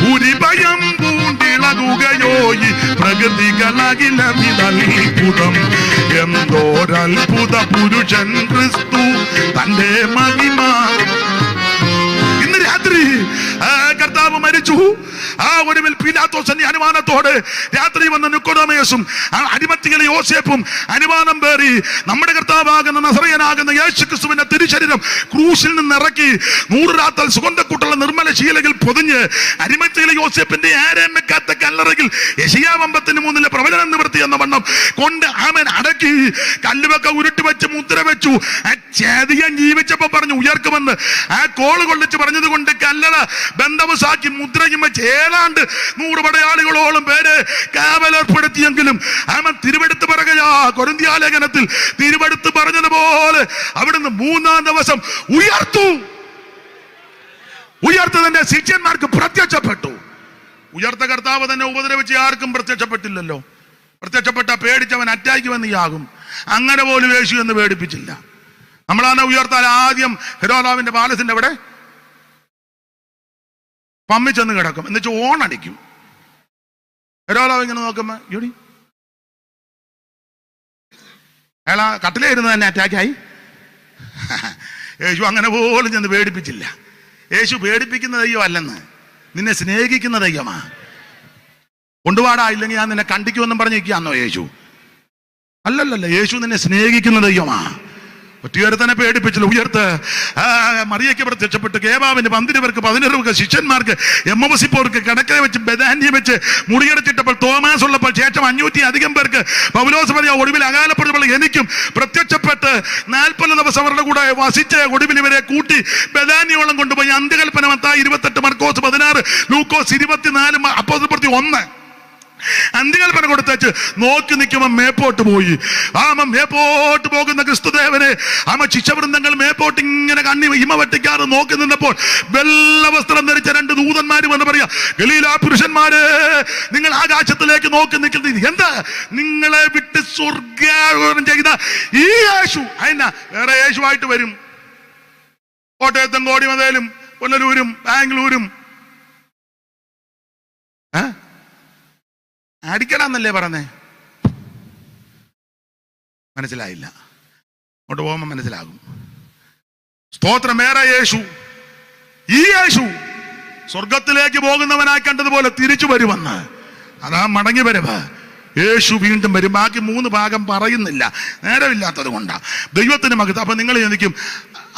ഭൂരിഭയം പൂണ്ടിളകുകയോ ഈ പ്രകൃതികളകിലമിതത്ഭുതം എന്തോരത്ഭുത പുരുഷൻ ക്രിസ്തു തന്റെ മഹിമ. ഇന്ന് രാത്രി കർത്താവ് മരിച്ചു. ആ ഒടുവിൽ പീലാത്തോസിന്റെ അനുമാനത്തോട് രാത്രി വന്ന നിക്കോദോമയോസും അടിമത്തികളെ യോസേപ്പും അനുമാനം പേറി നമ്മുടെ കർത്താവാകുന്ന നസറയനാകുന്ന യേശുക്രിസ്തുവിന്റെ തിരുശരീരം ക്രൂശിൽ നിന്ന് ഇറക്കി 100 രാത്തൽ സുഗന്ധക്കൂട്ടുള്ള നിർമ്മല ശീലകൾ പൊതിഞ്ഞ് അടിമത്തികളെ യോസേപ്പിന്റെ ആരേം വെക്കാത്ത കല്ലറയിൽ യെശയ്യാ 53 പ്രവചനം നിവൃത്തി എന്ന വണ്ണം കൊണ്ട് അവൻ അടക്കി കല്ലുവൊക്കെ ഉരുട്ടി വെച്ച് മുദ്ര വെച്ചു. ആ ചേതിയൻ ജീവിച്ചപ്പോ പറഞ്ഞു ഉയർക്കുമെന്ന് ആ കോള് കൊള്ളിച്ച് പറഞ്ഞത് കൊണ്ട് കല്ലറ ബന്ധവസാക്കി മുദ്രയും വെച്ച് ഏതാണ്ട് 100 പടയാളികളോളം പേര് കാവലേർപ്പെടുത്തിയെങ്കിലും അവൻ തിരുവെടുത്ത് പറയുകയാ കൊരിന്ത്യ ലേഖനത്തിൽ തിരുവെടുത്ത് പറഞ്ഞതുപോലെ അവിടുന്ന് 3-ാം ദിവസം ഉയർത്തതിന്റെ ശിഷ്യന്മാർക്ക് പ്രത്യക്ഷപ്പെട്ടു. ഉയർത്ത കർത്താവ് തന്നെ ഉപദ്രവിച്ച് ആർക്കും പ്രത്യക്ഷപ്പെട്ടില്ലല്ലോ. പ്രത്യക്ഷപ്പെട്ട പേടിച്ചവൻ അറ്റാക്കുമെന്നിയാകും. അങ്ങനെ പോലും യേശു എന്ന് പേടിപ്പിച്ചില്ല. നമ്മളാണ് ഉയർത്താൽ ആദ്യം ഹെരോദാവിന്റെ പാലസിന്റെ അവിടെ പമ്മിച്ചെന്ന് കിടക്കും, എന്നുവെച്ച് ഓണടിക്കും. ഹെരോദാവ് ഇങ്ങനെ നോക്കുമ്പോ ജോഡി അയാൾ ആ കട്ടിലായിരുന്നു തന്നെ അറ്റാക്കായി. യേശു അങ്ങനെ പോലും ചെന്ന് പേടിപ്പിച്ചില്ല. യേശു പേടിപ്പിക്കുന്ന ദൈവം അല്ലെന്ന്, നിന്നെ സ്നേഹിക്കുന്ന ദൈവമാ. കൊണ്ടുപാടാ ഇല്ലെങ്കിൽ ഞാൻ നിന്നെ കണ്ടിക്കുമെന്നും പറഞ്ഞിരിക്കുകയാന്നോ യേശു? അല്ലല്ലല്ല, യേശു നിന്നെ സ്നേഹിക്കുന്ന ദൈവമാ. ഒറ്റയൊരുത്തനെ പേടിപ്പിച്ചില്ല. ഉയർത്ത് മറിയയ്ക്ക് പ്രത്യക്ഷപ്പെട്ട് കേബാവിന് 12 പേർക്ക് 11 ശിഷ്യന്മാർക്ക് എമ്മവസിപ്പോർക്ക് കിടക്കരെ വെച്ച് ബദാന്യം വെച്ച് മുറിയടച്ചിട്ടപ്പോൾ തോമാസ് ഉള്ളപ്പോൾ ശേഷം 500 അധികം പേർക്ക് പൗലോസ് പറയാ ഒടുവിൽ അകാലപ്പെടുമ്പോൾ എനിക്കും പ്രത്യക്ഷപ്പെട്ട് 40 ദിവസം അവരുടെ കൂടെ വസിച്ച് ഒടുവിൽ ഇവരെ കൂട്ടി ബദാന്യോളം കൊണ്ടുപോയി. അന്ത്യകൽപ്പന മത്തായി 28, മർക്കോസ് 16, ലൂക്കോസ് 24, അപ്പോസ്തലപ്രവൃത്തി 1. അന്ത്യകൽപ്പന കൊടുത്തേച്ച് നോക്കി നിൽക്കുമ്പോ മേപ്പോട്ട് പോയി. മേപ്പോട്ട് പോകുന്ന ക്രിസ്തുദേവനെ ശിഷ്യവൃന്ദങ്ങൾ മേപ്പോട്ട് ഇങ്ങനെ കണ്ണി ഹിമ വെട്ടിക്കാറ് നോക്കി നിന്നപ്പോൾ വെള്ള വസ്ത്രം ധരിച്ച 2 ദൂതന്മാര് വന്ന് പറയാ, ഗലീലാ പുരുഷന്മാര് നിങ്ങൾ ആകാശത്തിലേക്ക് നോക്കി നിൽക്കുന്നത് എന്താ? നിങ്ങളെ വിട്ട് സ്വർഗ്ഗാരോഹണം ചെയ്ത ഈ യേശു അതിനാ വേറെ യേശുവായിട്ട് വരും. കോട്ടയത്തും കോടിമതയിലും പുനലൂരും ബാംഗ്ലൂരും അടിക്കണമെന്നല്ലേ പറഞ്ഞേ? മനസ്സിലായില്ല. അങ്ങോട്ട് പോകുമ്പോ മനസ്സിലാകും. സ്തോത്രം. വേറെ യേശു, ഈ യേശു സ്വർഗത്തിലേക്ക് പോകുന്നവനായി കണ്ടതുപോലെ തിരിച്ചു വരുമെന്ന്. അതാ മടങ്ങി വരവ്. യേശു വീണ്ടും വരും. ബാക്കി 3 ഭാഗം പറയുന്നില്ല, നേരമില്ലാത്തത് കൊണ്ടാ. ദൈവത്തിന് മകത്ത്. അപ്പൊ നിങ്ങൾ എനിക്കും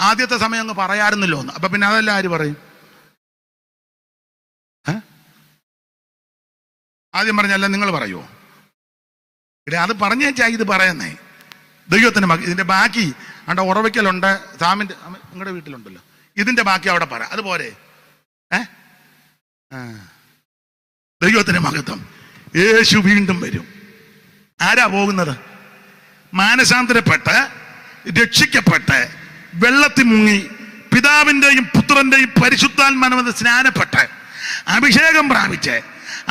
ആദ്യത്തെ സമയം അങ്ങ് പറയാറുന്നല്ലോ എന്ന്. അപ്പൊ പിന്നെ അതെല്ലാം ആര് പറയും? ആദ്യം പറഞ്ഞല്ല നിങ്ങൾ പറയുമോ? ഇവിടെ അത് പറഞ്ഞേച്ചാ ഇത് പറയുന്നേ. ദൈവത്തിന് ഇതിന്റെ ബാക്കി അവിടെ ഉറവയ്ക്കലുണ്ട്, സാമിന്റെ നിങ്ങളുടെ വീട്ടിലുണ്ടല്ലോ, ഇതിന്റെ ബാക്കി അവിടെ പറ. അതുപോലെ ദൈവത്തിന് മഹത്വം. യേശു വീണ്ടും വരും. ആരാ പോകുന്നത്? മാനസാന്തരപ്പെട്ട് രക്ഷിക്കപ്പെട്ട് വെള്ളത്തിൽ മുങ്ങി പിതാവിന്റെയും പുത്രന്റെയും പരിശുദ്ധാത്മാവിൽ സ്നാനപ്പെട്ട് അഭിഷേകം പ്രാപിച്ച്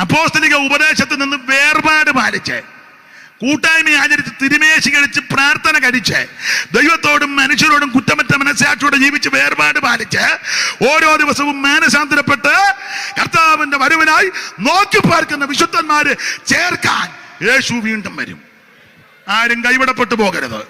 അപ്പോസ്തലിക ഉപദേശത്തിൽ നിന്ന് വേർപാട് പാലിച്ച് കൂട്ടായ്മ ആചരിച്ച് തിരുമേശി കഴിച്ച് പ്രാർത്ഥന കഴിച്ച് ദൈവത്തോടും മനുഷ്യരോടും കുറ്റമറ്റ മനസ്സാക്ഷിയോടെ ജീവിച്ച് വേർപാട് പാലിച്ച് ഓരോ ദിവസവും മാനസാന്തരപ്പെട്ട് കർത്താവിന്റെ വരവിനായി നോക്കി പാർക്കുന്ന വിശുദ്ധന്മാര് ചേർക്കാൻ യേശു വീണ്ടും വരും. ആരും കൈവിടപ്പെട്ടു പോകരുത്.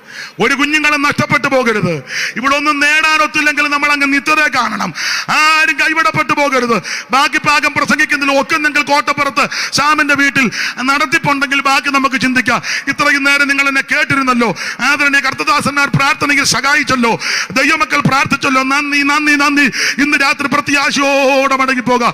ഒരു കുഞ്ഞുങ്ങളും നഷ്ടപ്പെട്ടു പോകരുത്. ഇവിടെ ഒന്നും നേടാനൊത്തില്ലെങ്കിൽ നമ്മൾ അങ്ങ് നിത്യത കാണണം. ആരും കൈവിടപ്പെട്ടു പോകരുത്. ബാക്കി ഭാഗം പ്രസംഗിക്കുന്നതിൽ ഒക്കുന്നെങ്കിൽ കോട്ടപ്പുറത്ത് സാമിന്റെ വീട്ടിൽ നടത്തിപ്പുണ്ടെങ്കിൽ ബാക്കി നമുക്ക് ചിന്തിക്കാം. ഇത്രയും നേരം നിങ്ങൾ എന്നെ കേട്ടിരുന്നല്ലോ. ആദരണീയ കർത്തദാസന്മാർ പ്രാർത്ഥനയിൽ സഹായിച്ചല്ലോ. ദൈവമക്കൾ പ്രാർത്ഥിച്ചല്ലോ. നന്ദി നന്ദി നന്ദി. ഇന്ന് രാത്രി പ്രത്യാശയോടെ മടങ്ങി പോകാം.